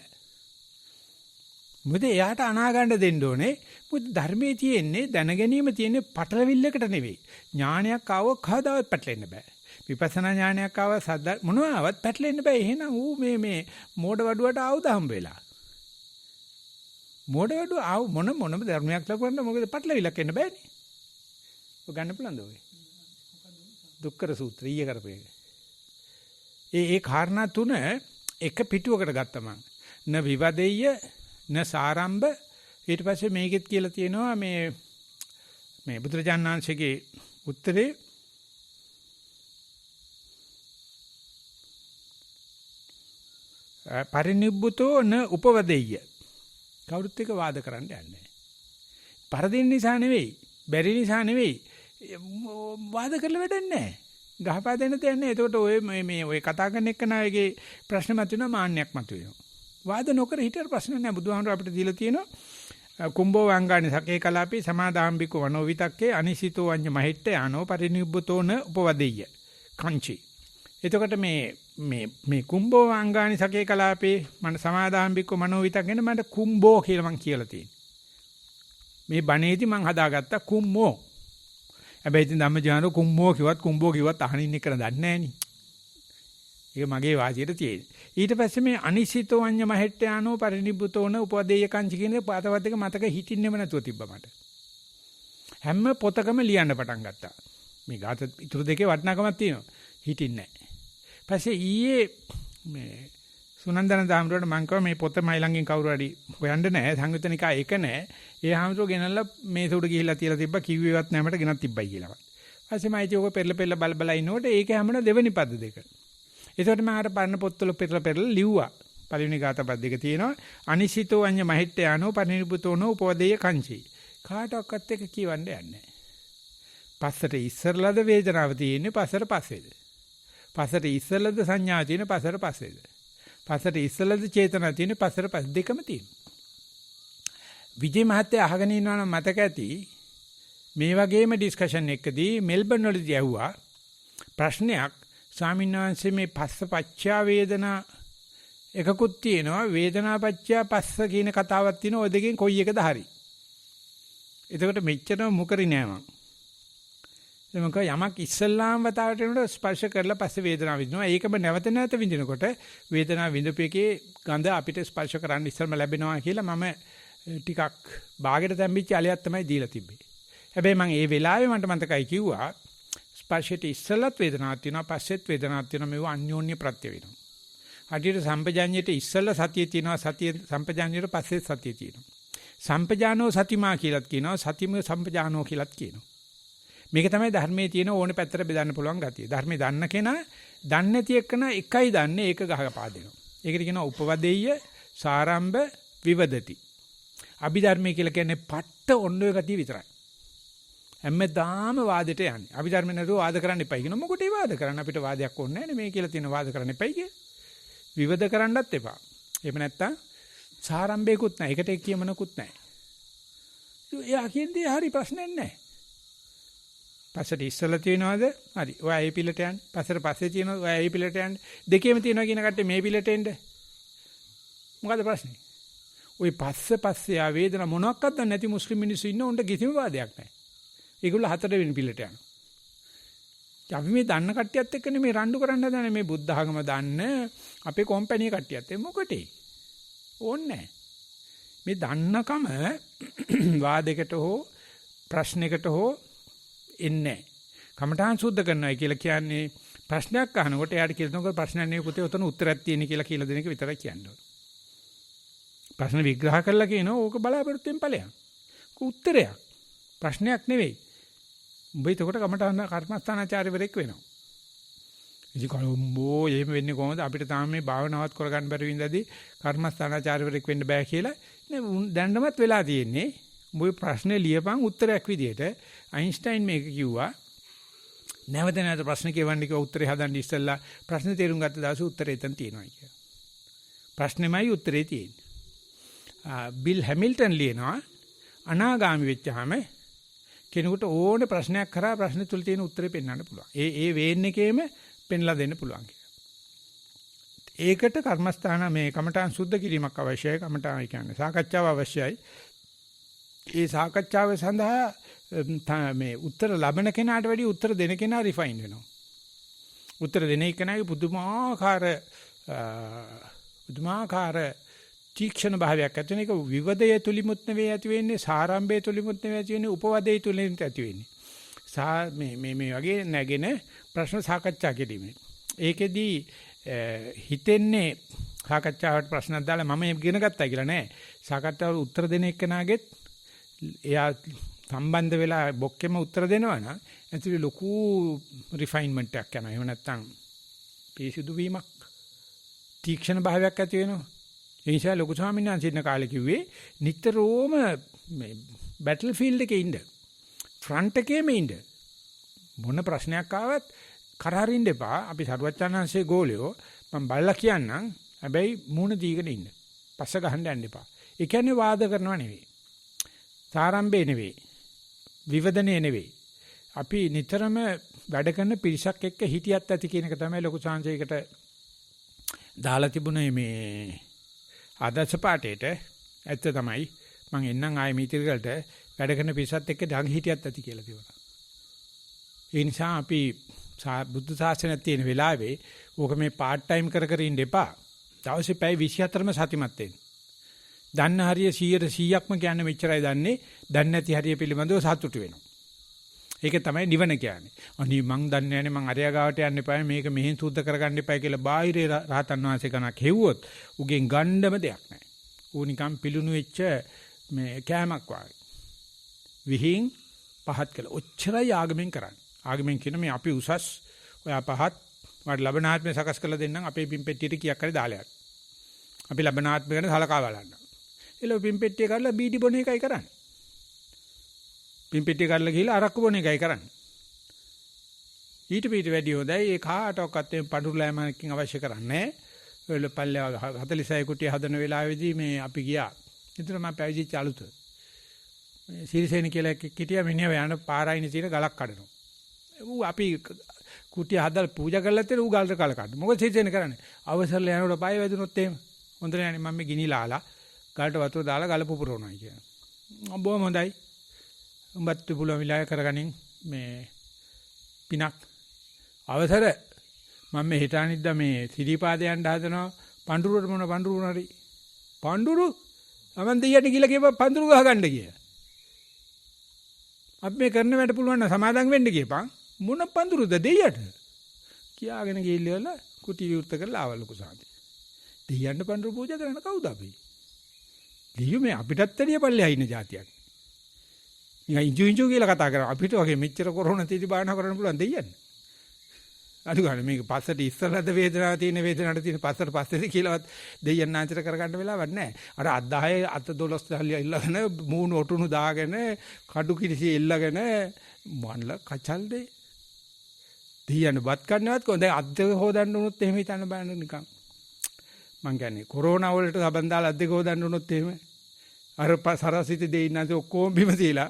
මොකද එයාට අනාගන්න දෙන්න ඕනේ. මොකද ධර්මයේ තියෙන්නේ දැන ගැනීම තියෙන්නේ පටලවිල්ලකට නෙවෙයි. ඥානයක් ආව කවදාවත් පැටලෙන්න බෑ. විපස්සනා ඥානයක් ආව සද්ද මොනවාවත් පැටලෙන්න බෑ. එහෙනම් ඌ මේ මෝඩ වඩුවට ආවුද හම්බ වෙලා. මෝඩ වඩුව ආව මොනම ධර්මයක් ලකුණට මොකද පැටලවිල්ලක් එන්න බෑනේ. ඔය ගන්න පුළුවන්ද ඔය? දුක්කර සූත්‍රය ඊයේ කරපේක. ඒ කාරණා තුන එක පිටුවකට ගත්තා මම. න විවදෙය න සාරම්භ ඊට පස්සේ මේකෙත් කියලා තියෙනවා මේ බුදුරජාණන් වහන්සේගේ උත්තරේ පරිනිබ්බුතෝ න උපවදෙය. කවුරුත් එක වාද කරන්න යන්නේ නැහැ. පරදින්න නිසා නෙවෙයි, බැරි නිසා නෙවෙයි. වාද කරලා වැඩක් නැහැ. ගහපා දෙන්න දෙයක් නැහැ. එතකොට ඔය කතා කරන එක්කනාගේ ප්‍රශ්න මතුවෙනවා, මාන්නයක් මතුවෙනවා. වාද නොකර හිටියට ප්‍රශ්න නැහැ. බුදුහාමුදුර අපිට දීලා තියෙනවා කුම්භෝ වංගානි සකේ කලාපේ සමාදාම්බිකෝ වනෝවිතක්කේ අනිසිතෝ වඤ්ඤ මහෙට්ට යනෝ පරිනිබ්බතෝන උපවදෙය්‍ය කංචි. එතකොට මේ කුම්භෝ වංගානි සකේ කලාපේ මන සමාදාම්බිකෝ මනෝවිතක්කේන මට කුම්භෝ කියලා මං කියලා තියෙනවා. මේ බණේදී මං හදාගත්ත කුම්මෝ. හැබැයි ඉතින් ධම්මජානෝ කුම්භෝ කිව්වත් අහනින් එක දන්නේ නැහෙනි. ඒක මගේ වාසියට තියෙන්නේ. ඊට පස්සේ මේ අනිසිතෝ වඤ්ඤ මහෙට්ට යනෝ පරිනිබ්බුතෝන උපවදේය කංචි කියන පාතවත් එක මතක හිටින්නෙම නැතුව තිබ්බා මට. හැම පොතකම ලියන්න පටන් ගත්තා. මේ ගාත ඉතුරු දෙකේ වටිනාකමක් තියෙනවා. හිටින්නේ නැහැ. පස්සේ ඊයේ මේ සුනන්දන දාමරට මං කිව්වා මේ පොත මයි ළඟින් කවුරු හරි හොයන්න නැහැ. සංයුතනිකා එක නැහැ. ඒ හාමුදුරුවෝ ගෙනල්ලා මේස උඩ ගිහිල්ලා තියලා තිබ්බා කිව්වේවත් නැහැ මට ගෙනත් තිබ්බයි කියලා. ඊපස්සේ මම ඉතින් ඔක පෙරල බල ඉන්නකොට ඒක හැමන දෙවෙනි පද දෙක. ඒකට මම අර පරණ පොත්වල පෙරල ලිව්වා. පළවෙනි ගාත පද දෙක තියෙනවා. අනිසිතෝ වඤ්ඤ මහිට්ට යනෝ පරිනිබ්බුතෝනෝ උපවදේය කංචි. කාටවත් එක කියවන්න යන්නේ නැහැ. පස්සට ඉස්සරලද වේදනාව තියෙන්නේ පස්සට පස්සේද. පස්සට ඉස්සරලද සංඥා තියෙන්නේ පස්සට පස්සේද. පස්සට ඉස්සරලද චේතනා තියෙන්නේ පස්සට පස්සේ දෙකම තියෙනවා. විජේ මහත්තයා අහගෙන ඉන්නවා නම් මතක ඇති මේ වගේම ඩිස්කෂන් එකදී මෙල්බන් වලදී ඇහුවා ප්‍රශ්නයක් ස්වාමීන් වහන්සේ මේ පස්සපච්චා වේදනා එකකුත් තියෙනවා වේදනාපච්චා පස්ස කියන කතාවක් තියෙනවා ඔය දෙකෙන් කොයි එකද හරි. එතකොට මෙච්චරම මුකරි නෑ මං. එමක යමක් ඉස්සල්ලාම වතාවට එනකොට ස්පර්ශ කරලා පස්සේ වේදනාව විඳිනවා. ඒකම නැවත නැවත විඳිනකොට වේදනාව විඳපේකේ ගඳ අපිට ස්පර්ශ කරන්න ඉස්සල්ම ලැබෙනවා කියලා මම ටිකක් ਬਾගෙට තැම්බිච්ච අලියක් තමයි දීලා තිබ්බේ. හැබැයි මම ඒ වෙලාවේ මට මතකයි කිව්වා ස්පර්ශයට ඉස්සලත් වේදනාවක් තියෙනවා පස්සෙත් වේදනාවක් තියෙනවා මේව අන්‍යෝන්‍ය ප්‍රත්‍ය වෙනවා. හදිහට සම්පජාඤ්ඤයට ඉස්සල්ලා සතිය තියෙනවා සතිය සම්පජාඤ්ඤයට පස්සෙත් සතිය තියෙනවා. සම්පජානෝ සතිමා කියලාත් කියනවා සතිම සම්පජානෝ කියලාත් කියනවා. මේක තමයි ධර්මයේ තියෙන ඕනේ පැත්තට බෙදන්න පුළුවන් ගතිය. ධර්මයේ දන්න කෙනා දන්නේ නැති එක්කන එකයි දන්නේ ඒක ගහපා දෙනවා. ඒකට කියනවා උපවදෙය්‍ය සාරම්භ විවදති. අභිධර්මයේ කියලා කියන්නේ පට්ට ඔන්න ඔය ගතිය විතරයි. හැමදාම වාදෙට යන්නේ. අභිධර්ම නේද වාද කරන්න එපයි කියන මොකටද වාද කරන්න අපිට වාදයක් ඕනේ නැහැ නේ මේ කියලා තියෙන වාද කරන්න එපයි කිය. විවද කරන්නත් එපා. එහෙම නැත්තම් සාරම්භයකුත් නැහැ. ඒකට කියමනකුත් නැහැ. එයා කියන්නේ හරි ප්‍රශ්නයක් නැහැ. පස්සට ඉස්සලා තියනවාද? හරි. ඔයා ඒ පිළට යන්න. පස්සට පස්සේ තියනවාද? ඔයා ඒ පිළට යන්න. දෙකේම තියනවා කියන කට්ටිය මේ පිළට එන්න. මොකද ප්‍රශ්නේ? ওই පස්සේ ආ වේදනා මොනක්වත් නැති මුස්ලිම් මිනිස්සු ඉන්න උන්ට කිසිම වාදයක් නැහැ. ඒගොල්ලෝ හතර වෙනි පිළට යනවා. අපි මේ දන්න කට්ටියත් එක්කනේ මේ රණ්ඩු කරන්න හදන්නේ මේ බුද්ධ ආගම දන්න අපේ කම්පැනි කට්ටියත් එක්ක මොකටේ? ඕනේ නැහැ. මේ දන්නකම වාදයකට හෝ ප්‍රශ්නයකට හෝ එන්නේ නැහැ. කමඨාන් සුද්ධ කරනවා කියලා කියන්නේ ප්‍රශ්නයක් අහනකොට එයාට කියලා දෙනකොට ප්‍රශ්නයක් නෙවෙයි පුතේ උතන උත්තරයක් තියෙන කියලා දෙන එක විතරයි කියන්නේ. ප්‍රශ්න විග්‍රහ කරලා කියනවා ඕක බලාපොරොත්තුෙන් ඵලයක්. උත්තරයක්. ප්‍රශ්නයක් නෙවෙයි. උඹ ඒකට කමඨාන කර්මස්ථානාචාර්යවරයෙක් වෙනවා. ඉතින් කොහොමෝ එහෙම වෙන්නේ කොහොමද අපිට තාම මේ භාවනාවත් කරගන්න බැරි වින්දාදී කර්මස්ථානාචාර්යවරයෙක් වෙන්න බෑ කියලා දැන්නමත් වෙලා තියෙන්නේ. උඹේ ප්‍රශ්නේ ලියපන් උත්තරයක් විදියට අයින්ස්ටයින් මේක කිව්වා. නැවත නැවත ප්‍රශ්න කියවන්න කිව්ව උත්තරේ හදන්න ඉස්සෙල්ලා ප්‍රශ්න තේරුම් ගත්ත දවසේ උත්තරේ එතන තියෙනවා කියලා. ප්‍රශ්නෙමයි උත්තරේ තියෙන්නේ. බිල් හැමිල්ටන් ලියනවා අනාගාමි වෙච්චාම කෙනෙකුට ඕනේ ප්‍රශ්නයක් කරා ප්‍රශ්න තුල තියෙන උත්තරේ පෙන්වන්න පුළුවන්. ඒ වේන් එකේම පෙන්ලා දෙන්න පුළුවන් කියලා. ඒකට කර්මස්ථාන මේ කමඨාන් සුද්ධ කිරීමක් අවශ්‍යයි. කමඨාන් කියන්නේ සාකච්ඡාව අවශ්‍යයි. ඒ සාකච්ඡාව සඳහා මේ උත්තර ලබන කෙනාට වැඩිය උත්තර දෙන කෙනා රිෆයින් වෙනවා. උත්තර දෙන කෙනාගේ පුදුමාකාර තීක්ෂණ භාවයක් ඇති වෙන එක විවදයේ තුලිමුත් නෙවෙයි ඇති වෙන්නේ සාරම්භයේ තුලිමුත් නෙවෙයි ඇති වෙන්නේ උපවදයේ තුලින් ඇති වෙන්නේ. මේ වගේ නැගෙන ප්‍රශ්න සාකච්ඡා කිරීමේ. ඒකෙදී හිතෙන්නේ සාකච්ඡාවට ප්‍රශ්නක් දාලා මම ඉගෙන ගත්තා කියලා නෑ. සාකච්ඡාවට උත්තර දෙන එක්කනාගෙත් එයා සම්බන්ධ වෙලා බොක්කෙම උත්තර දෙනවා නම් ඇතුලේ ලොකු රිෆයින්මන්ට් එකක් යනවා. එහෙම නැත්නම් පිරිසිදු වීමක් තීක්ෂණ භාවයක් ඇති වෙනවා. ඒ නිසා ලොකු ස්වාමීන් වහන්සේ ඉන්න කාලේ කිව්වේ නිතරම මේ බැටල් ෆීල්ඩ් එකේ ඉන්න. ෆ්‍රන්ට් එකේම ඉන්න. මොන ප්‍රශ්නයක් ආවත් කරහරින්න එපා. අපි සරුවච්චාන්හන්සේ ගෝලියෝ මම බලලා කියන්නම්. හැබැයි මූණ දීගෙන ඉන්න. පස්ස ගහන්න යන්න එපා. ඒ කියන්නේ වාද කරනව නෙවෙයි. සාරම්භේ නෙවෙයි. විවදනේ නෙවෙයි. අපි නිතරම වැඩ කරන පිරිසක් එක්ක හිටියත් ඇති කියන එක තමයි ලොකු සංසයකට දාලා තිබුණේ මේ ආදර්ශ පාඩේට. ඇත්ත තමයි මම එන්නම් ආයේ මීතිරකට වැඩ කරන පිරිසත් එක්ක ඩඟ හිටියත් ඇති කියලා තිබුණා. ඒ නිසා අපි බුද්ධ ශාසනයක් තියෙන වෙලාවේ ඕක මේ part time කර ඉන්න එපා. දවසේ පැය 24ම සතිමත් වෙන්න. දන්න හරිය 100%ක්ම කියන්නේ මෙච්චරයි දන්නේ. දන්නේ නැති හරිය පිළිබඳව සතුටු වෙනවා. ඒක තමයි නිවන කියන්නේ. අනේ මං දන්නේ නැනේ මං අරයා ගාවට යන්න එපා මේක මෙහෙන් සුද්ධ කරගන්න එපා කියලා බාහිරේ රහතන් වහන්සේ කනක් හෙව්වොත් උගෙන් ගණ්ඩම දෙයක් නැහැ. ඌ නිකන් පිලුණු වෙච්ච මේ කෑමක් වගේ. විහිං පහත් කළ ඔච්චරයි ආගමෙන් කරන්නේ. ආගමෙන් කියන මේ අපි උසස් ඔයා පහත් වට ලබනාත්මය සකස් කරලා දෙන්නම් අපේ පිම්පෙට්ටියට කීයක් හරි දාලා යන්න. අපි ලබනාත්මය ගැන සලකා බලන්න. එළව පිම්පෙට්ටිය කරලා බීඩි බොන එකයි කරන්නේ. පිම්පෙට්ටිය කරලා ගිහලා අරක්කු බොන එකයි කරන්නේ. ඊට පිට වැඩි හොඳයි ඒ කාටවත් මේ පඳුරලෑමකින් අවශ්‍ය කරන්නේ. ඔයල පල්ලේ 46 කුටිය හදන වෙලාවේදී මේ අපි ගියා. එතන මම පැවිදිච්ච අලුත. මේ සිරිසේන කියලා කිටියා මිනිහව යන පාරයිනේ තියෙන ගලක් කඩනවා. ඌ අපි කුටිය හදලා පූජා කරලා තියෙන ඌ ගලට කල කඩන. මොකද සිරිසේන කරන්නේ? අවසරලා යනකොට පය වැදුනොත් එහෙම. හොඳ නෑනේ මම මේ ගිනිලාලා ගලට වතුර දාලා ගල පුපුරනවා කියනවා. බොහොම හොඳයි. උඹත් පුළුවන් විලාය කරගනින් මේ පිනක් අවසර මම මේ හිත අනිද්දා මේ සිරිපාදේ යන්න හදනවා පඳුරුවට මොන පඳුරු හරි පඳුරු මම දෙයියට කියලා කියප පඳුරු ගහ ගන්න කියලා. අපි මේ කරන වැඩ පුළුවන් නම් සමාදම් වෙන්න කියපන් මොන පඳුරුද දෙයියට කියාගෙන ගිහිල්ලා කුටි විවෘත කරලා ආවලු සාන්ති. දෙයියන්ට පඳුරු පූජා කරන්න කවුද අපි? දෙයියෝ මේ අපිටත් ඇලිය පල්ලෙහා ඉන්න જાතියක්. නිකන් ඉංජු කියලා කතා කරා අපිට වගේ මෙච්චර කොරෝනා තීටි බාහනා කරන්න පුළුවන් දෙයියන්. අඩු ගන්න මේක පස්සට ඉස්සරහද වේදනාව තියෙන වේදනාවට තියෙන පස්සට පස්සේද කියලාවත් දෙයියන් නාචර කරගන්න වෙලාවක් නැහැ. අර අත් 10 අත 12 දහලිය ඉල්ලගෙන මූණු ඔටුනු දාගෙන කඩු කිරිසි එල්ලගෙන මන්ල කචල්දේ. දෙයියන් බත් කන්නවත් කොහොමද අත් දෙක හොදන්න උනොත් එහෙම හිතන්න බෑ නිකන්. මං කියන්නේ කොරෝනා වලට සබන් දාලා අත් දෙක හොදන්න උනොත් එහෙම අර සරසිත දෙයින් නැති ඔක්කොම බිම තියලා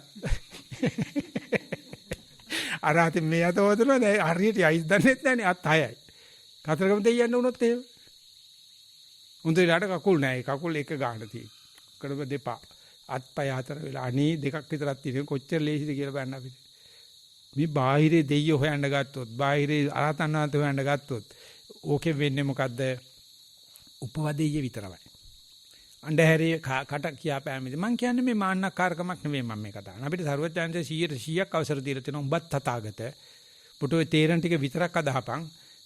අර අත මේ අත හොදනවා දැන් හරියට අයිස් දන්නෙත් නැනේ අත් 6යි. කතරගම දෙයියන්න උනොත් එහෙම. උන්දේලාට කකුල් නැහැ. කකුල් එක ගන්න තියෙන්නේ. කඩම දෙපා. අත්පය හතර වෙලා අනේ දෙකක් විතරක් තියෙන කොච්චර ලේසිද කියලා බලන්න අපිට. මේ බාහිරේ දෙයියෝ හොයන්න ගත්තොත්, බාහිරේ ආරතන් වහන්සේ හොයන්න ගත්තොත් ඕකේ වෙන්නේ මොකද්ද? උපවදෙය විතරයි. අන්ධහැරේ කට කියාපෑමේදී මං කියන්නේ මේ මාන්නකාරකමක් නෙවෙයි මම මේ කතා කරන්නේ. අපිට සර්වඥාන්සේ 100%ක් අවසර දීලා තියෙනවා. උඹත් තථාගත. පුටුවේ තේරෙන ටික විතරක් අදහපන්.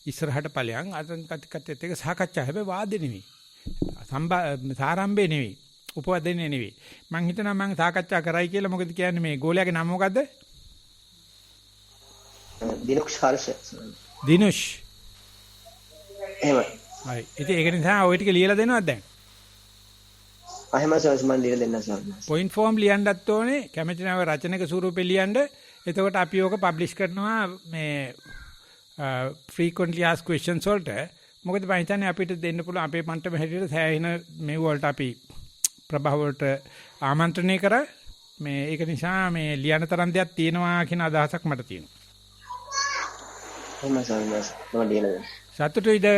ඉස්සරහට ඵලයන් අතන් කටිකටත් එක සාකච්ඡා හැබැයි වාදෙ නෙවෙයි. සාරම්භේ නෙවෙයි. උපවදෙන්නේ නෙවෙයි. මං හිතනවා මං සාකච්ඡා කරයි කියලා මොකද කියන්නේ මේ ගෝලයාගේ නම මොකද්ද? දිනුෂ් හර්ෂ. දිනුෂ්. එහෙමයි. හරි. ඉතින් ඒක නිසා ඔය ටික ලියලා දෙනවද දැන්? අහෙම සර්ස් මන් ලියලා දෙන්න සර්. පොයින්ට් ෆෝම් ලියන්නත් ඕනේ. කැමති නැව රචනක ස්වරූපේ ලියන්න. එතකොට අපි ඕක පබ්ලිෂ් කරනවා මේ frequently asked questions වලට. මොකද මම හිතන්නේ අපිට දෙන්න පුළුවන් අපේ මන්ටම හැටියට සෑහෙන මේ වලට අපි ප්‍රභාව වලට ආමන්ත්‍රණය කරා. මේ ඒක නිසා මේ ලියන තරම් දෙයක් තියෙනවා කියන අදහසක් මට තියෙනවා. එහෙම සර් මම ලියලා. සතුටුයිද?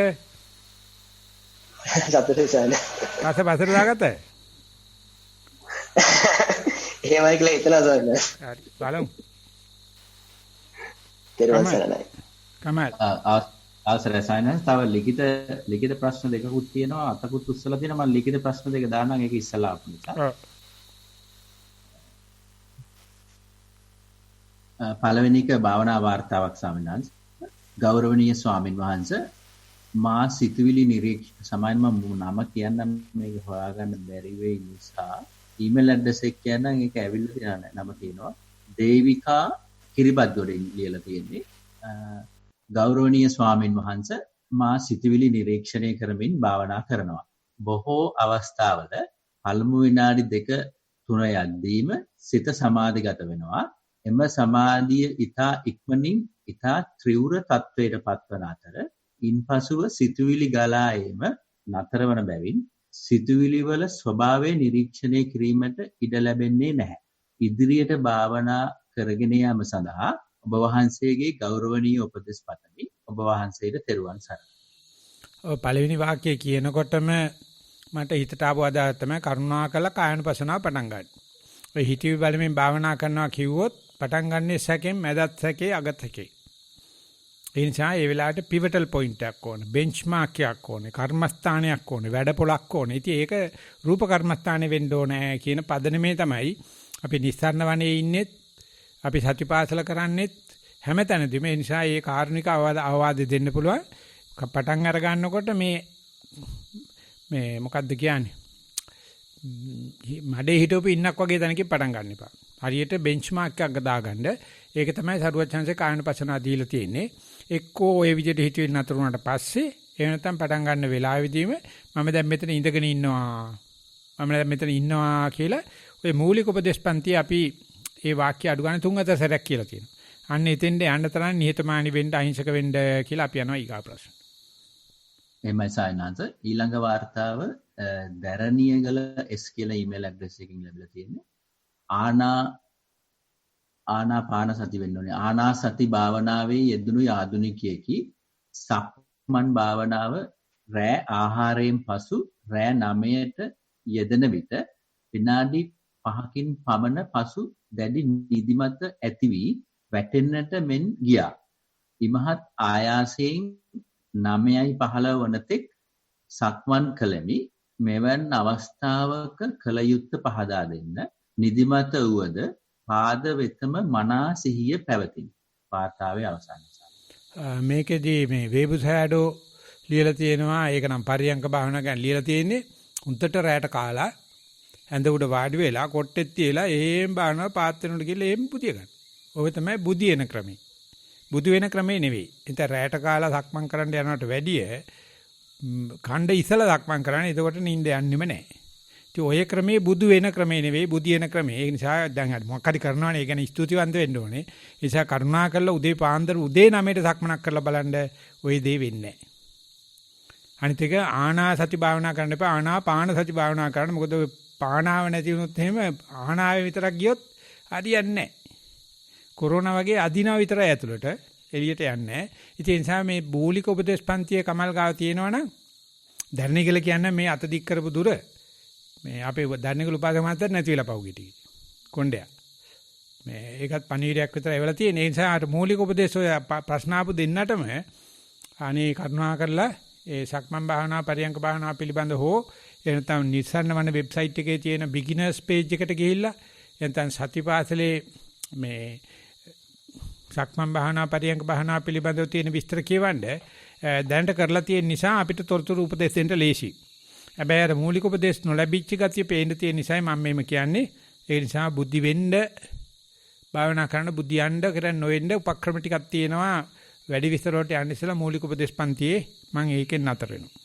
සතුටුයි සර්. පස්සට දාගත්තද? එහෙමයි කියලා හිතනවා සර්. හරි බලමු. කෙරුවසනයි. කමල්. අවසරයි සයිනස් තව ලිඛිත ප්‍රශ්න දෙකකුත් තියෙනවා අතකුත් උස්සලා තියෙනවා මම ලිඛිත ප්‍රශ්න දෙක දාන්නම් ඒක ඉස්සලා අපු නිසා. පළවෙනි එක භාවනා වාර්තාවක් ස්වාමීන් ගෞරවනීය ස්වාමින් වහන්සේ මා සිතුවිලි නිරීක්ෂණ සමාන මම නම කියන්නම් මේක හොයාගන්න බැරි වෙයි නිසා ඊමේල් ඇඩ්‍රස් එක කියන්නම් ඒක ඇවිල්ලා තියෙනවා නම කියනවා දේවිකා කිරිබත්ගොඩින් ලියලා තියෙන්නේ ගෞරවනීය ස්වාමින් වහන්සේ මා සිතුවිලි නිරීක්ෂණය කරමින් භාවනා කරනවා බොහෝ අවස්ථාවල පළමු විනාඩි 2-3 යද්දීම සිත සමාධිගත වෙනවා එම සමාධිය ඊතා ඉක්මනින් ඊතා ත්‍රිවුර තත්වයට පත්වන අතර ඉන්පසුව සිතුවිලි ගලා ඒම නතර වන බැවින් සිතුවිලි වල ස්වභාවය නිරීක්ෂණය කිරීමට ඉඩ ලැබෙන්නේ නැහැ. ඉදිරියට භාවනා කරගෙන යාම සඳහා ඔබ වහන්සේගේ ගෞරවනීය උපදෙස් පතමි. ඔබ වහන්සේට තෙරුවන් සරණයි. ඔය පළවෙනි වාක්‍යය කියනකොටම මට හිතට ආව අදහස තමයි කරුණාකර කායනුපසනාව පටන් ගන්න. ඔය හිතවි බලමින් භාවනා කරනවා කිව්වොත් පටන් ගන්නේ සැකෙන් මැදත් සැකේ අගත් සැකේ. ඒ නිසා ඒ වෙලාවට පිවටල් පොයින්ට් එකක් ඕනේ, බෙන්ච්මාර්ක් එකක් ඕනේ, කර්මස්ථානයක් ඕනේ, වැඩපොලක් ඕනේ. ඉතින් ඒක රූප කර්මස්ථානේ වෙන්න ඕනේ කියන පදනමේ තමයි අපි නිස්සාරණ වනේ ඉන්නෙත්, අපි සතිපාසල කරන්නෙත් හැමතැනදීම. ඒ නිසා මේ කාරුණික අවවාද දෙන්න පුළුවන්. පටන් අර ගන්නකොට මේ මොකද්ද කියන්නේ? මඩේ හිටවපු ඉන්නක් වගේ තැනකින් පටන් ගන්න එපා. හරියට බෙන්ච්මාර්ක් එකක් දාගන්න. ඒක තමයි සරුවචන්සේ කායනුපසනාව දීලා තියෙන්නේ. එක්කෝ ওই විදිහට හිතුවේ නතර වුණාට පස්සේ එහෙම නැත්නම් පටන් ගන්න වෙලාවෙදීම මම දැන් මෙතන ඉඳගෙන ඉන්නවා. මම දැන් මෙතන ඉන්නවා කියලා ওই මූලික උපදේශපන්ති අපි ඒ වාක්‍ය අඩු ගන්න 3-4 සැරයක් කියලා තියෙනවා. අන්න එතෙන්ට යන්න තරම් නිහතමානී වෙන්න අහිංසක වෙන්න කියලා අපි යනවා ඊගා ප්‍රශ්න. එමයි සයින්හන්ස ඊළඟ වාර්තාව දැරණියගල S කියලා ඊමේල් ඇඩ්‍රස් එකකින් ලැබිලා තියෙන්නේ. ආනාපාන සති වෙන්න ඕනේ. ආනාසති භාවනාවේ යෙදුණු ආධුනිකයෙකි සක්මන් භාවනාව රෑ ආහාරයෙන් පසු රෑ 9ට යෙදෙන විට විනාඩි 5කින් පමණ පසු දැඩි නිදිමත ඇති වී වැටෙන්නට මෙන් ගියා. ඉමහත් ආයාසයෙන් 9:15 වනතෙක් සක්මන් කළෙමි. මෙවන් අවස්ථාවක කල යුත්තේ පහදා දෙන්න. නිදිමත වුවද පාද වෙතම මනා සිහිය පැවතිනි. වාර්තාවේ අවසානය. මේකෙදී මේ වේබුසෑඩෝ ලියලා තියෙනවා. ඒක නම් පරියංක භාවනා ගැන ලියලා තියෙන්නේ. උන්ටට රැයට කාලා ඇඳ උඩ වාඩි වෙලා කොට්ටෙත් තියලා එහෙම බානවා පාත් වෙනකොට ගිහලා එහෙම පුදිය ගන්න. ඔය තමයි බුදියන ක්‍රමය. බුදු වෙන ක්‍රමේ නෙවෙයි. ඉතින් රැයට කාලා සක්මන් කරන්න යනවට වැඩිය ඛණ්ඩ ඉසලා සක්මන් කරන්නේ. එතකොට නිින්ද යන්නෙම නැහැ. ඉතින් ඔය ක්‍රමේ බුදු වෙන ක්‍රමේ නෙවෙයි බුදියන ක්‍රමේ. ඒ නිසා දැන් හරි මොකක් හරි කරනවනේ. ඒ කියන්නේ ස්තුතිවන්ත වෙන්න ඕනේ. ඒ නිසා කරුණා කරලා උදේ පාන්දර උදේ 9ට සක්මනක් කරලා බලන්න ওই දේ වෙන්නේ නැහැ. අනිත් එක ආනාසති භාවනා කරන්න එපා. ආනාපාන සති භාවනා කරන්න. මොකද ඔය පානාව නැති වුණොත් එහෙම ආනාවේ විතරක් ගියොත් හරියන්නේ නැහැ. කොරෝනා වගේ අදිනා විතරයි ඇතුළට එළියට යන්නේ නැහැ. ඉතින් ඒ නිසා මේ බූලික උපදේශ පන්තියේ කමල් ගාව තියෙනවනම් ධර්ණිකල කියන්නේ මේ අත දික් කරපු දුර මේ අපේ ධර්ණිකල උපාසක මාත්‍යට නැති වෙලා පව් ගිටි. කොණ්ඩයක්. මේ ඒකත් පණීඩයක් විතර එවලා තියෙන. ඒ නිසා අර මූලික උපදේශ ඔය ප්‍රශ්න ආපු දෙන්නටම අනේ කරුණා කරලා ඒ සක්මන් භාවනා පරියංක භාවනා පිළිබඳ හෝ එනතම් නිසන්න වන වෙබ්සයිට් එකේ තියෙන බිග්ිනර්ස් පේජ් එකට ගිහිල්ලා එනතම් සතිපාසලේ මේ සක්මන් භාවනා පරියංක භාවනා පිළිබඳව තියෙන විස්තර කියවන්න දැනට කරලා තියෙන නිසා අපිට තොරතුරු උපදෙස් දෙන්න ලේසි. හැබැයි අර මූලික උපදේශ නොලැබිච්ච ගතිය පේන්න තියෙන නිසායි මම මේම කියන්නේ. ඒ නිසා බුද්ධි වෙන්න භාවනා කරන බුද්ධියණ්ඩ කරන් නොවෙන්න උපක්‍රම ටිකක් තියෙනවා. වැඩි විස්තර වලට යන්න ඉස්සලා මූලික උපදේශ පන්තියේ මම ඒකෙන් නතර වෙනවා.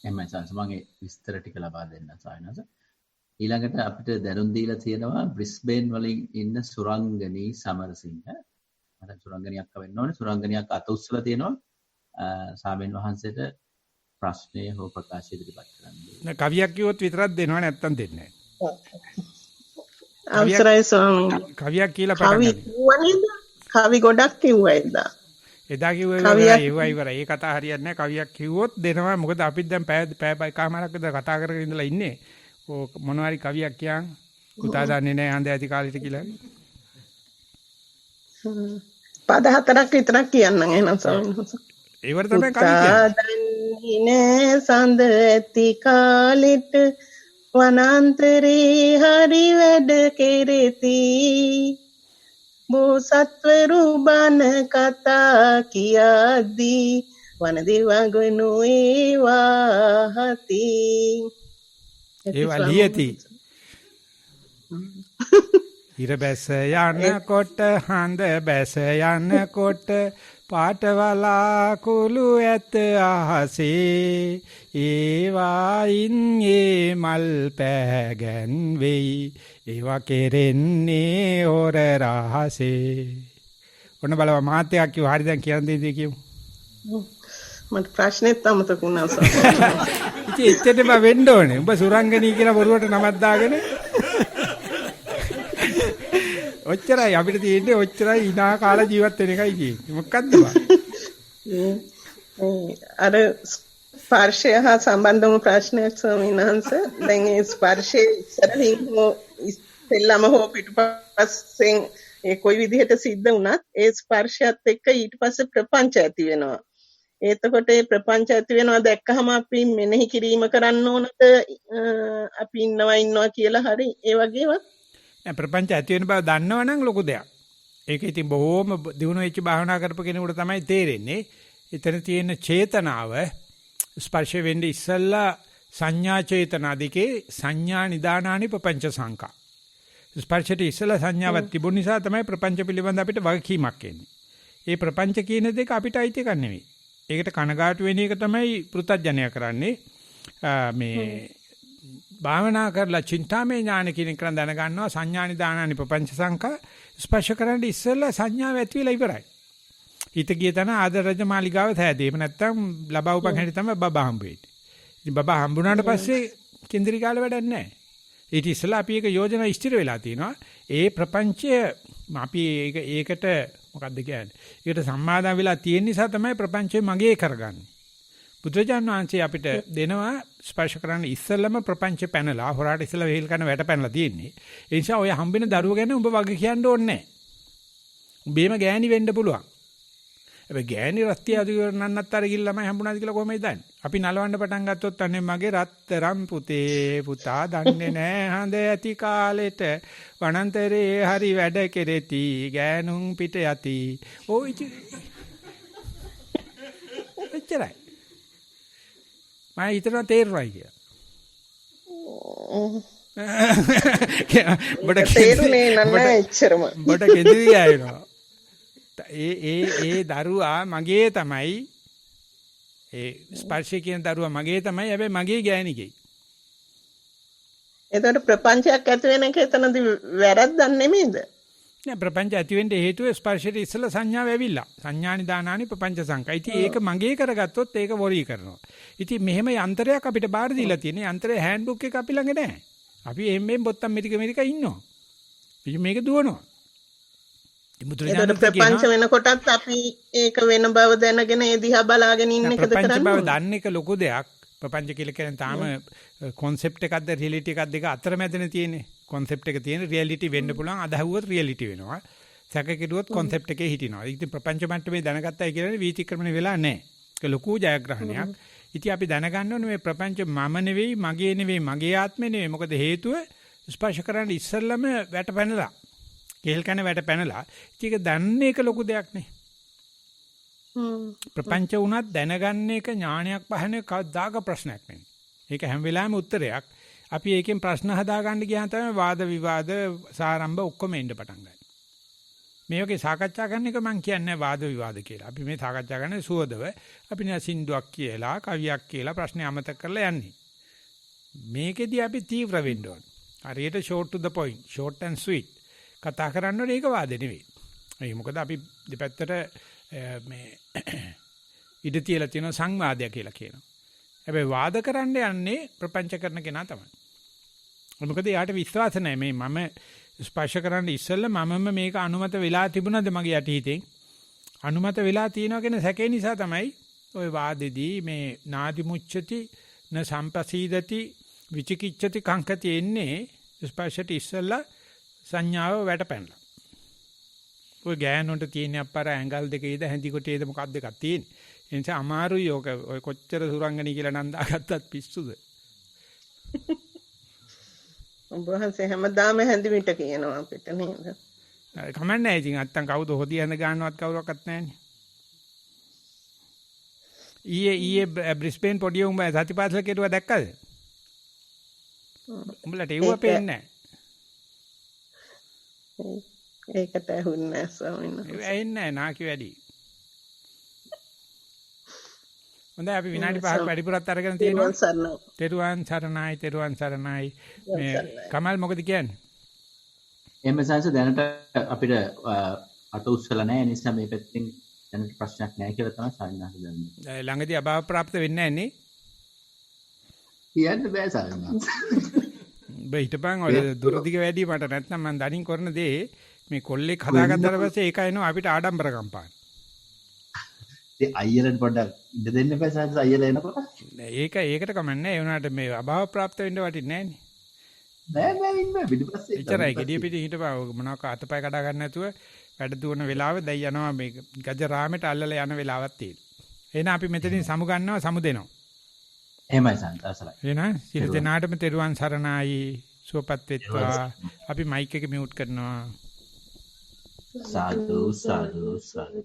එහමයි සාංශ මම විස්තර ටික ලබා දෙන්න සායනස. ඊළඟට අපිට දැනුම් දීලා තියෙනවා බ්‍රිස්බේන් වලින් ඉන්න සුරංගනී සමරසිංහ. මට සුරංගනියක් වෙන්න ඕනේ. සුරංගනියක් අත උස්සලා තියෙනවා. සාමෙන් වහන්සේට ප්‍රශ්නය හෝ ප්‍රකාශය ඉදිරිපත් කරන්න. නෑ කවියක් කිව්වොත් විතරක් දෙනවා නැත්තම් දෙන්නේ නෑ. අවසරයි ස්වාමීනි. කවියක් කියලා පටන් ගන්න. කවි ගොඩක් කිව්වා එදා. එදා කිව්වා ඉවරයි. ඒ කතා හරියන්නේ නැහැ. කවියක් කිව්වොත් දෙනවා. මොකද අපිත් දැන් පැය කමාරක් විතර කතා කරගෙන ඉඳලා ඉන්නේ. මොනවාරි කවියක් කියන් පුතා දන්නේ නැහැ හන්ද ඇති කාලෙට කියලා. පද 4ක් විතරක් කියන්නම් එහෙනම් ස්වාමීන් වහන්සේ. ඒවර තමයි කවි කියන්නේ. දන්නේ නැහැ සඳ ඇති කාලෙට වනාන්තරේ හරි වැඩ කෙරෙති. බෝසත්වරු බණ කතා කියද්දී වන දිවගුණු ඒවා හති. ඒවා ලියති. ඉර බැස යනකොට හඳ බැස යනකොට පාටවලා කුළු ඇත අහසේ ඒවායින් ඒ මල් පෑගැන් වෙයි ඒවා කෙරෙන්නේ හොර රහසේ. ඔන්න බලව මාත්‍යක් කිව්ව හරි දැන් කියන්න දෙන්නේ කියමු. මට ප්‍රශ්නෙත් අමතක වුණා සර්. ඉතින් එච්චරම වෙන්න ඕනේ. උඹ සුරංගනී කියලා බොරුවට නමක් දාගෙන ඔච්චරයි අපිට තියෙන්නේ ඔච්චරයි ඉනා කාලා ජීවත් වෙන එකයි කියන්නේ. මොකක්ද බා? අර ස්පර්ශය හා සම්බන්ධ වුණු ප්‍රශ්නයක් ස්වාමීන් වහන්සේ. දැන් ඒ ස්පර්ශයේ ඉස්සරහින් ඉස්සෙල්ලාම හෝ පිටුපස්සෙන් ඒ කොයි විදිහට සිද්ධ වුණත් ඒ ස්පර්ශයත් එක්ක ඊට පස්සේ ප්‍රපංච ඇති වෙනවා. එතකොට ඒ ප්‍රපංච ඇති වෙනවා දැක්කහම අපි මෙනෙහි කිරීම කරන්න ඕනද අපි ඉන්නවා කියලා හරි ඒ වගේවත් ප්‍රපංච ඇති වෙන බව දන්නවනම් ලොකු දෙයක්. ඒක ඉතින් බොහොම දිනු වෙච්ච භාවනා කරපු කෙනෙකුට තමයි තේරෙන්නේ. එතන තියෙන චේතනාව ස්පර්ශ වෙන්නේ ඉස්සල්ලා සංඥා චේතනා දෙකේ සංඥා නිදානානි ප්‍රපංච සංකා. ස්පර්ශයට ඉස්සල්ලා සංඥාවක් තිබුණ නිසා තමයි ප්‍රපංච පිළිබඳ අපිට වගකීමක් එන්නේ. ඒ ප්‍රපංච කියන දෙක අපිට අයිති එකක් නෙවෙයි. ඒකට කනගාටු වෙන එක තමයි පෘථග්ජනය කරන්නේ. මේ භාවනා කරලා චින්තාමය ඥාන කියන එක දැනගන්නවා සංඥා නිදානානි ප්‍රපංච සංකා ස්පර්ශ කරන්න ඉස්සෙල්ලා සංඥාව ඇති වෙලා ඉවරයි. හිත ගිය තැන ආදර රජ මාලිගාව තෑදී. එහෙම නැත්නම් ලබා උපන් හැටි තමයි බබා හම්බ වෙන්නේ. ඉතින් බබා හම්බුනාට පස්සේ කිඳිරි කාලේ වැඩක් නැහැ. ඊට ඉස්සෙල්ලා අපි ඒක යෝජනා ඉස්තිර වෙලා තිනවා. ඒ ප්‍රපංචය අපි ඒකට මොකක්ද කියන්නේ? ඒකට සම්මාදම් වෙලා තියෙන නිසා තමයි ප්‍රපංචය මගේ කරගන්නේ. බුදුරජාණන් වහන්සේ අපිට දෙනවා ස්පර්ශ කරන්න ඉස්සෙල්ලම ප්‍රපංච පැනලා හොරාට ඉස්සෙල්ලා වෙහෙල් කරන වැට පැනලා තියෙන්නේ. ඒ නිසා ඔය හම්බෙන දරුව ගැන උඹ වගේ කියන්න ඕනේ නැහැ. උඹේම ගෑණි වෙන්න පුළුවන්. හැබැයි ගෑණි රත්ති ආදි නන්නත්තර ගිල්ලමයි හම්බුණාද කියලා කොහොමද දන්නේ? අපි නලවන්න පටන් ගත්තොත් අනේ මගේ රත්තරම් පුතේ පුතා දන්නේ නෑ හඳ ඇති කාලෙට වනාන්තරේ හරි වැඩ කෙරෙති ගෑනුන් පිට යති. ඔය එච්චරයි. මම හිතනවා තේරුණායි කියලා. බඩ තේරුනේ නෑ එච්චරම. බඩ කෙඳිරි ආයනවා. ඒ දරුවා මගේ තමයි. ඒ ස්පර්ශය කියන දරුවා මගේ තමයි. හැබැයි මගේ ගෑණිකේ. එතකොට ප්‍රපංචයක් ඇති වෙන එක එතනදී වැරද්දක් නෙමෙයිද? නෑ ප්‍රපංච ඇති වෙන්න හේතුව ස්පර්ශයට ඉස්සලා සංඥාව ඇවිල්ලා. සංඥානි දානානි ප්‍රපංච සංකා. ඉතින් ඒක මගේ කරගත්තොත් ඒක වොරි කරනවා. ඉතින් මෙහෙම යන්ත්‍රයක් අපිට බාර දීලා තියෙන. යන්ත්‍රයේ හෑන්ඩ්බුක් එක අපි ළඟ නැහැ. අපි එම්බෙන් බොත්තම් මෙරික ඉන්නවා. ඉතින් මේක දුවනවා. එතකොට ප්‍රපංච වෙනකොටත් අපි ඒක වෙන බව දැනගෙන ඒ දිහා බලාගෙන ඉන්න එකද කරන්නේ? ප්‍රපංච බව දන්න එක ලොකු දෙයක්. ප්‍රපංච කියලා කියන්නේ තාම concept එකක්ද reality එකක්ද දෙක අතරමැදනේ තියෙන්නේ. concept එක තියෙන reality වෙන්න පුළුවන් අදහුවොත් reality වෙනවා. සැක කෙරුවොත් concept එකේ හිටිනවා. ඉතින් ප්‍රපංච මට්ටමේ දැනගත්තයි කියන්නේ වීතික්‍රමණය වෙලා නැහැ. ඒක ලොකු ජයග්‍රහණයක්. ඉතින් අපි දැනගන්න ඕනේ මේ ප්‍රපංච මම නෙවෙයි, මගේ නෙවෙයි, මගේ ආත්මේ නෙවෙයි. මොකද හේතුව ස්පර්ශ කරන්න ඉස්සෙල්ලම වැටපැනලා. කේල් කන වැටපැනලා. ඒක දන්නේ එක ලොකු දෙයක් නේ. ප්‍රපංච වුණත් දැනගන්න එක ඥානයක් පහන කවදාක ප්‍රශ්නයක් නෙවෙයි. ඒක හැම වෙලාවෙම උත්තරයක්. අපි ඒකෙන් ප්‍රශ්න හදාගන්න ගියාම තමයි වාද විවාද සාරම්භ ඔක්කොම එන්න පටන් ගන්නේ. මේ වගේ සාකච්ඡා කරන එක මම කියන්නේ වාද විවාද කියලා. අපි මේ සාකච්ඡා කරන්නේ සුවදව. අපි නේ සින්දුවක් කියලා, කවියක් කියලා ප්‍රශ්නේ අමතක කරලා යන්නේ. මේකෙදී අපි තීව්‍ර වෙන්න ඕන. හරියට short to the point, short and sweet. කතා කරන්න ඕනේ ඒක වාද නෙවෙයි. ඒ මොකද අපි දෙපැත්තට මේ ඉඳ තියලා තියෙන සංවාදය කියලා කියනවා. හැබැයි වාද කරන්න යන්නේ ප්‍රපංච කරන කෙනා තමයි. මොකද යාට විශ්වාස නැහැ මේ මම ස්පර්ශ කරන්න ඉස්සෙල්ලා මමම මේක අනුමත වෙලා තිබුණාද මගේ යටිහිතෙන් අනුමත වෙලා තියෙනවා කියන සැකේ නිසා තමයි ওই වාදෙදී මේ නාදි මුච්ඡති න සම්පසීදති විචිකිච්ඡති කංකති එන්නේ ස්පර්ශයට ඉස්සෙල්ලා සංඥාව වැටපැනලා. ඔය ගෑනොන්ට තියෙන අපර ඇඟල් දෙකේද හැඳි කොටේද මොකක්ද එකක් තියෙන්නේ. ඒ නිසා අමාරුයි ඔක ඔය කොච්චර සුරංගනී කියලා නන්දාගත්තත් පිස්සුද. ඔබ වහන්සේ හැමදාම හැඳිමිට කියනවා අපිට නේද? කමන්නේ නැහැ ඉතින් අත්තන් කවුද හොදිය හඳ ගන්නවත් කවුරක්වත් නැහැනේ. ඊයේ බ්‍රිස්බේන් පොඩි උඹ සතිපාසල කෙරුවා දැක්කද? උඹලට ඒව පේන්නේ නැහැ. ඒකට ඇහුන්නේ නැහැ ස්වාමීන් වහන්සේ. ඒ ඇහෙන්නේ නැහැ නාකි වැඩි. හොඳයි අපි විනාඩි 5ක් වැඩිපුරත් අරගෙන තියෙනවා. තෙරුවන් සරණයි තෙරුවන් සරණයි. මේ කමල් මොකද කියන්නේ? එම්ම සංස දැනට අපිට අත උස්සලා නැහැ. ඒ නිසා මේ පැත්තෙන් දැනට ප්‍රශ්නයක් නැහැ කියලා තමයි සාමාන්‍යයෙන් දන්නේ. ළඟදී අභාව ප්‍රාප්ත වෙන්නේ නැහැ නේ. කියන්න බෑ සාමාන්‍යයෙන්. බයිටපන් ඔය දුරදිග වැඩි මට නැත්නම් මම දණින් කරන දේ මේ කොල්ලෙක් හදාගත්තාට පස්සේ ඒක එනවා අපිට ආඩම්බරකම් පාන. ඒ අයියලට පොඩ්ඩක් ඉඳ දෙන්න එපා සාහස අයියලා එනකොට. ඒකට කමන්නේ ඒ වුණාට මේ අභාව ප්‍රාප්ත වෙන්න වටින්නේ නැහැ නේ. නෑ ඉන්න පිටිපස්සේ. එච්චරයි gediya පිටින් හිටපන් මොනවාක අතපය කඩා ගන්න නැතුව වැඩ දුවන වෙලාව දැන් යනවා මේ ගජ රාමෙට අල්ලලා යන වෙලාවක් තියෙනවා. එහෙනම් අපි මෙතනින් සමු ගන්නවා සමු දෙනවා. එහෙමයි සංසාරයි. එහෙනම් සිල් දෙනාටම තෙරුවන් සරණයි සුවපත් වෙත්වා. අපි මයික් එක මියුට් කරනවා. සාදු සාදු සාදු